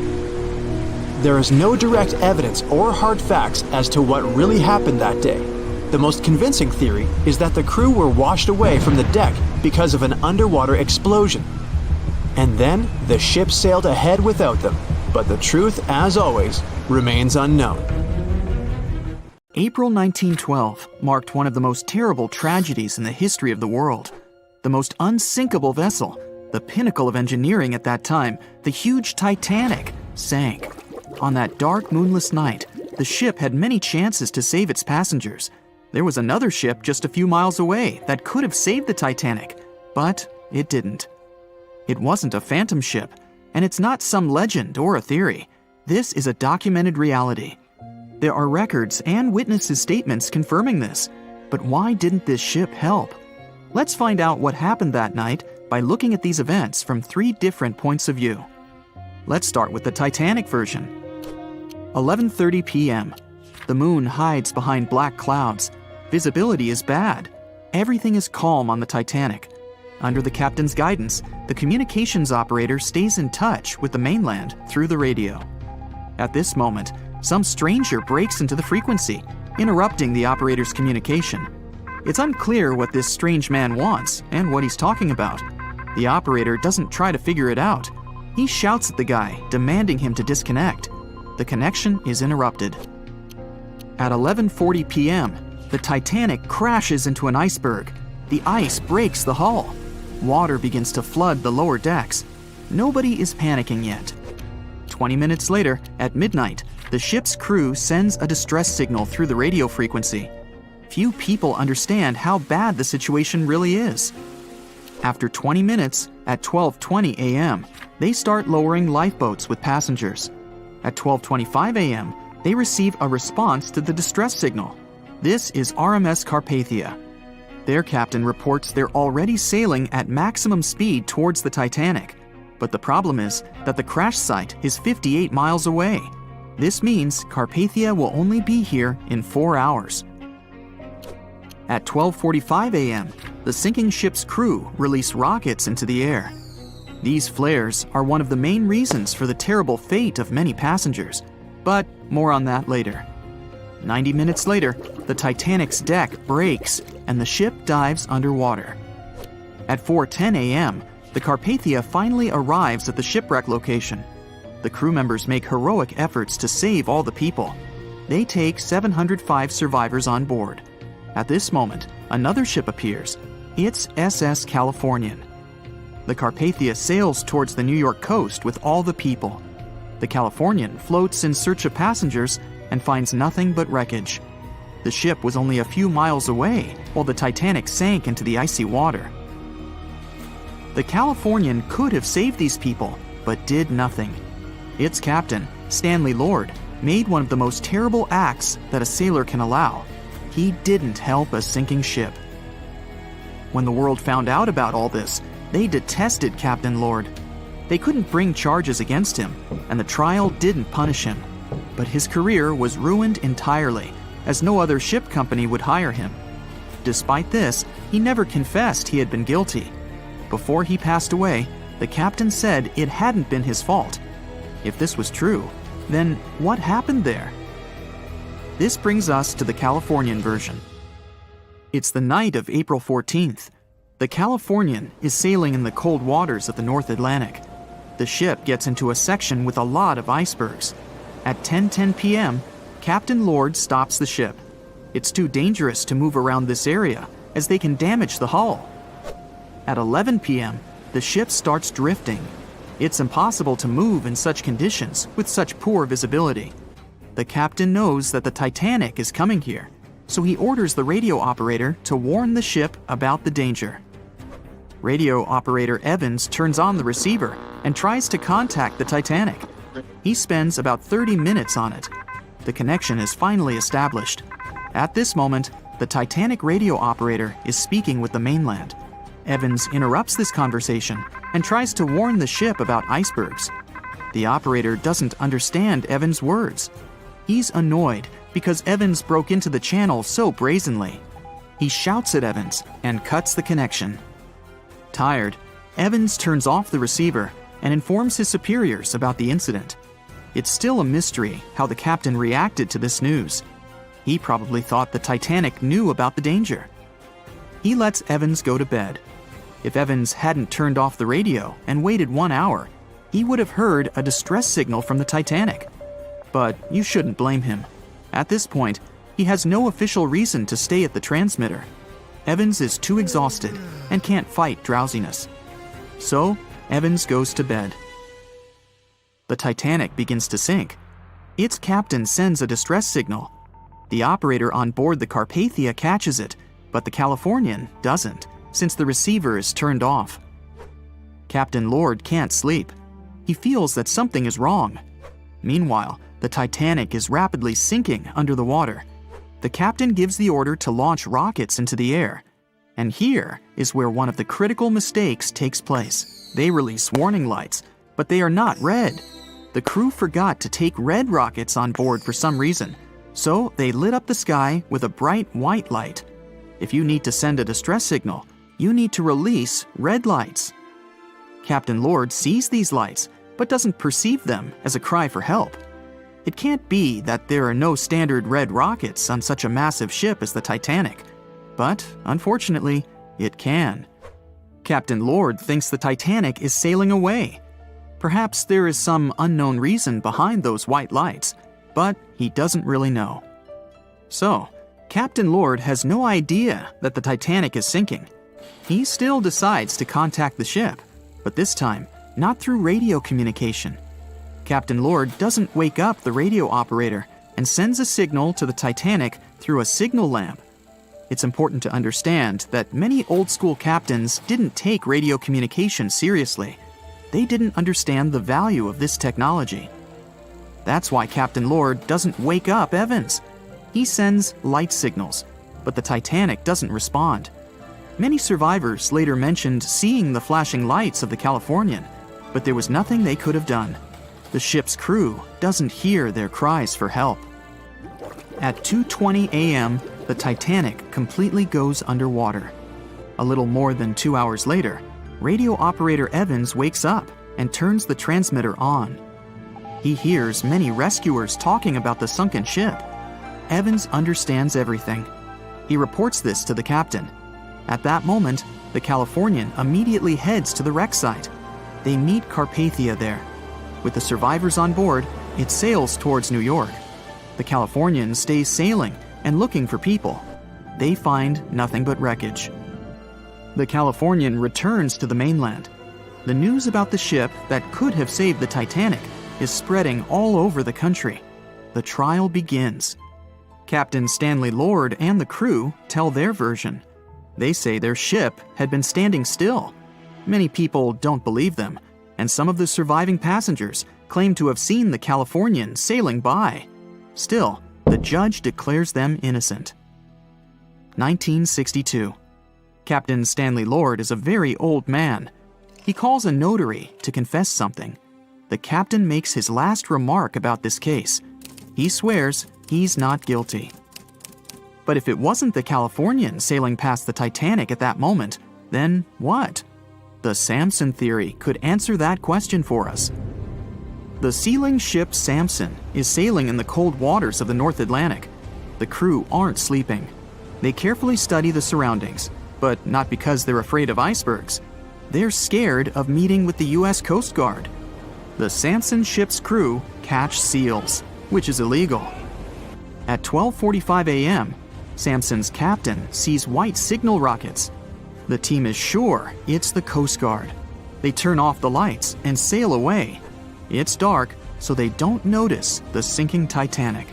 There is no direct evidence or hard facts as to what really happened that day. The most convincing theory is that the crew were washed away from the deck because of an underwater explosion. And then the ship sailed ahead without them. But the truth, as always, remains unknown. April 1912 marked one of the most terrible tragedies in the history of the world. The most unsinkable vessel, the pinnacle of engineering at that time, the huge Titanic, sank. On that dark, moonless night, the ship had many chances to save its passengers. There was another ship just a few miles away that could have saved the Titanic, but it didn't. It wasn't a phantom ship, and it's not some legend or a theory. This is a documented reality. There are records and witnesses' statements confirming this. But why didn't this ship help? Let's find out what happened that night by looking at these events from 3 different points of view. Let's start with the Titanic version. 11:30 p.m. The moon hides behind black clouds. Visibility is bad. Everything is calm on the Titanic. Under the captain's guidance, the communications operator stays in touch with the mainland through the radio. At this moment, some stranger breaks into the frequency, interrupting the operator's communication. It's unclear what this strange man wants and what he's talking about. The operator doesn't try to figure it out. He shouts at the guy, demanding him to disconnect. The connection is interrupted. At 11:40 p.m., the Titanic crashes into an iceberg. The ice breaks the hull. Water begins to flood the lower decks. Nobody is panicking yet. 20 minutes later, at midnight, the ship's crew sends a distress signal through the radio frequency. Few people understand how bad the situation really is. After 20 minutes, at 12:20 a.m., they start lowering lifeboats with passengers. At 12:25 a.m., they receive a response to the distress signal. This is RMS Carpathia. Their captain reports they're already sailing at maximum speed towards the Titanic. But the problem is that the crash site is 58 miles away. This means Carpathia will only be here in 4 hours. At 12:45 a.m., the sinking ship's crew release rockets into the air. These flares are one of the main reasons for the terrible fate of many passengers, but more on that later. 90 minutes later, the Titanic's deck breaks and the ship dives underwater. At 4:10 a.m., the Carpathia finally arrives at the shipwreck location. The crew members make heroic efforts to save all the people. They take 705 survivors on board. At this moment, another ship appears. It's SS Californian. The Carpathia sails towards the New York coast with all the people. The Californian floats in search of passengers and finds nothing but wreckage. The ship was only a few miles away while the Titanic sank into the icy water. The Californian could have saved these people, but did nothing. Its captain, Stanley Lord, made one of the most terrible acts that a sailor can allow. He didn't help a sinking ship. When the world found out about all this, they detested Captain Lord. They couldn't bring charges against him, and the trial didn't punish him. But his career was ruined entirely, as no other ship company would hire him. Despite this, he never confessed he had been guilty. Before he passed away, the captain said it hadn't been his fault. If this was true, then what happened there? This brings us to the Californian version. It's the night of April 14th. The Californian is sailing in the cold waters of the North Atlantic. The ship gets into a section with a lot of icebergs. At 10:10 p.m., Captain Lord stops the ship. It's too dangerous to move around this area, as they can damage the hull. At 11 p.m., the ship starts drifting. It's impossible to move in such conditions with such poor visibility. The captain knows that the Titanic is coming here, so he orders the radio operator to warn the ship about the danger. Radio operator Evans turns on the receiver and tries to contact the Titanic. He spends about 30 minutes on it. The connection is finally established. At this moment, the Titanic radio operator is speaking with the mainland. Evans interrupts this conversation and tries to warn the ship about icebergs. The operator doesn't understand Evans' words. He's annoyed because Evans broke into the channel so brazenly. He shouts at Evans and cuts the connection. Tired, Evans turns off the receiver and informs his superiors about the incident. It's still a mystery how the captain reacted to this news. He probably thought the Titanic knew about the danger. He lets Evans go to bed. If Evans hadn't turned off the radio and waited 1 hour, he would have heard a distress signal from the Titanic. But you shouldn't blame him. At this point, he has no official reason to stay at the transmitter. Evans is too exhausted and can't fight drowsiness. So, Evans goes to bed. The Titanic begins to sink. Its captain sends a distress signal. The operator on board the Carpathia catches it, but the Californian doesn't, since the receiver is turned off. Captain Lord can't sleep. He feels that something is wrong. Meanwhile, the Titanic is rapidly sinking under the water. The captain gives the order to launch rockets into the air. And here is where one of the critical mistakes takes place. They release warning lights, but they are not red. The crew forgot to take red rockets on board for some reason, so they lit up the sky with a bright white light. If you need to send a distress signal, you need to release red lights. Captain Lord sees these lights, but doesn't perceive them as a cry for help. It can't be that there are no standard red rockets on such a massive ship as the Titanic. But, unfortunately, it can. Captain Lord thinks the Titanic is sailing away. Perhaps there is some unknown reason behind those white lights, but he doesn't really know. So, Captain Lord has no idea that the Titanic is sinking. He still decides to contact the ship, but this time, not through radio communication. Captain Lord doesn't wake up the radio operator and sends a signal to the Titanic through a signal lamp. It's important to understand that many old-school captains didn't take radio communication seriously. They didn't understand the value of this technology. That's why Captain Lord doesn't wake up Evans. He sends light signals, but the Titanic doesn't respond. Many survivors later mentioned seeing the flashing lights of the Californian, but there was nothing they could have done. The ship's crew doesn't hear their cries for help. At 2:20 a.m., the Titanic completely goes underwater. A little more than 2 hours later, radio operator Evans wakes up and turns the transmitter on. He hears many rescuers talking about the sunken ship. Evans understands everything. He reports this to the captain. At that moment, the Californian immediately heads to the wreck site. They meet Carpathia there. With the survivors on board, it sails towards New York. The Californian stays sailing and looking for people. They find nothing but wreckage. The Californian returns to the mainland. The news about the ship that could have saved the Titanic is spreading all over the country. The trial begins. Captain Stanley Lord and the crew tell their version. They say their ship had been standing still. Many people don't believe them, and some of the surviving passengers claim to have seen the Californian sailing by. Still, the judge declares them innocent. 1962. Captain Stanley Lord is a very old man. He calls a notary to confess something. The captain makes his last remark about this case. He swears he's not guilty. But if it wasn't the Californian sailing past the Titanic at that moment, then what? The Samson theory could answer that question for us. The sealing ship Samson is sailing in the cold waters of the North Atlantic. The crew aren't sleeping. They carefully study the surroundings, but not because they're afraid of icebergs. They're scared of meeting with the U.S. Coast Guard. The Samson ship's crew catch seals, which is illegal. At 12:45 a.m., Samson's captain sees white signal rockets. The team is sure it's the Coast Guard. They turn off the lights and sail away. It's dark, so they don't notice the sinking Titanic.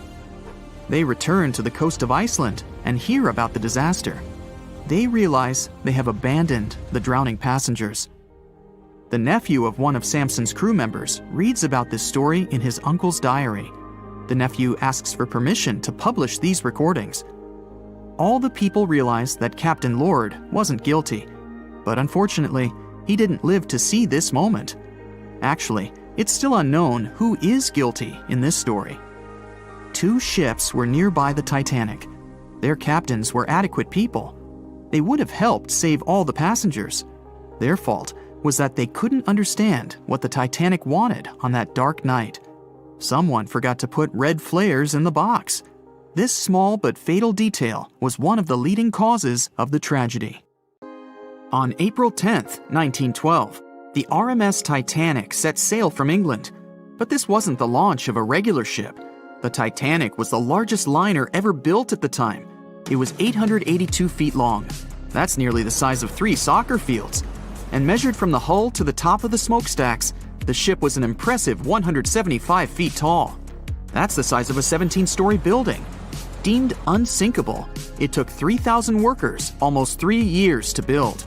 They return to the coast of Iceland and hear about the disaster. They realize they have abandoned the drowning passengers. The nephew of one of Samson's crew members reads about this story in his uncle's diary. The nephew asks for permission to publish these recordings. All the people realize that Captain Lord wasn't guilty, but unfortunately, he didn't live to see this moment. Actually, it's still unknown who is guilty in this story. 2 ships were nearby the Titanic. Their captains were adequate people. They would have helped save all the passengers. Their fault was that they couldn't understand what the Titanic wanted on that dark night. Someone forgot to put red flares in the box. This small but fatal detail was one of the leading causes of the tragedy. On April 10, 1912, the RMS Titanic set sail from England. But this wasn't the launch of a regular ship. The Titanic was the largest liner ever built at the time. It was 882 feet long. That's nearly the size of 3 soccer fields. And measured from the hull to the top of the smokestacks, the ship was an impressive 175 feet tall. That's the size of a 17-story building. Deemed unsinkable, it took 3,000 workers almost 3 years to build.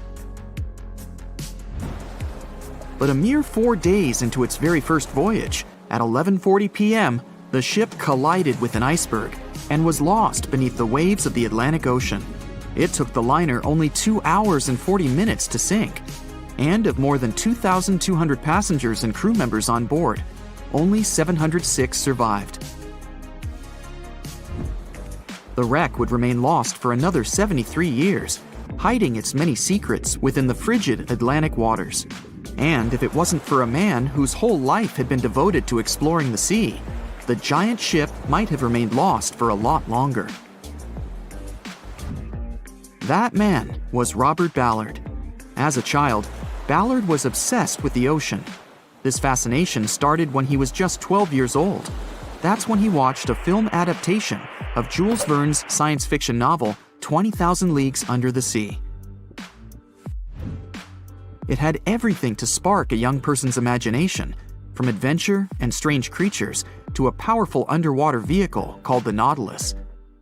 But a mere 4 days into its very first voyage, at 11:40 p.m., the ship collided with an iceberg and was lost beneath the waves of the Atlantic Ocean. It took the liner only 2 hours and 40 minutes to sink. And of more than 2,200 passengers and crew members on board, only 706 survived. The wreck would remain lost for another 73 years, hiding its many secrets within the frigid Atlantic waters. And if it wasn't for a man whose whole life had been devoted to exploring the sea, the giant ship might have remained lost for a lot longer. That man was Robert Ballard. As a child, Ballard was obsessed with the ocean. This fascination started when he was just 12 years old. That's when he watched a film adaptation of Jules Verne's science fiction novel, 20,000 Leagues Under the Sea. It had everything to spark a young person's imagination, from adventure and strange creatures to a powerful underwater vehicle called the Nautilus.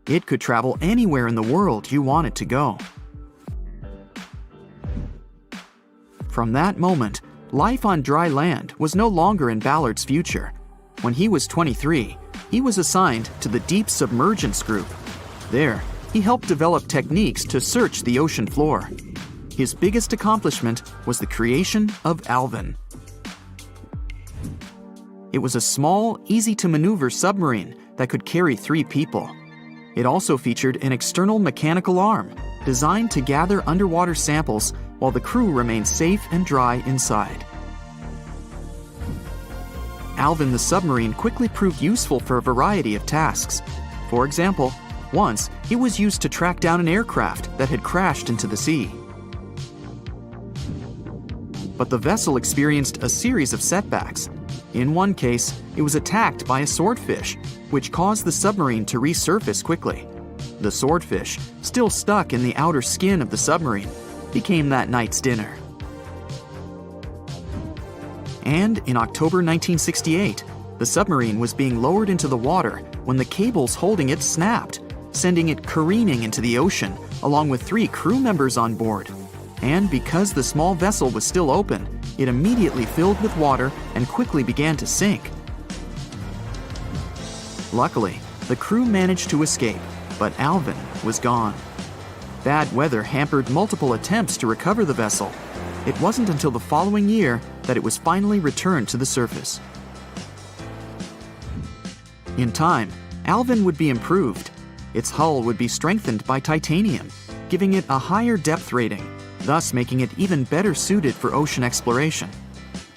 It could travel anywhere in the world you wanted to go. From that moment, life on dry land was no longer in Ballard's future. When he was 23, he was assigned to the Deep Submergence Group. There, he helped develop techniques to search the ocean floor. His biggest accomplishment was the creation of Alvin. It was a small, easy-to-maneuver submarine that could carry 3 people. It also featured an external mechanical arm designed to gather underwater samples while the crew remained safe and dry inside. Alvin the submarine quickly proved useful for a variety of tasks. For example, once it was used to track down an aircraft that had crashed into the sea. But the vessel experienced a series of setbacks. In one case, it was attacked by a swordfish, which caused the submarine to resurface quickly. The swordfish, still stuck in the outer skin of the submarine, became that night's dinner. And in October 1968, the submarine was being lowered into the water when the cables holding it snapped, sending it careening into the ocean along with 3 crew members on board. And because the small vessel was still open, it immediately filled with water and quickly began to sink. Luckily, the crew managed to escape, but Alvin was gone. Bad weather hampered multiple attempts to recover the vessel. It wasn't until the following year that it was finally returned to the surface. In time, Alvin would be improved. Its hull would be strengthened by titanium, giving it a higher depth rating, thus making it even better suited for ocean exploration.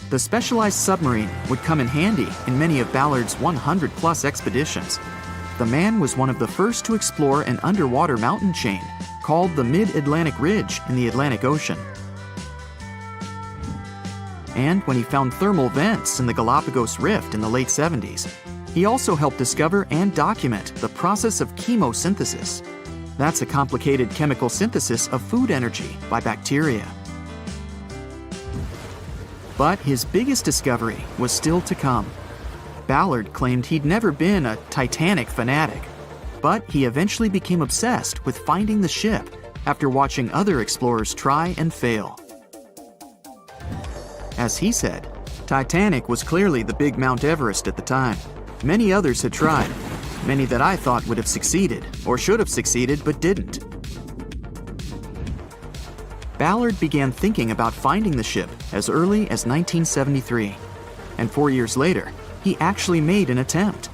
The specialized submarine would come in handy in many of Ballard's 100-plus expeditions. The man was one of the first to explore an underwater mountain chain called the Mid-Atlantic Ridge in the Atlantic Ocean. And when he found thermal vents in the Galapagos Rift in the late 70s, he also helped discover and document the process of chemosynthesis. That's a complicated chemical synthesis of food energy by bacteria. But his biggest discovery was still to come. Ballard claimed he'd never been a Titanic fanatic, but he eventually became obsessed with finding the ship after watching other explorers try and fail. As he said, Titanic was clearly the big Mount Everest at the time. Many others had tried, many that I thought would have succeeded, or should have succeeded but didn't. Ballard began thinking about finding the ship as early as 1973, and 4 years later, he actually made an attempt.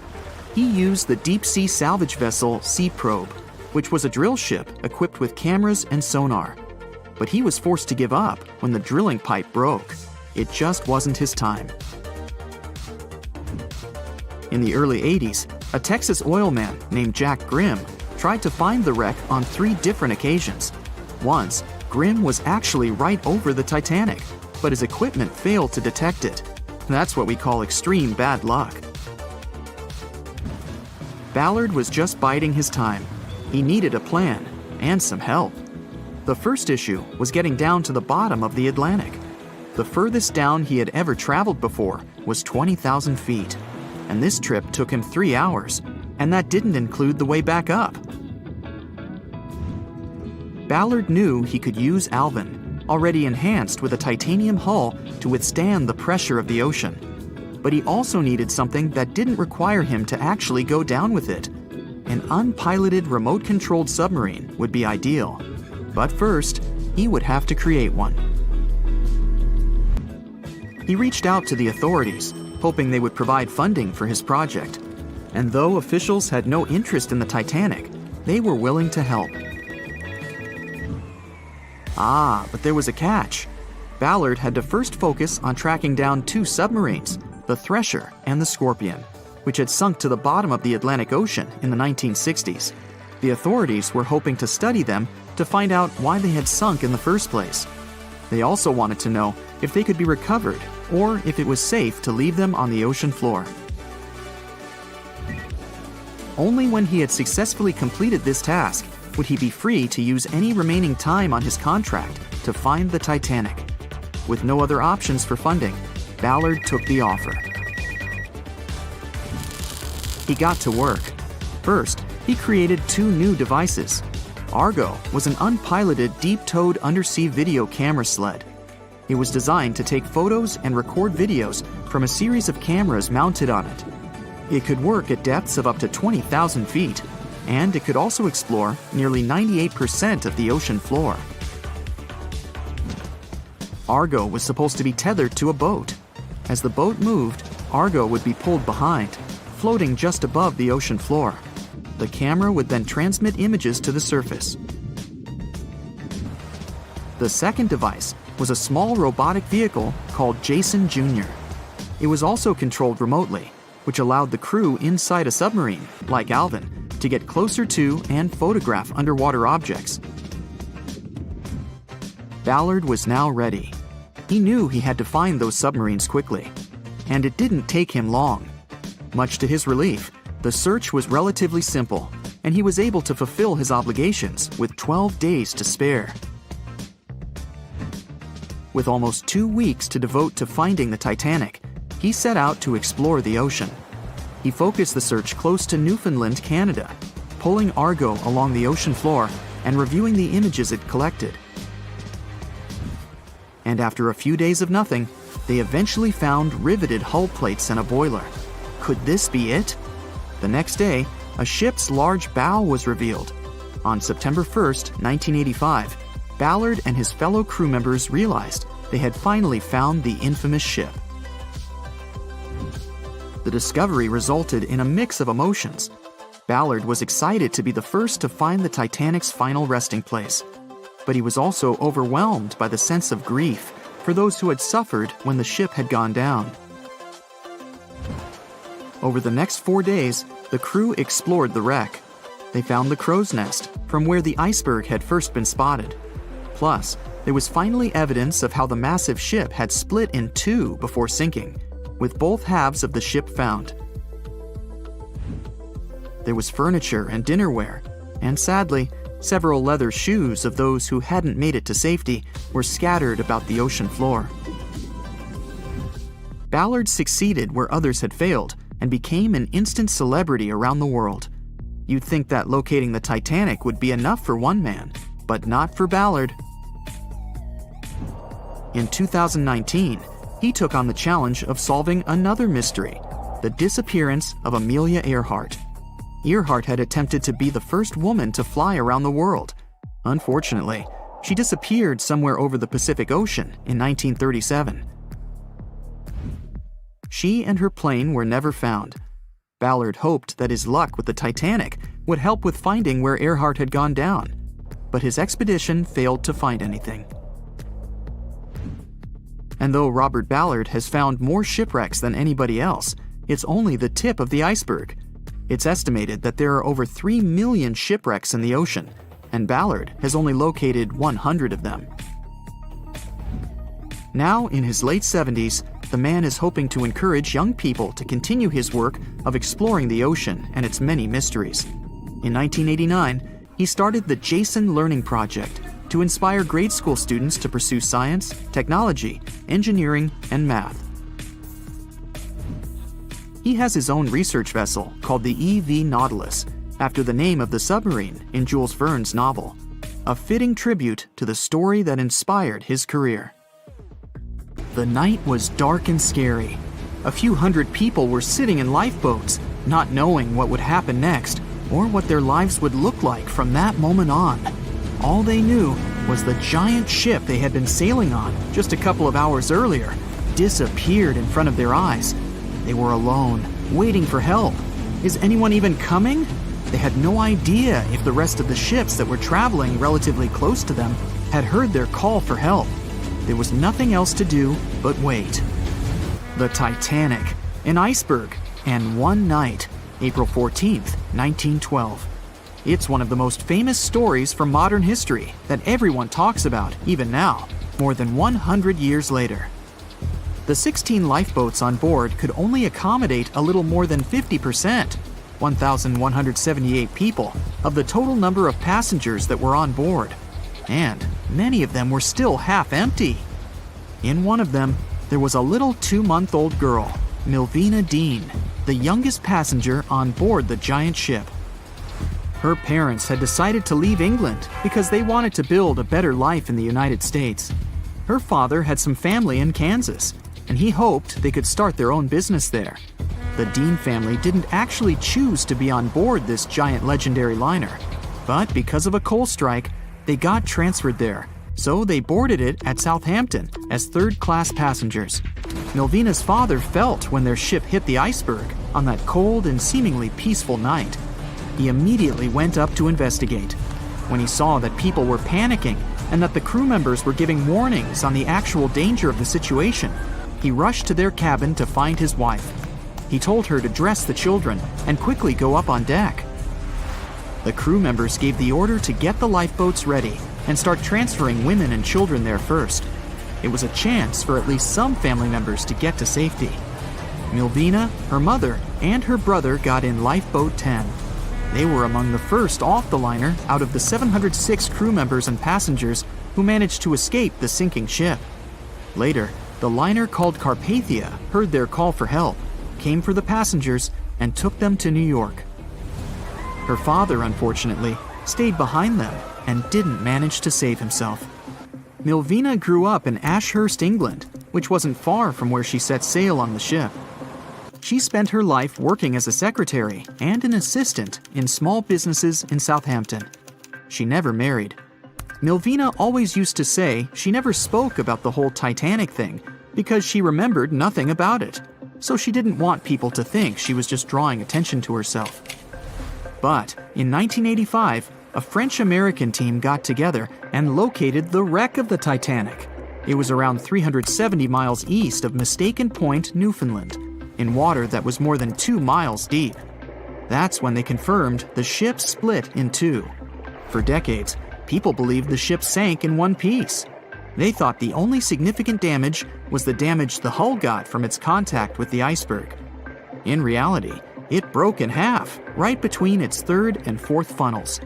He used the deep-sea salvage vessel Sea Probe, which was a drill ship equipped with cameras and sonar. But he was forced to give up when the drilling pipe broke. It just wasn't his time. In the early 80s, a Texas oil man named Jack Grimm tried to find the wreck on 3 different occasions. Once, Grimm was actually right over the Titanic, but his equipment failed to detect it. That's what we call extreme bad luck. Ballard was just biding his time. He needed a plan and some help. The first issue was getting down to the bottom of the Atlantic. The furthest down he had ever traveled before was 20,000 feet, and this trip took him 3 hours, and that didn't include the way back up. Ballard knew he could use Alvin, already enhanced with a titanium hull to withstand the pressure of the ocean. But he also needed something that didn't require him to actually go down with it. An unpiloted remote-controlled submarine would be ideal. But first, he would have to create one. He reached out to the authorities, hoping they would provide funding for his project. And though officials had no interest in the Titanic, they were willing to help. But there was a catch. Ballard had to first focus on tracking down 2 submarines, the Thresher and the Scorpion, which had sunk to the bottom of the Atlantic Ocean in the 1960s. The authorities were hoping to study them to find out why they had sunk in the first place. They also wanted to know if they could be recovered or if it was safe to leave them on the ocean floor. Only when he had successfully completed this task would he be free to use any remaining time on his contract to find the Titanic. With no other options for funding, Ballard took the offer. He got to work. First, he created 2 new devices. Argo was an unpiloted deep-towed undersea video camera sled. It was designed to take photos and record videos from a series of cameras mounted on it. It could work at depths of up to 20,000 feet, and it could also explore nearly 98% of the ocean floor. Argo was supposed to be tethered to a boat. As the boat moved, Argo would be pulled behind, floating just above the ocean floor. The camera would then transmit images to the surface. The second device was a small robotic vehicle called Jason Jr. It was also controlled remotely, which allowed the crew inside a submarine, like Alvin, to get closer to and photograph underwater objects. Ballard was now ready. He knew he had to find those submarines quickly, and it didn't take him long. Much to his relief, the search was relatively simple, and he was able to fulfill his obligations with 12 days to spare. With almost 2 weeks to devote to finding the Titanic, he set out to explore the ocean. He focused the search close to Newfoundland, Canada, pulling Argo along the ocean floor and reviewing the images it collected. And after a few days of nothing, they eventually found riveted hull plates and a boiler. Could this be it? The next day, a ship's large bow was revealed. On September 1st, 1985, Ballard and his fellow crew members realized they had finally found the infamous ship. The discovery resulted in a mix of emotions. Ballard was excited to be the first to find the Titanic's final resting place, but he was also overwhelmed by the sense of grief for those who had suffered when the ship had gone down. Over the next 4 days, the crew explored the wreck. They found the crow's nest, from where the iceberg had first been spotted. Plus, there was finally evidence of how the massive ship had split in two before sinking, with both halves of the ship found. There was furniture and dinnerware, and sadly, several leather shoes of those who hadn't made it to safety were scattered about the ocean floor. Ballard succeeded where others had failed and became an instant celebrity around the world. You'd think that locating the Titanic would be enough for one man, but not for Ballard. In 2019, he took on the challenge of solving another mystery, the disappearance of Amelia Earhart. Earhart had attempted to be the first woman to fly around the world. Unfortunately, she disappeared somewhere over the Pacific Ocean in 1937. She and her plane were never found. Ballard hoped that his luck with the Titanic would help with finding where Earhart had gone down, but his expedition failed to find anything. And though Robert Ballard has found more shipwrecks than anybody else, it's only the tip of the iceberg. It's estimated that there are over 3 million shipwrecks in the ocean, and Ballard has only located 100 of them. Now, in his late 70s, the man is hoping to encourage young people to continue his work of exploring the ocean and its many mysteries. In 1989, he started the Jason Learning Project to inspire grade school students to pursue science, technology, engineering, and math. He has his own research vessel called the EV Nautilus, after the name of the submarine in Jules Verne's novel, a fitting tribute to the story that inspired his career. The night was dark and scary. A few hundred people were sitting in lifeboats, not knowing what would happen next or what their lives would look like from that moment on. All they knew was the giant ship they had been sailing on just a couple of hours earlier disappeared in front of their eyes. They were alone, waiting for help. Is anyone even coming? They had no idea if the rest of the ships that were traveling relatively close to them had heard their call for help. There was nothing else to do but wait. The Titanic, an iceberg, and one night, April 14th, 1912. It's one of the most famous stories from modern history that everyone talks about, even now, more than 100 years later. The 16 lifeboats on board could only accommodate a little more than 50%, 1,178 people, of the total number of passengers that were on board. And many of them were still half empty. In one of them, there was a little 2-month-old girl, Milvina Dean, the youngest passenger on board the giant ship. Her parents had decided to leave England because they wanted to build a better life in the United States. Her father had some family in Kansas, and he hoped they could start their own business there. The Dean family didn't actually choose to be on board this giant legendary liner, but because of a coal strike, they got transferred there, so they boarded it at Southampton as third-class passengers. Milvina's father felt when their ship hit the iceberg on that cold and seemingly peaceful night. He immediately went up to investigate. When he saw that people were panicking and that the crew members were giving warnings on the actual danger of the situation, he rushed to their cabin to find his wife. He told her to dress the children and quickly go up on deck. The crew members gave the order to get the lifeboats ready and start transferring women and children there first. It was a chance for at least some family members to get to safety. Milvina, her mother, and her brother got in Lifeboat 10. They were among the first off the liner out of the 706 crew members and passengers who managed to escape the sinking ship. Later, the liner called Carpathia heard their call for help, came for the passengers, and took them to New York. Her father, unfortunately, stayed behind them and didn't manage to save himself. Milvina grew up in Ashurst, England, which wasn't far from where she set sail on the ship. She spent her life working as a secretary and an assistant in small businesses in Southampton. She never married. Milvina always used to say she never spoke about the whole Titanic thing because she remembered nothing about it, so she didn't want people to think she was just drawing attention to herself. But in 1985, a French-American team got together and located the wreck of the Titanic. It was around 370 miles east of Mistaken Point, Newfoundland, in water that was more than 2 miles deep. That's when they confirmed the ship split in two. For decades, people believed the ship sank in one piece. They thought the only significant damage was the damage the hull got from its contact with the iceberg. In reality, it broke in half, right between its third and fourth funnels.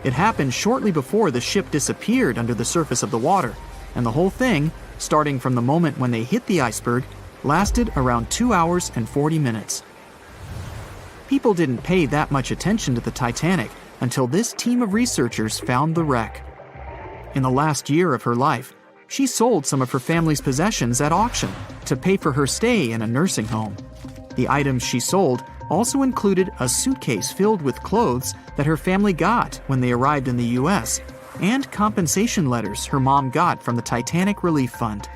It happened shortly before the ship disappeared under the surface of the water, and the whole thing, starting from the moment when they hit the iceberg, lasted around 2 hours and 40 minutes. People didn't pay that much attention to the Titanic until this team of researchers found the wreck. In the last year of her life, she sold some of her family's possessions at auction to pay for her stay in a nursing home. The items she sold also included a suitcase filled with clothes that her family got when they arrived in the US, and compensation letters her mom got from the Titanic Relief Fund.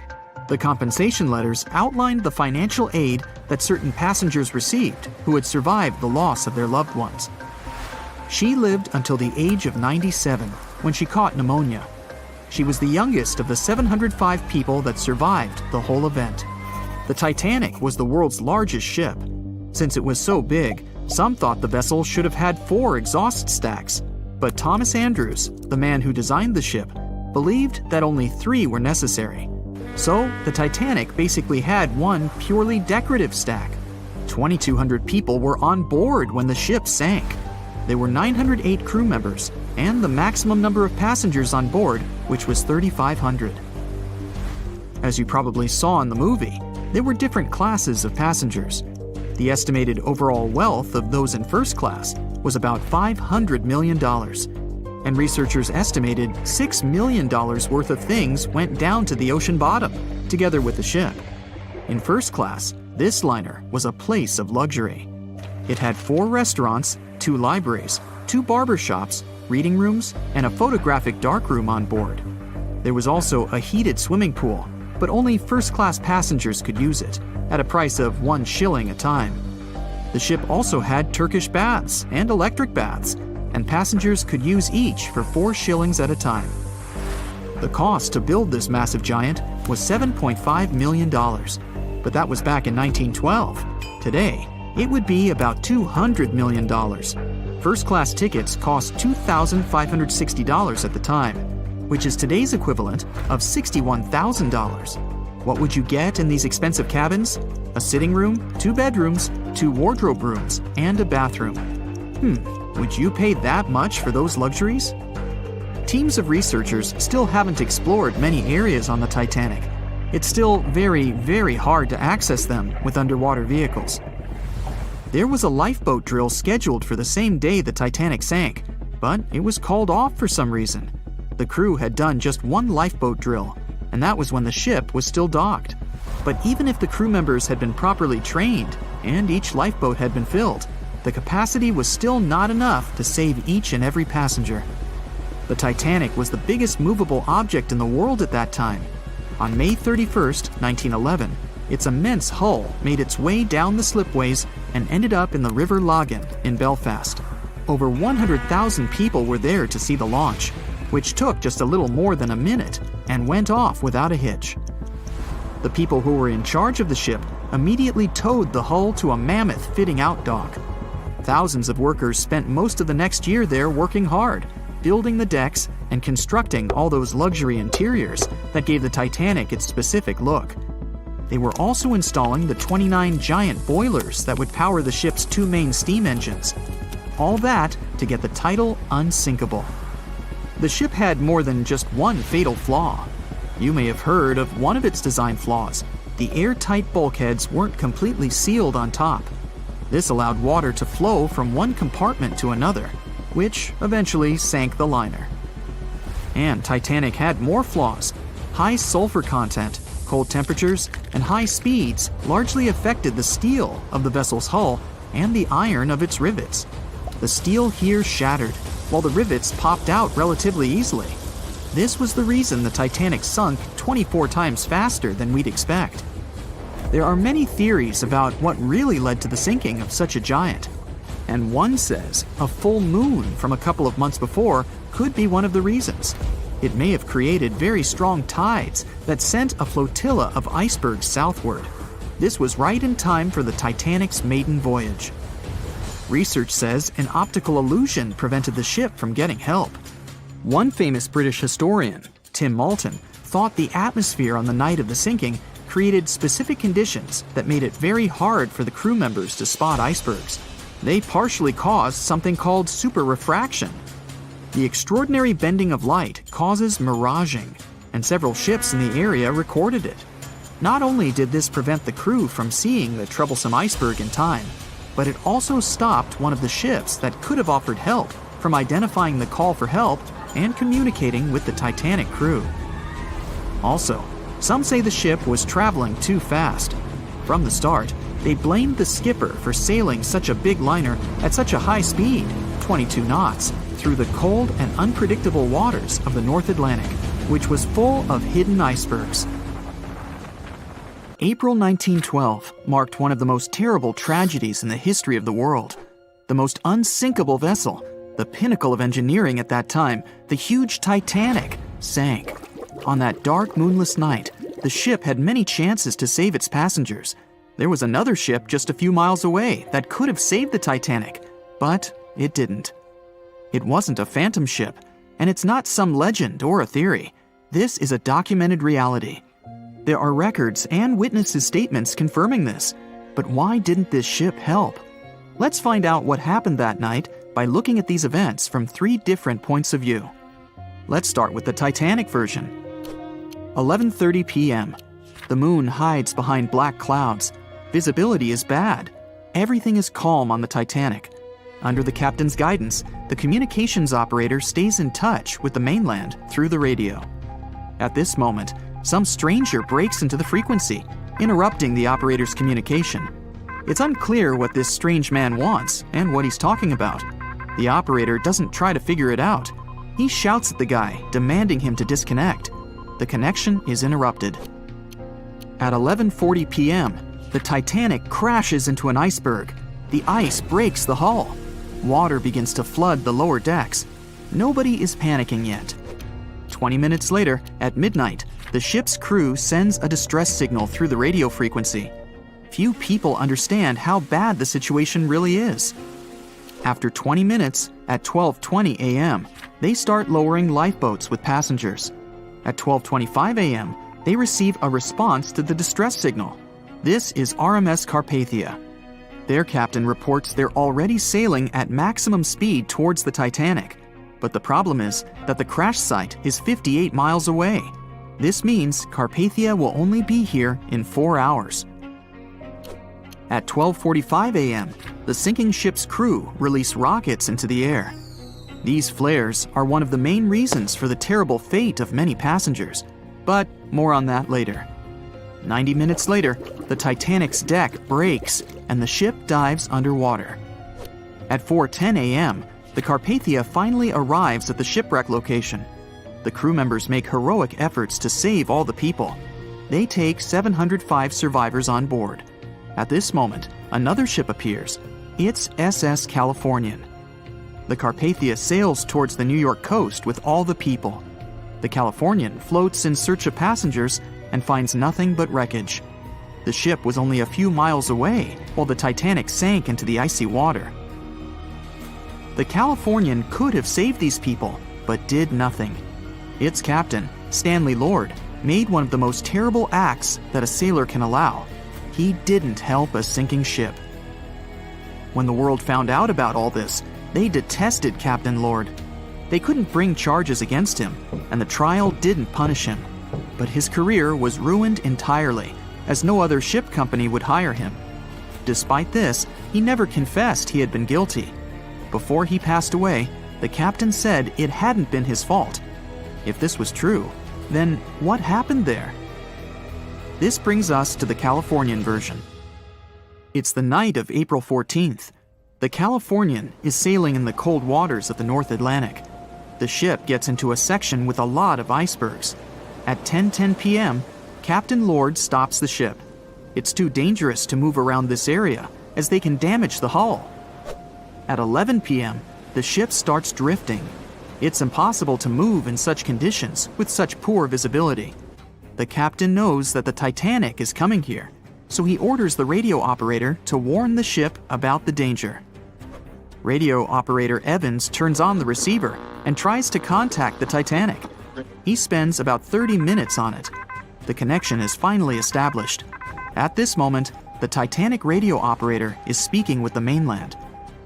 The compensation letters outlined the financial aid that certain passengers received who had survived the loss of their loved ones. She lived until the age of 97 when she caught pneumonia. She was the youngest of the 705 people that survived the whole event. The Titanic was the world's largest ship. Since it was so big, some thought the vessel should have had 4 exhaust stacks. But Thomas Andrews, the man who designed the ship, believed that only 3 were necessary. So, the Titanic basically had one purely decorative stack. 2,200 people were on board when the ship sank. There were 908 crew members, and the maximum number of passengers on board, which was 3,500. As you probably saw in the movie, there were different classes of passengers. The estimated overall wealth of those in first class was about $500 million. And researchers estimated $6 million worth of things went down to the ocean bottom, together with the ship. In first class, this liner was a place of luxury. It had 4 restaurants, 2 libraries, 2 barber shops, reading rooms, and a photographic darkroom on board. There was also a heated swimming pool, but only first-class passengers could use it, at a price of 1 shilling a time. The ship also had Turkish baths and electric baths, and passengers could use each for 4 shillings at a time. The cost to build this massive giant was $7.5 million, but that was back in 1912. Today, it would be about $200 million. First-class tickets cost $2,560 at the time, which is today's equivalent of $61,000. What would you get in these expensive cabins? A sitting room, 2 bedrooms, 2 wardrobe rooms, and a bathroom. Would you pay that much for those luxuries? Teams of researchers still haven't explored many areas on the Titanic. It's still very, very hard to access them with underwater vehicles. There was a lifeboat drill scheduled for the same day the Titanic sank, but it was called off for some reason. The crew had done just 1 lifeboat drill, and that was when the ship was still docked. But even if the crew members had been properly trained and each lifeboat had been filled, the capacity was still not enough to save each and every passenger. The Titanic was the biggest movable object in the world at that time. On May 31st, 1911, its immense hull made its way down the slipways and ended up in the River Lagan in Belfast. Over 100,000 people were there to see the launch, which took just a little more than a minute and went off without a hitch. The people who were in charge of the ship immediately towed the hull to a mammoth fitting-out dock. Thousands of workers spent most of the next year there working hard, building the decks and constructing all those luxury interiors that gave the Titanic its specific look. They were also installing the 29 giant boilers that would power the ship's 2 main steam engines. All that to get the title unsinkable. The ship had more than just one fatal flaw. You may have heard of one of its design flaws. The airtight bulkheads weren't completely sealed on top. This allowed water to flow from one compartment to another, which eventually sank the liner. And Titanic had more flaws. High sulfur content, cold temperatures, and high speeds largely affected the steel of the vessel's hull and the iron of its rivets. The steel here shattered, while the rivets popped out relatively easily. This was the reason the Titanic sunk 24 times faster than we'd expect. There are many theories about what really led to the sinking of such a giant. And one says a full moon from a couple of months before could be one of the reasons. It may have created very strong tides that sent a flotilla of icebergs southward. This was right in time for the Titanic's maiden voyage. Research says an optical illusion prevented the ship from getting help. One famous British historian, Tim Moulton, thought the atmosphere on the night of the sinking created specific conditions that made it very hard for the crew members to spot icebergs. They partially caused something called superrefraction. The extraordinary bending of light causes miraging, and several ships in the area recorded it. Not only did this prevent the crew from seeing the troublesome iceberg in time, but it also stopped one of the ships that could have offered help from identifying the call for help and communicating with the Titanic crew. Also, some say the ship was traveling too fast. From the start, they blamed the skipper for sailing such a big liner at such a high speed, 22 knots, through the cold and unpredictable waters of the North Atlantic, which was full of hidden icebergs. April 1912 marked one of the most terrible tragedies in the history of the world. The most unsinkable vessel, the pinnacle of engineering at that time, the huge Titanic, sank. On that dark, moonless night, the ship had many chances to save its passengers. There was another ship just a few miles away that could have saved the Titanic, but it didn't. It wasn't a phantom ship, and it's not some legend or a theory. This is a documented reality. There are records and witnesses' statements confirming this. But why didn't this ship help? Let's find out what happened that night by looking at these events from 3 different points of view. Let's start with the Titanic version. 11:30 p.m. The moon hides behind black clouds. Visibility is bad. Everything is calm on the Titanic. Under the captain's guidance, the communications operator stays in touch with the mainland through the radio. At this moment, some stranger breaks into the frequency, interrupting the operator's communication. It's unclear what this strange man wants and what he's talking about. The operator doesn't try to figure it out. He shouts at the guy, demanding him to disconnect. The connection is interrupted. At 11:40 p.m., the Titanic crashes into an iceberg. The ice breaks the hull. Water begins to flood the lower decks. Nobody is panicking yet. 20 minutes later, at midnight, the ship's crew sends a distress signal through the radio frequency. Few people understand how bad the situation really is. After 20 minutes, at 12:20 a.m., they start lowering lifeboats with passengers. At 12:25 a.m., they receive a response to the distress signal. This is RMS Carpathia. Their captain reports they're already sailing at maximum speed towards the Titanic. But the problem is that the crash site is 58 miles away. This means Carpathia will only be here in 4 hours. At 12:45 a.m., the sinking ship's crew release rockets into the air. These flares are one of the main reasons for the terrible fate of many passengers, but more on that later. 90 minutes later, the Titanic's deck breaks and the ship dives underwater. At 4:10 a.m., the Carpathia finally arrives at the shipwreck location. The crew members make heroic efforts to save all the people. They take 705 survivors on board. At this moment, another ship appears. It's SS Californian. The Carpathia sails towards the New York coast with all the people. The Californian floats in search of passengers and finds nothing but wreckage. The ship was only a few miles away while the Titanic sank into the icy water. The Californian could have saved these people, but did nothing. Its captain, Stanley Lord, made one of the most terrible acts that a sailor can allow. He didn't help a sinking ship. When the world found out about all this, they detested Captain Lord. They couldn't bring charges against him, and the trial didn't punish him. But his career was ruined entirely, as no other ship company would hire him. Despite this, he never confessed he had been guilty. Before he passed away, the captain said it hadn't been his fault. If this was true, then what happened there? This brings us to the Californian version. It's the night of April 14th. The Californian is sailing in the cold waters of the North Atlantic. The ship gets into a section with a lot of icebergs. At 10:10 p.m., Captain Lord stops the ship. It's too dangerous to move around this area, as they can damage the hull. At 11 p.m., the ship starts drifting. It's impossible to move in such conditions with such poor visibility. The captain knows that the Titanic is coming here, so he orders the radio operator to warn the ship about the danger. Radio operator Evans turns on the receiver and tries to contact the Titanic. He spends about 30 minutes on it. The connection is finally established. At this moment, the Titanic radio operator is speaking with the mainland.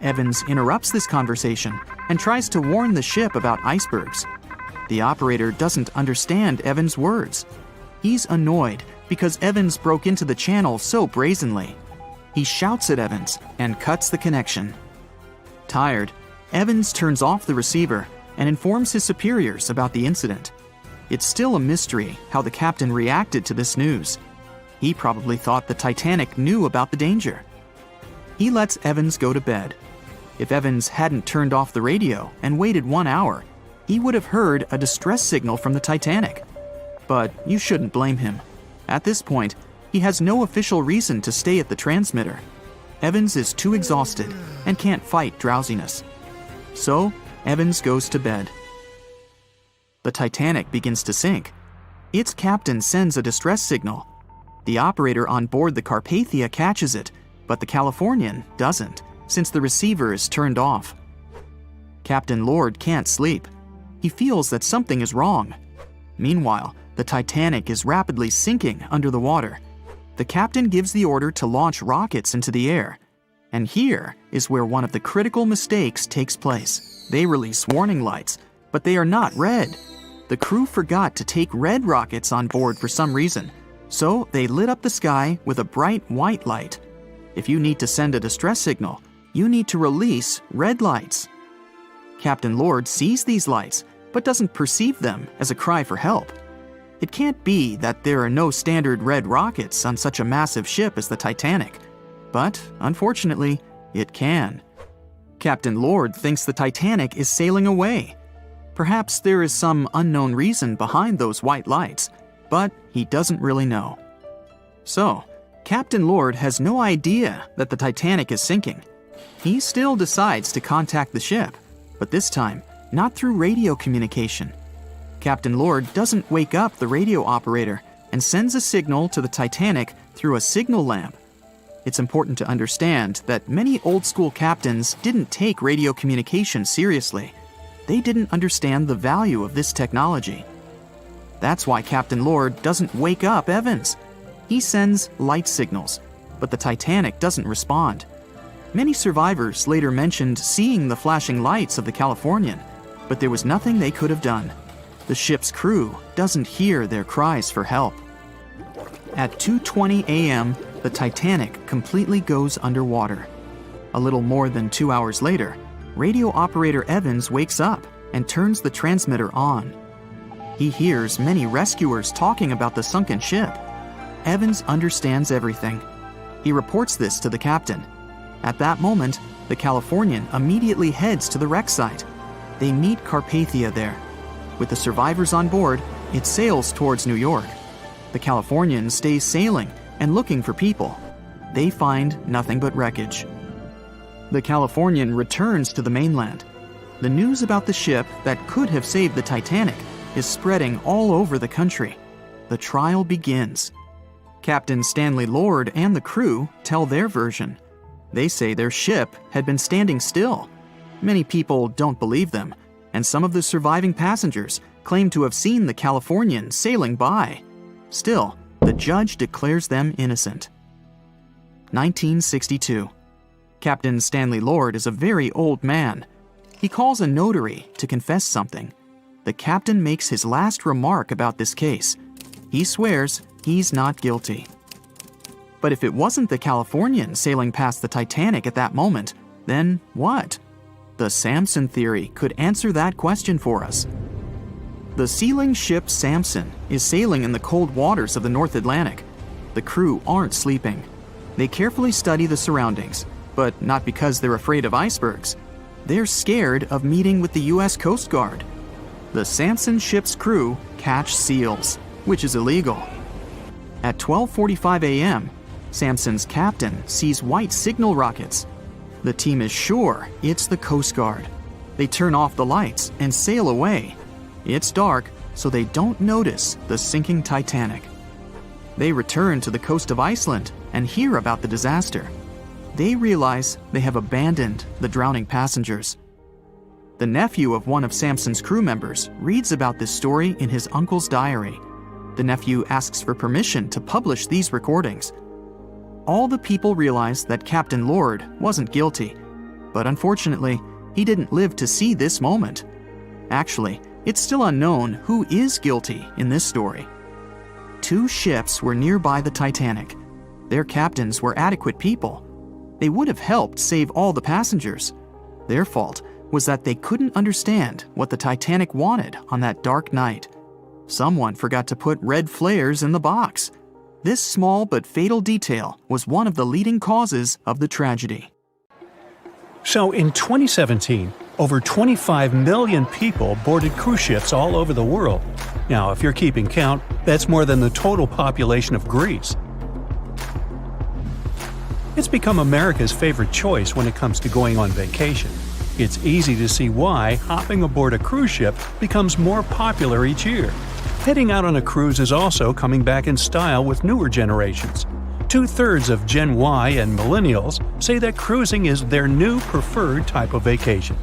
Evans interrupts this conversation and tries to warn the ship about icebergs. The operator doesn't understand Evans' words. He's annoyed because Evans broke into the channel so brazenly. He shouts at Evans and cuts the connection. Tired, Evans turns off the receiver and informs his superiors about the incident. It's still a mystery how the captain reacted to this news. He probably thought the Titanic knew about the danger. He lets Evans go to bed. If Evans hadn't turned off the radio and waited 1 hour, he would have heard a distress signal from the Titanic. But you shouldn't blame him. At this point, he has no official reason to stay at the transmitter. Evans is too exhausted and can't fight drowsiness. So, Evans goes to bed. The Titanic begins to sink. Its captain sends a distress signal. The operator on board the Carpathia catches it, but the Californian doesn't, since the receiver is turned off. Captain Lord can't sleep. He feels that something is wrong. Meanwhile, the Titanic is rapidly sinking under the water. The captain gives the order to launch rockets into the air. And here is where one of the critical mistakes takes place. They release warning lights, but they are not red. The crew forgot to take red rockets on board for some reason, so they lit up the sky with a bright white light. If you need to send a distress signal, you need to release red lights. Captain Lord sees these lights, but doesn't perceive them as a cry for help. It can't be that there are no standard red rockets on such a massive ship as the Titanic. But, unfortunately, it can. Captain Lord thinks the Titanic is sailing away. Perhaps there is some unknown reason behind those white lights, but he doesn't really know. So, Captain Lord has no idea that the Titanic is sinking. He still decides to contact the ship, but this time, not through radio communication. Captain Lord doesn't wake up the radio operator and sends a signal to the Titanic through a signal lamp. It's important to understand that many old-school captains didn't take radio communication seriously. They didn't understand the value of this technology. That's why Captain Lord doesn't wake up Evans. He sends light signals, but the Titanic doesn't respond. Many survivors later mentioned seeing the flashing lights of the Californian, but there was nothing they could have done. The ship's crew doesn't hear their cries for help. At 2:20 a.m., the Titanic completely goes underwater. A little more than 2 hours later, radio operator Evans wakes up and turns the transmitter on. He hears many rescuers talking about the sunken ship. Evans understands everything. He reports this to the captain. At that moment, the Californian immediately heads to the wreck site. They meet Carpathia there. With the survivors on board, it sails towards New York. The Californian stays sailing and looking for people. They find nothing but wreckage. The Californian returns to the mainland. The news about the ship that could have saved the Titanic is spreading all over the country. The trial begins. Captain Stanley Lord and the crew tell their version. They say their ship had been standing still. Many people don't believe them, and some of the surviving passengers claim to have seen the Californian sailing by. Still, the judge declares them innocent. 1962. Captain Stanley Lord is a very old man. He calls a notary to confess something. The captain makes his last remark about this case. He swears he's not guilty. But if it wasn't the Californian sailing past the Titanic at that moment, then what? The Samson theory could answer that question for us. The sealing ship Samson is sailing in the cold waters of the North Atlantic. The crew aren't sleeping. They carefully study the surroundings, but not because they're afraid of icebergs. They're scared of meeting with the U.S. Coast Guard. The Samson ship's crew catch seals, which is illegal. At 12:45 a.m., Samson's captain sees white signal rockets. The team is sure it's the Coast Guard. They turn off the lights and sail away. It's dark, so they don't notice the sinking Titanic. They return to the coast of Iceland and hear about the disaster. They realize they have abandoned the drowning passengers. The nephew of one of Samson's crew members reads about this story in his uncle's diary. The nephew asks for permission to publish these recordings. All the people realize that Captain Lord wasn't guilty, but unfortunately, he didn't live to see this moment. Actually, it's still unknown who is guilty in this story. 2 ships were nearby the Titanic. Their captains were adequate people. They would have helped save all the passengers. Their fault was that they couldn't understand what the Titanic wanted on that dark night. Someone forgot to put red flares in the box. This small but fatal detail was one of the leading causes of the tragedy. So in 2017, over 25 million people boarded cruise ships all over the world. Now, if you're keeping count, that's more than the total population of Greece. It's become America's favorite choice when it comes to going on vacation. It's easy to see why hopping aboard a cruise ship becomes more popular each year. Heading out on a cruise is also coming back in style with newer generations. 2/3 of Gen Y and millennials say that cruising is their new preferred type of vacation.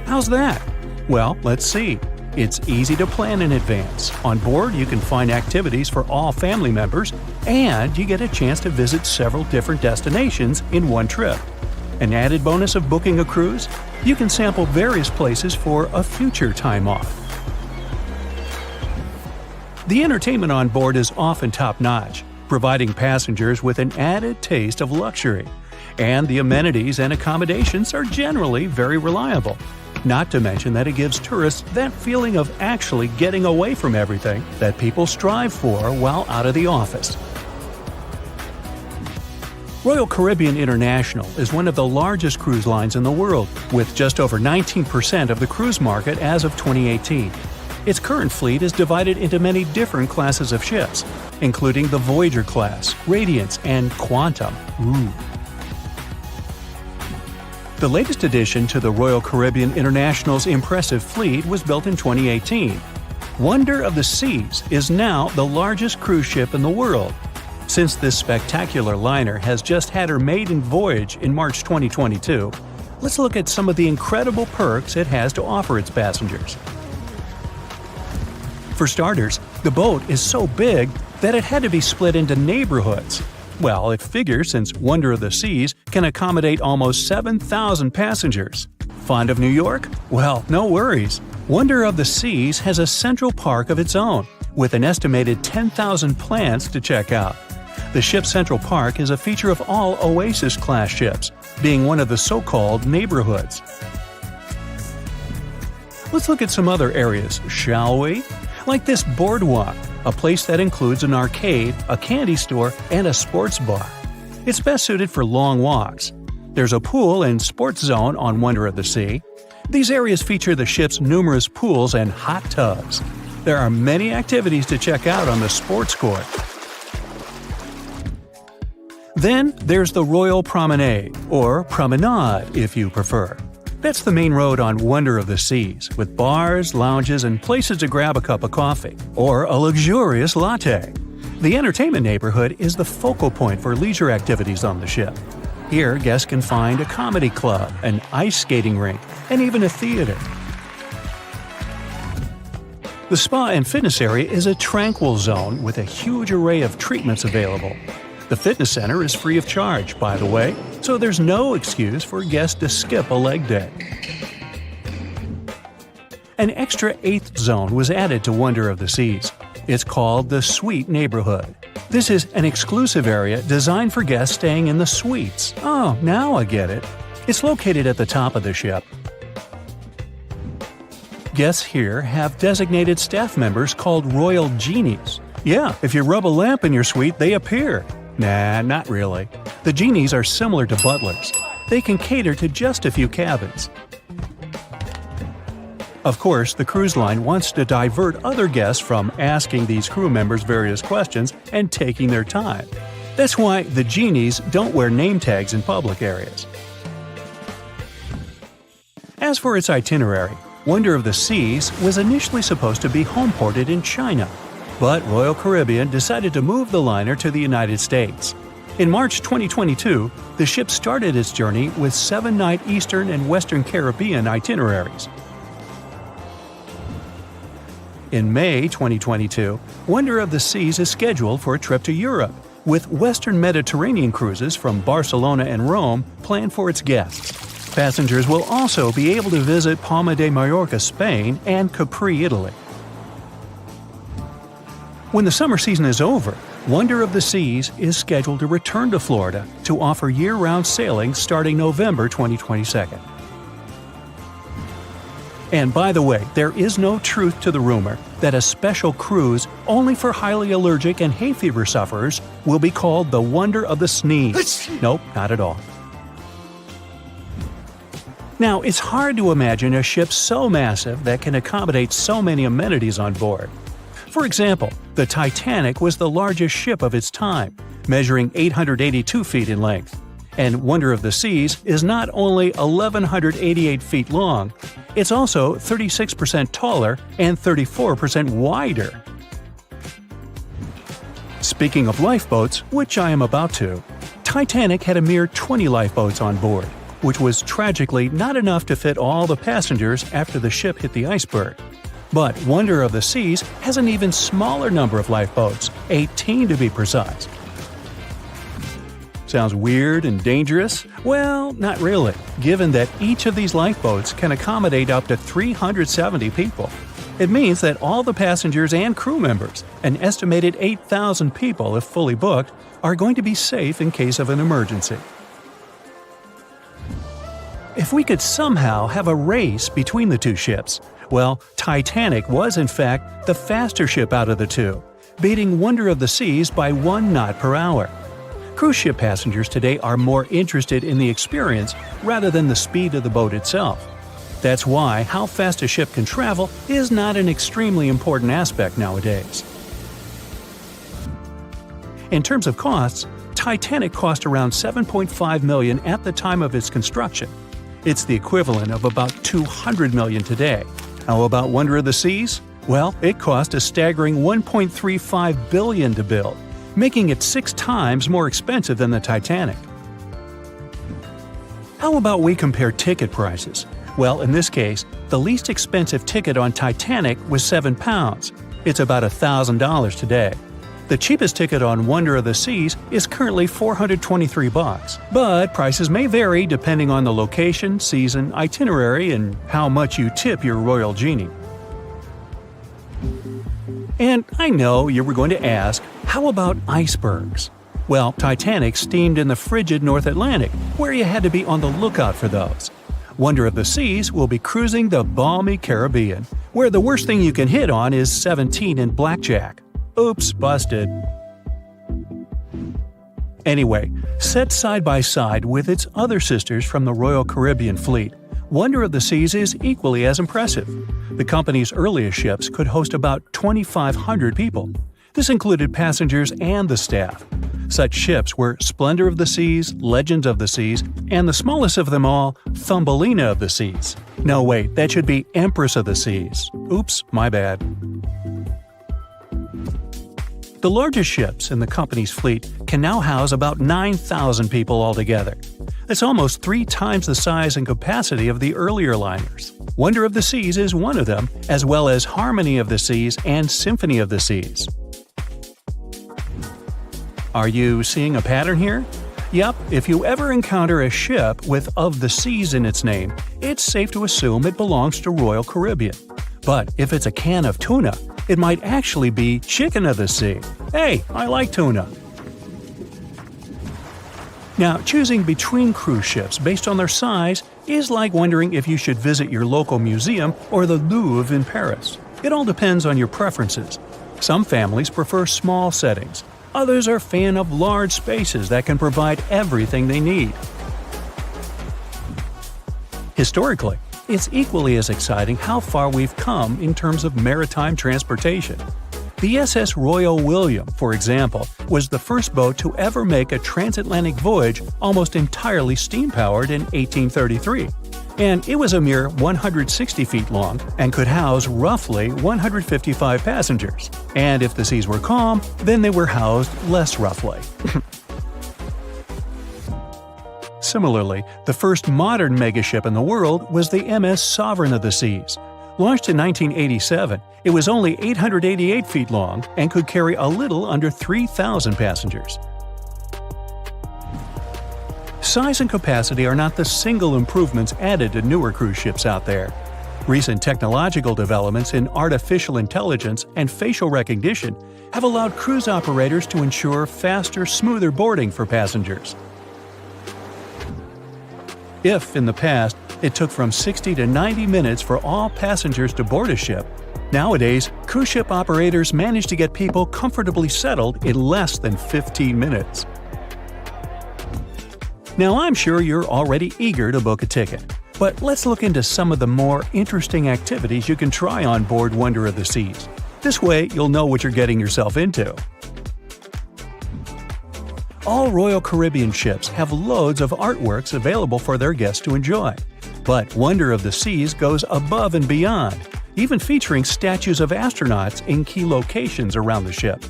How's that? Well, let's see. It's easy to plan in advance. On board, you can find activities for all family members, and you get a chance to visit several different destinations in one trip. An added bonus of booking a cruise? You can sample various places for a future time off. The entertainment on board is often top-notch, providing passengers with an added taste of luxury. And the amenities and accommodations are generally very reliable. Not to mention that it gives tourists that feeling of actually getting away from everything that people strive for while out of the office. Royal Caribbean International is one of the largest cruise lines in the world, with just over 19% of the cruise market as of 2018. Its current fleet is divided into many different classes of ships, including the Voyager class, Radiance, and Quantum. The latest addition to the Royal Caribbean International's impressive fleet was built in 2018. Wonder of the Seas is now the largest cruise ship in the world. Since this spectacular liner has just had her maiden voyage in March 2022, let's look at some of the incredible perks it has to offer its passengers. For starters, the boat is so big that it had to be split into neighborhoods. Well, it figures since Wonder of the Seas can accommodate almost 7,000 passengers. Fond of New York? Well, no worries. Wonder of the Seas has a central park of its own, with an estimated 10,000 plants to check out. The ship's central park is a feature of all Oasis-class ships, being one of the so-called neighborhoods. Let's look at some other areas, shall we? Like this boardwalk, a place that includes an arcade, a candy store, and a sports bar. It's best suited for long walks. There's a pool and sports zone on Wonder of the Sea. These areas feature the ship's numerous pools and hot tubs. There are many activities to check out on the sports court. Then there's the Royal Promenade, or Promenade if you prefer. That's the main road on Wonder of the Seas, with bars, lounges, and places to grab a cup of coffee, or a luxurious latte. The entertainment neighborhood is the focal point for leisure activities on the ship. Here, guests can find a comedy club, an ice skating rink, and even a theater. The spa and fitness area is a tranquil zone with a huge array of treatments available. The fitness center is free of charge, by the way, so there's no excuse for guests to skip a leg day. An extra eighth zone was added to Wonder of the Seas. It's called the Suite Neighborhood. This is an exclusive area designed for guests staying in the suites. Oh, now I get it. It's located at the top of the ship. Guests here have designated staff members called Royal Genies. Yeah, if you rub a lamp in your suite, they appear. Nah, not really. The genies are similar to butlers. They can cater to just a few cabins. Of course, the cruise line wants to divert other guests from asking these crew members various questions and taking their time. That's why the genies don't wear name tags in public areas. As for its itinerary, Wonder of the Seas was initially supposed to be homeported in China, but Royal Caribbean decided to move the liner to the United States. In March 2022, the ship started its journey with 7-night Eastern and Western Caribbean itineraries. In May 2022, Wonder of the Seas is scheduled for a trip to Europe, with Western Mediterranean cruises from Barcelona and Rome planned for its guests. Passengers will also be able to visit Palma de Mallorca, Spain, and Capri, Italy. When the summer season is over, Wonder of the Seas is scheduled to return to Florida to offer year-round sailing starting November 2022. And by the way, there is no truth to the rumor that a special cruise only for highly allergic and hay fever sufferers will be called the Wonder of the Sneeze. Nope, not at all. Now, it's hard to imagine a ship so massive that can accommodate so many amenities on board. For example, the Titanic was the largest ship of its time, measuring 882 feet in length. And Wonder of the Seas is not only 1,188 feet long, it's also 36% taller and 34% wider. Speaking of lifeboats, which I am about to, Titanic had a mere 20 lifeboats on board, which was tragically not enough to fit all the passengers after the ship hit the iceberg. But Wonder of the Seas has an even smaller number of lifeboats, 18 to be precise. Sounds weird and dangerous? Well, not really, given that each of these lifeboats can accommodate up to 370 people. It means that all the passengers and crew members, an estimated 8,000 people if fully booked, are going to be safe in case of an emergency. If we could somehow have a race between the two ships, well, Titanic was in fact the faster ship out of the two, beating Wonder of the Seas by 1 knot per hour. Cruise ship passengers today are more interested in the experience rather than the speed of the boat itself. That's why how fast a ship can travel is not an extremely important aspect nowadays. In terms of costs, Titanic cost around $7.5 million at the time of its construction. It's the equivalent of about $200 million today. How about Wonder of the Seas? Well, it cost a staggering $1.35 billion to build, making it 6 times more expensive than the Titanic. How about we compare ticket prices? Well, in this case, the least expensive ticket on Titanic was £7. It's about $1,000 today. The cheapest ticket on Wonder of the Seas is currently $423, but prices may vary depending on the location, season, itinerary, and how much you tip your Royal Genie. And I know you were going to ask, how about icebergs? Well, Titanic steamed in the frigid North Atlantic, where you had to be on the lookout for those. Wonder of the Seas will be cruising the balmy Caribbean, where the worst thing you can hit on is 17 in blackjack. Oops, busted. Anyway, set side by side with its other sisters from the Royal Caribbean Fleet, Wonder of the Seas is equally as impressive. The company's earliest ships could host about 2,500 people. This included passengers and the staff. Such ships were Splendor of the Seas, Legends of the Seas, and the smallest of them all, Thumbelina of the Seas. No, wait, that should be Empress of the Seas. Oops, my bad. The largest ships in the company's fleet can now house about 9,000 people altogether. That's almost 3 times the size and capacity of the earlier liners. Wonder of the Seas is one of them, as well as Harmony of the Seas and Symphony of the Seas. Are you seeing a pattern here? Yep, if you ever encounter a ship with "of the Seas" in its name, it's safe to assume it belongs to Royal Caribbean. But if it's a can of tuna, it might actually be Chicken of the Sea. Hey, I like tuna. Now, choosing between cruise ships based on their size is like wondering if you should visit your local museum or the Louvre in Paris. It all depends on your preferences. Some families prefer small settings. Others are a fan of large spaces that can provide everything they need. Historically, it's equally as exciting how far we've come in terms of maritime transportation. The SS Royal William, for example, was the first boat to ever make a transatlantic voyage almost entirely steam-powered in 1833. And it was a mere 160 feet long and could house roughly 155 passengers. And if the seas were calm, then they were housed less roughly. Similarly, the first modern megaship in the world was the MS Sovereign of the Seas. Launched in 1987, it was only 888 feet long and could carry a little under 3,000 passengers. Size and capacity are not the single improvements added to newer cruise ships out there. Recent technological developments in artificial intelligence and facial recognition have allowed cruise operators to ensure faster, smoother boarding for passengers. If, in the past, it took from 60 to 90 minutes for all passengers to board a ship, nowadays, cruise ship operators manage to get people comfortably settled in less than 15 minutes. Now, I'm sure you're already eager to book a ticket, but let's look into some of the more interesting activities you can try on board Wonder of the Seas. This way, you'll know what you're getting yourself into. All Royal Caribbean ships have loads of artworks available for their guests to enjoy. But Wonder of the Seas goes above and beyond, even featuring statues of astronauts in key locations around the ship.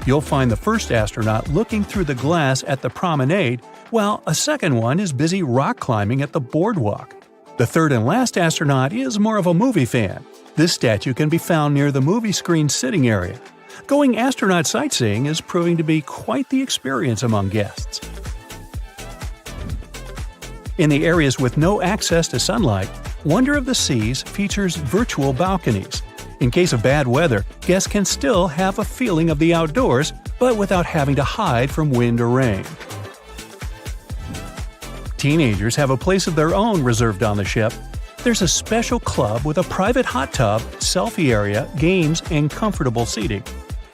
You'll find the first astronaut looking through the glass at the promenade, while a second one is busy rock climbing at the boardwalk. The third and last astronaut is more of a movie fan. This statue can be found near the movie screen sitting area. Going astronaut sightseeing is proving to be quite the experience among guests. In the areas with no access to sunlight, Wonder of the Seas features virtual balconies. In case of bad weather, guests can still have a feeling of the outdoors, but without having to hide from wind or rain. Teenagers have a place of their own reserved on the ship. There's a special club with a private hot tub, selfie area, games, and comfortable seating.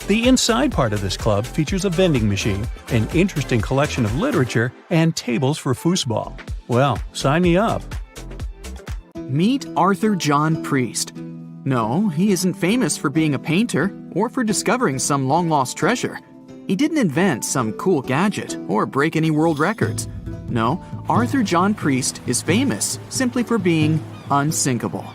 The inside part of this club features a vending machine, an interesting collection of literature, and tables for foosball. Well, sign me up. Meet Arthur John Priest. No, he isn't famous for being a painter or for discovering some long-lost treasure. He didn't invent some cool gadget or break any world records. No, Arthur John Priest is famous simply for being unsinkable.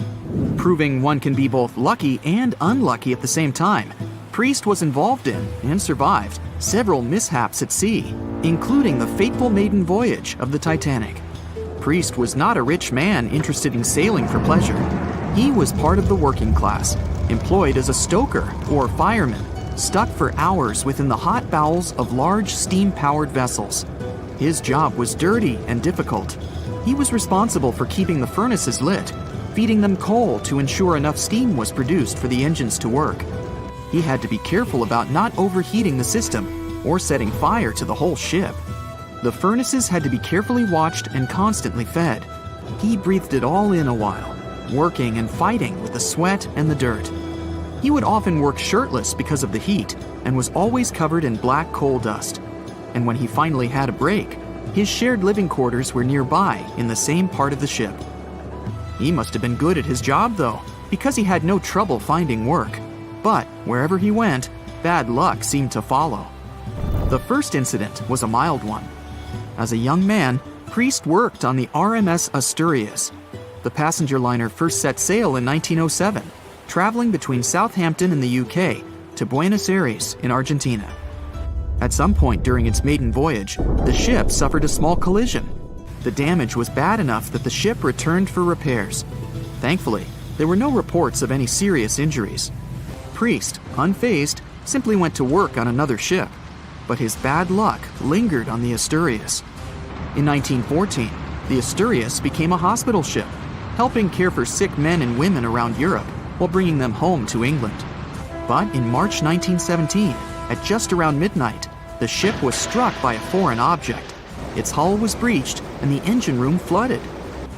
Proving one can be both lucky and unlucky at the same time, Priest was involved in, and survived, several mishaps at sea, including the fateful maiden voyage of the Titanic. Priest was not a rich man interested in sailing for pleasure. He was part of the working class, employed as a stoker or fireman, stuck for hours within the hot bowels of large steam-powered vessels. His job was dirty and difficult. He was responsible for keeping the furnaces lit, feeding them coal to ensure enough steam was produced for the engines to work. He had to be careful about not overheating the system or setting fire to the whole ship. The furnaces had to be carefully watched and constantly fed. He breathed it all in a while, working and fighting with the sweat and the dirt. He would often work shirtless because of the heat, and was always covered in black coal dust. And when he finally had a break, his shared living quarters were nearby in the same part of the ship. He must have been good at his job, though, because he had no trouble finding work. But wherever he went, bad luck seemed to follow. The first incident was a mild one. As a young man, Priest worked on the RMS Asturias. The passenger liner first set sail in 1907, traveling between Southampton in the UK to Buenos Aires in Argentina. At some point during its maiden voyage, the ship suffered a small collision. The damage was bad enough that the ship returned for repairs. Thankfully, there were no reports of any serious injuries. Priest, unfazed, simply went to work on another ship, but his bad luck lingered on the Asturias. In 1914, the Asturias became a hospital ship, helping care for sick men and women around Europe while bringing them home to England. But in March 1917, at just around midnight, the ship was struck by a foreign object. Its hull was breached and the engine room flooded.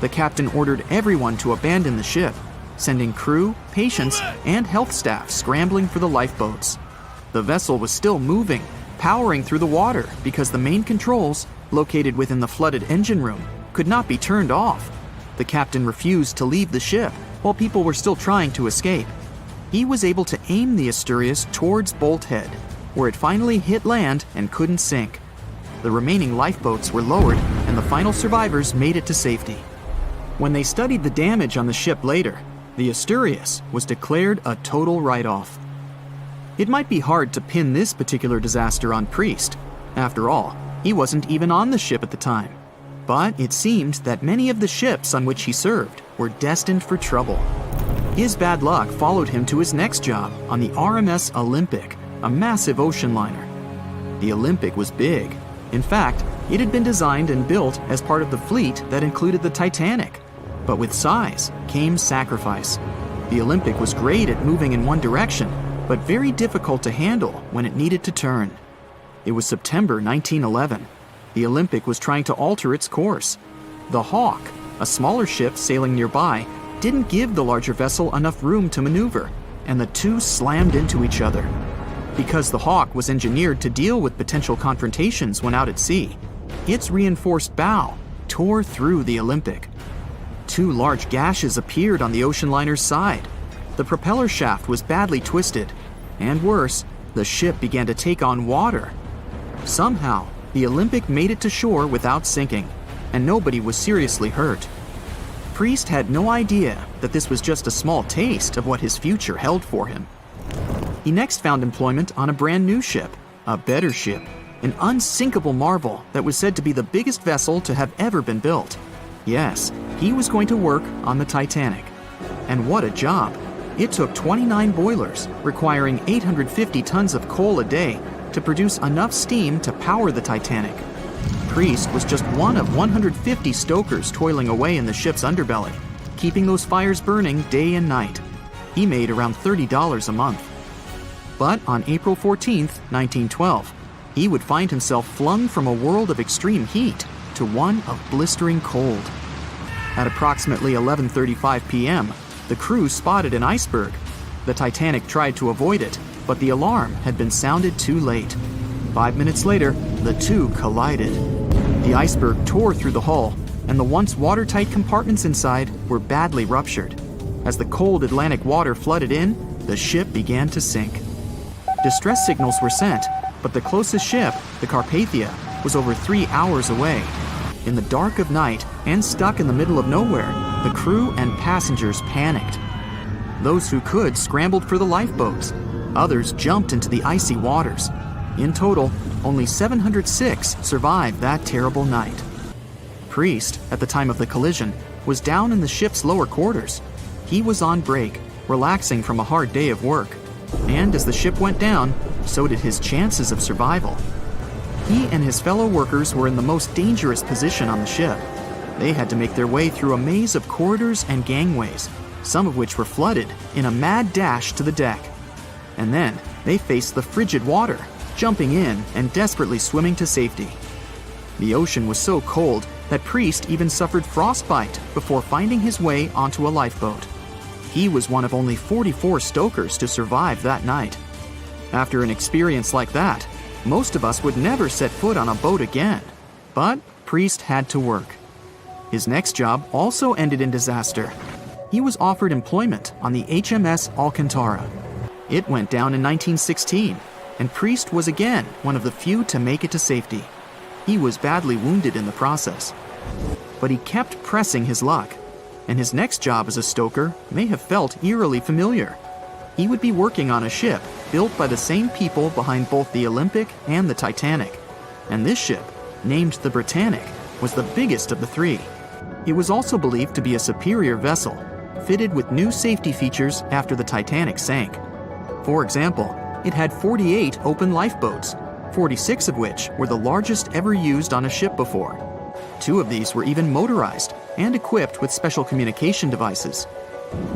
The captain ordered everyone to abandon the ship, sending crew, patients, and health staff scrambling for the lifeboats. The vessel was still moving, powering through the water because the main controls, located within the flooded engine room, could not be turned off. The captain refused to leave the ship while people were still trying to escape. He was able to aim the Asturias towards Bolt Head, where it finally hit land and couldn't sink. The remaining lifeboats were lowered and the final survivors made it to safety. When they studied the damage on the ship later, the Asturias was declared a total write-off. It might be hard to pin this particular disaster on Priest. After all, he wasn't even on the ship at the time. But it seemed that many of the ships on which he served were destined for trouble. His bad luck followed him to his next job on the RMS Olympic, a massive ocean liner. The Olympic was big. In fact, it had been designed and built as part of the fleet that included the Titanic. But with size came sacrifice. The Olympic was great at moving in one direction, but very difficult to handle when it needed to turn. It was September 1911. The Olympic was trying to alter its course. The Hawk, a smaller ship sailing nearby, didn't give the larger vessel enough room to maneuver, and the two slammed into each other. Because the Hawk was engineered to deal with potential confrontations when out at sea, its reinforced bow tore through the Olympic. Two large gashes appeared on the ocean liner's side. The propeller shaft was badly twisted, and worse, the ship began to take on water. Somehow, the Olympic made it to shore without sinking, and nobody was seriously hurt. Priest had no idea that this was just a small taste of what his future held for him. He next found employment on a brand new ship, a better ship, an unsinkable marvel that was said to be the biggest vessel to have ever been built. Yes, he was going to work on the Titanic. And what a job! It took 29 boilers, requiring 850 tons of coal a day to produce enough steam to power the Titanic. Priest was just one of 150 stokers toiling away in the ship's underbelly, keeping those fires burning day and night. He made around $30 a month. But on April 14, 1912, he would find himself flung from a world of extreme heat to one of blistering cold. At approximately 11:35 p.m., the crew spotted an iceberg. The Titanic tried to avoid it, but the alarm had been sounded too late. 5 minutes later, the two collided. The iceberg tore through the hull, and the once watertight compartments inside were badly ruptured. As the cold Atlantic water flooded in, the ship began to sink. Distress signals were sent, but the closest ship, the Carpathia, was over 3 hours away. In the dark of night and stuck in the middle of nowhere, the crew and passengers panicked. Those who could scrambled for the lifeboats. Others jumped into the icy waters. In total, only 706 survived that terrible night. Priest, at the time of the collision, was down in the ship's lower quarters. He was on break, relaxing from a hard day of work. And as the ship went down, so did his chances of survival. He and his fellow workers were in the most dangerous position on the ship. They had to make their way through a maze of corridors and gangways, some of which were flooded in a mad dash to the deck. And then they faced the frigid water, jumping in and desperately swimming to safety. The ocean was so cold that Priest even suffered frostbite before finding his way onto a lifeboat. He was one of only 44 stokers to survive that night. After an experience like that, most of us would never set foot on a boat again. But Priest had to work. His next job also ended in disaster. He was offered employment on the HMS Alcantara. It went down in 1916, and Priest was again one of the few to make it to safety. He was badly wounded in the process. But he kept pressing his luck, and his next job as a stoker may have felt eerily familiar. He would be working on a ship built by the same people behind both the Olympic and the Titanic. And this ship, named the Britannic, was the biggest of the three. It was also believed to be a superior vessel, fitted with new safety features after the Titanic sank. For example, it had 48 open lifeboats, 46 of which were the largest ever used on a ship before. 2 of these were even motorized and equipped with special communication devices.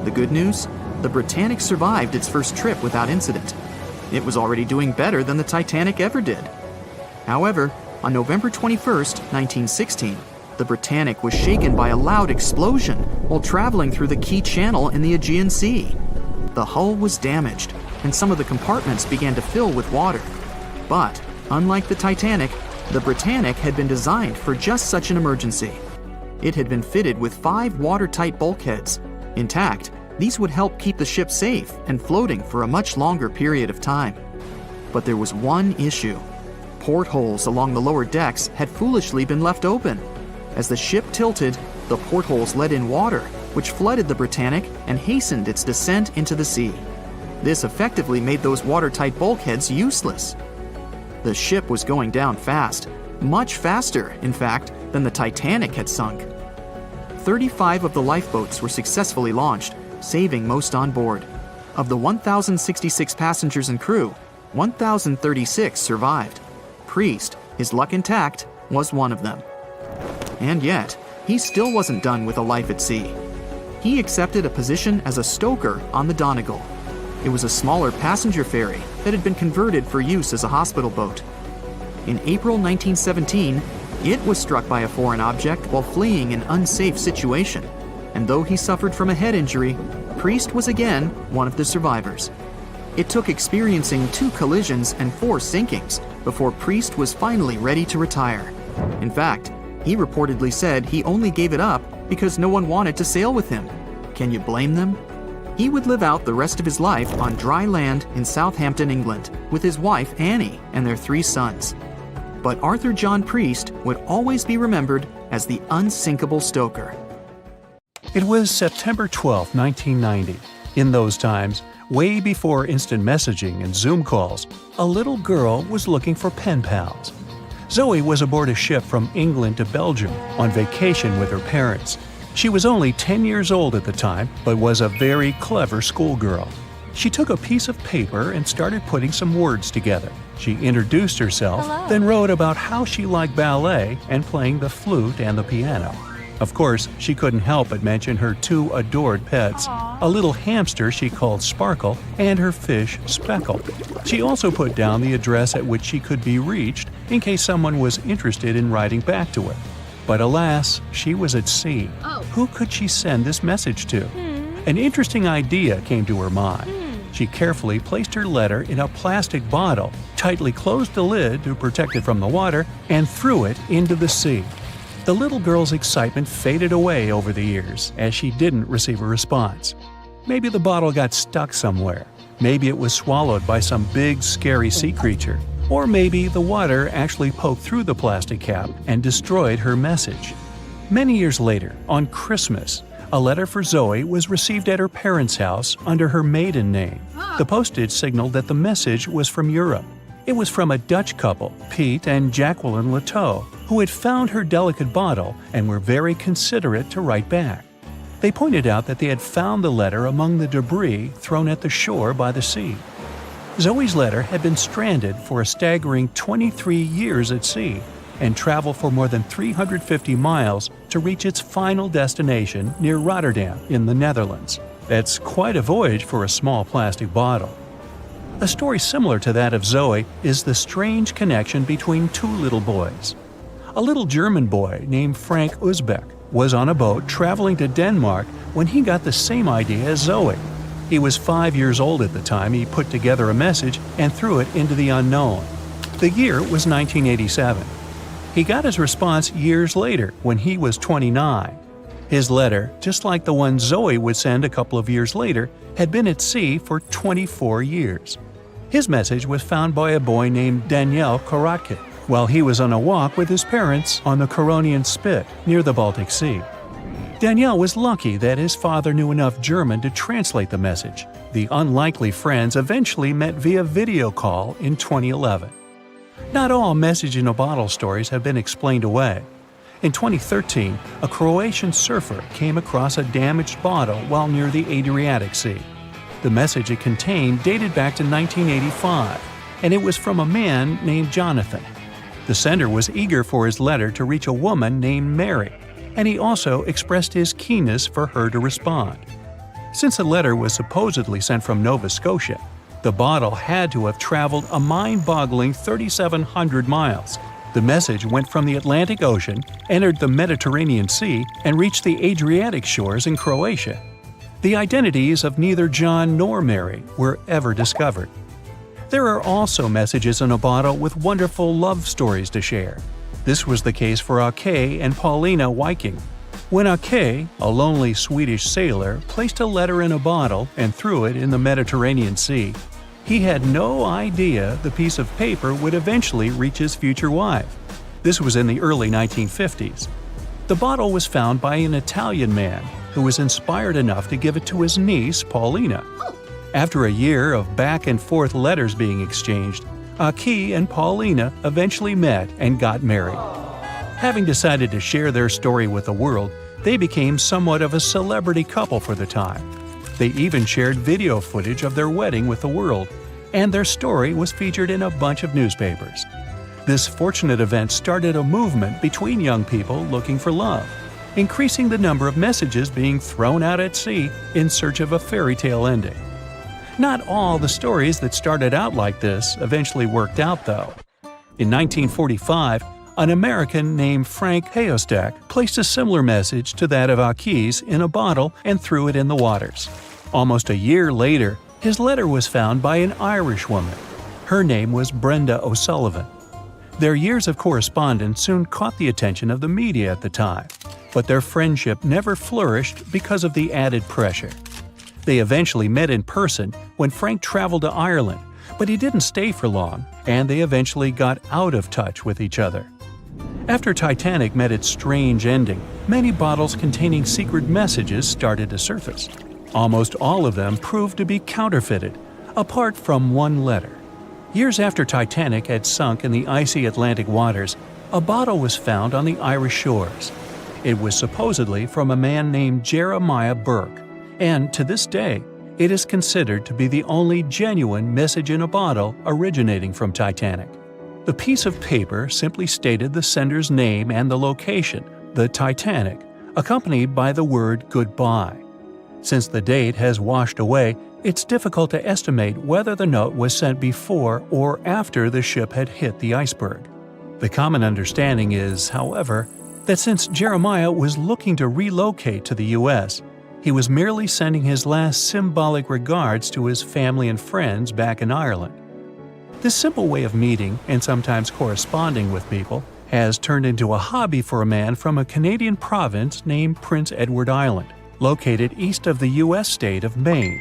The good news? The Britannic survived its first trip without incident. It was already doing better than the Titanic ever did. However, on November 21st, 1916, the Britannic was shaken by a loud explosion while traveling through the key channel in the Aegean Sea. The hull was damaged, and some of the compartments began to fill with water. But, unlike the Titanic, the Britannic had been designed for just such an emergency. It had been fitted with 5 watertight bulkheads. Intact, these would help keep the ship safe and floating for a much longer period of time. But there was one issue. Portholes along the lower decks had foolishly been left open. As the ship tilted, the portholes let in water, which flooded the Britannic and hastened its descent into the sea. This effectively made those watertight bulkheads useless. The ship was going down fast, much faster, in fact, than the Titanic had sunk. 35 of the lifeboats were successfully launched, saving most on board. Of the 1,066 passengers and crew, 1,036 survived. Priest, his luck intact, was one of them. And yet, he still wasn't done with a life at sea. He accepted a position as a stoker on the Donegal. It was a smaller passenger ferry that had been converted for use as a hospital boat. In April 1917, it was struck by a foreign object while fleeing an unsafe situation, and though he suffered from a head injury, Priest was again one of the survivors. It took experiencing 2 collisions and 4 sinkings before Priest was finally ready to retire. In fact, he reportedly said he only gave it up because no one wanted to sail with him. Can you blame them? He would live out the rest of his life on dry land in Southampton, England, with his wife Annie and their 3 sons. But Arthur John Priest would always be remembered as the unsinkable stoker. It was September 12, 1990. In those times, way before instant messaging and Zoom calls, a little girl was looking for pen pals. Zoe was aboard a ship from England to Belgium on vacation with her parents. She was only 10 years old at the time, but was a very clever schoolgirl. She took a piece of paper and started putting some words together. She introduced herself, then wrote about how she liked ballet and playing the flute and the piano. Of course, she couldn't help but mention her 2 adored pets, a little hamster she called Sparkle and her fish Speckle. She also put down the address at which she could be reached in case someone was interested in writing back to her. But alas, she was at sea. Who could she send this message to? An interesting idea came to her mind. She carefully placed her letter in a plastic bottle, tightly closed the lid to protect it from the water, and threw it into the sea. The little girl's excitement faded away over the years as she didn't receive a response. Maybe the bottle got stuck somewhere. Maybe it was swallowed by some big, scary sea creature. Or maybe the water actually poked through the plastic cap and destroyed her message. Many years later, on Christmas, a letter for Zoe was received at her parents' house under her maiden name. The postage signaled that the message was from Europe. It was from a Dutch couple, Piet and Jacqueline Leteau, who had found her delicate bottle and were very considerate to write back. They pointed out that they had found the letter among the debris thrown at the shore by the sea. Zoe's letter had been stranded for a staggering 23 years at sea and traveled for more than 350 miles to reach its final destination near Rotterdam in the Netherlands. That's quite a voyage for a small plastic bottle. A story similar to that of Zoe is the strange connection between 2 little boys. A little German boy named Frank Uzbek was on a boat traveling to Denmark when he got the same idea as Zoe. He was 5 years old at the time he put together a message and threw it into the unknown. The year was 1987. He got his response years later when he was 29. His letter, just like the one Zoe would send a couple of years later, had been at sea for 24 years. His message was found by a boy named Daniel Korotkin while he was on a walk with his parents on the Koronian Spit near the Baltic Sea. Daniel was lucky that his father knew enough German to translate the message. The unlikely friends eventually met via video call in 2011. Not all message-in-a-bottle stories have been explained away. In 2013, a Croatian surfer came across a damaged bottle while near the Adriatic Sea. The message it contained dated back to 1985, and it was from a man named Jonathan. The sender was eager for his letter to reach a woman named Mary, and he also expressed his keenness for her to respond. Since the letter was supposedly sent from Nova Scotia, the bottle had to have traveled a mind-boggling 3,700 miles. The message went from the Atlantic Ocean, entered the Mediterranean Sea, and reached the Adriatic shores in Croatia. The identities of neither John nor Mary were ever discovered. There are also messages in a bottle with wonderful love stories to share. This was the case for Åke and Paulina Viking. When Åke, a lonely Swedish sailor, placed a letter in a bottle and threw it in the Mediterranean Sea, he had no idea the piece of paper would eventually reach his future wife. This was in the early 1950s. The bottle was found by an Italian man who was inspired enough to give it to his niece, Paulina. After a year of back-and-forth letters being exchanged, Åke and Paulina eventually met and got married. Having decided to share their story with the world, they became somewhat of a celebrity couple for the time. They even shared video footage of their wedding with the world, and their story was featured in a bunch of newspapers. This fortunate event started a movement between young people looking for love, increasing the number of messages being thrown out at sea in search of a fairy tale ending. Not all the stories that started out like this eventually worked out, though. In 1945, an American named Frank Hayostak placed a similar message to that of Åke's in a bottle and threw it in the waters. Almost a year later, his letter was found by an Irish woman. Her name was Brenda O'Sullivan. Their years of correspondence soon caught the attention of the media at the time, but their friendship never flourished because of the added pressure. They eventually met in person when Frank traveled to Ireland, but he didn't stay for long, and they eventually got out of touch with each other. After Titanic met its strange ending, many bottles containing secret messages started to surface. Almost all of them proved to be counterfeited, apart from one letter. Years after Titanic had sunk in the icy Atlantic waters, a bottle was found on the Irish shores. It was supposedly from a man named Jeremiah Burke, and to this day, it is considered to be the only genuine message in a bottle originating from Titanic. The piece of paper simply stated the sender's name and the location, the Titanic, accompanied by the word goodbye. Since the date has washed away, it's difficult to estimate whether the note was sent before or after the ship had hit the iceberg. The common understanding is, however, that since Jeremiah was looking to relocate to the U.S., he was merely sending his last symbolic regards to his family and friends back in Ireland. This simple way of meeting and sometimes corresponding with people has turned into a hobby for a man from a Canadian province named Prince Edward Island, located east of the U.S. state of Maine.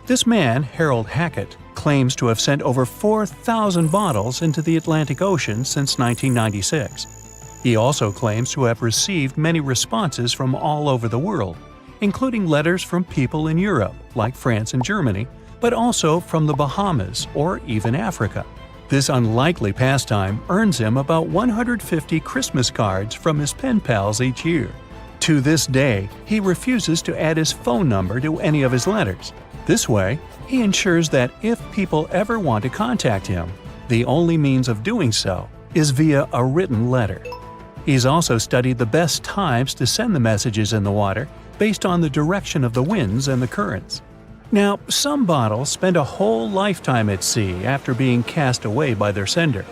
This man, Harold Hackett, claims to have sent over 4,000 bottles into the Atlantic Ocean since 1996. He also claims to have received many responses from all over the world, including letters from people in Europe, like France and Germany, but also from the Bahamas or even Africa. This unlikely pastime earns him about 150 Christmas cards from his pen pals each year. To this day, he refuses to add his phone number to any of his letters. This way, he ensures that if people ever want to contact him, the only means of doing so is via a written letter. He's also studied the best times to send the messages in the water based on the direction of the winds and the currents. Now, some bottles spend a whole lifetime at sea after being cast away by their sender.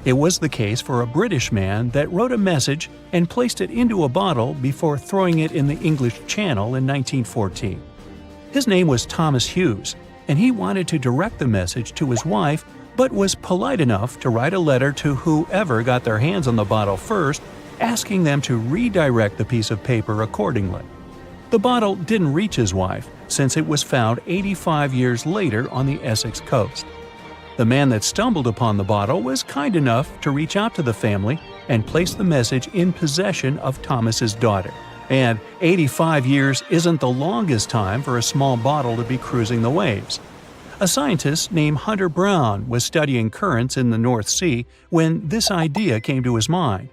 It was the case for a British man that wrote a message and placed it into a bottle before throwing it in the English Channel in 1914. His name was Thomas Hughes, and he wanted to direct the message to his wife, but was polite enough to write a letter to whoever got their hands on the bottle first, asking them to redirect the piece of paper accordingly. The bottle didn't reach his wife, since it was found 85 years later on the Essex coast. The man that stumbled upon the bottle was kind enough to reach out to the family and place the message in possession of Thomas's daughter. And 85 years isn't the longest time for a small bottle to be cruising the waves. A scientist named Hunter Brown was studying currents in the North Sea when this idea came to his mind.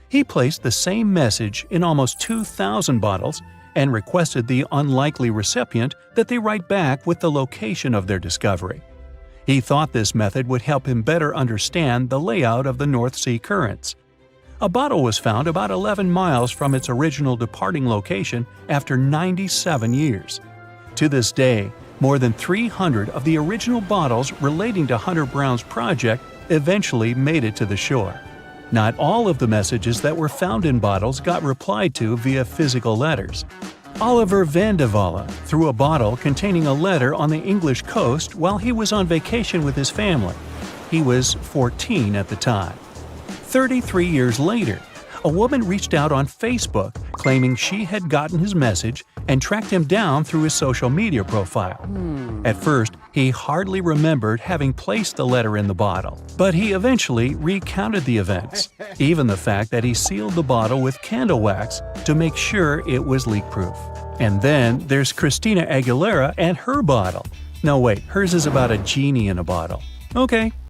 He placed the same message in almost 2,000 bottles and requested the unlikely recipient that they write back with the location of their discovery. He thought this method would help him better understand the layout of the North Sea currents. A bottle was found about 11 miles from its original departing location after 97 years. To this day, more than 300 of the original bottles relating to Hunter Brown's project eventually made it to the shore. Not all of the messages that were found in bottles got replied to via physical letters. Oliver van de Walle threw a bottle containing a letter on the English coast while he was on vacation with his family. He was 14 at the time. 33 years later, a woman reached out on Facebook claiming she had gotten his message and tracked him down through his social media profile. At first, he hardly remembered having placed the letter in the bottle, but he eventually recounted the events, even the fact that he sealed the bottle with candle wax to make sure it was leak-proof. And then there's Christina Aguilera and her bottle. No wait, hers is about a genie in a bottle. Okay,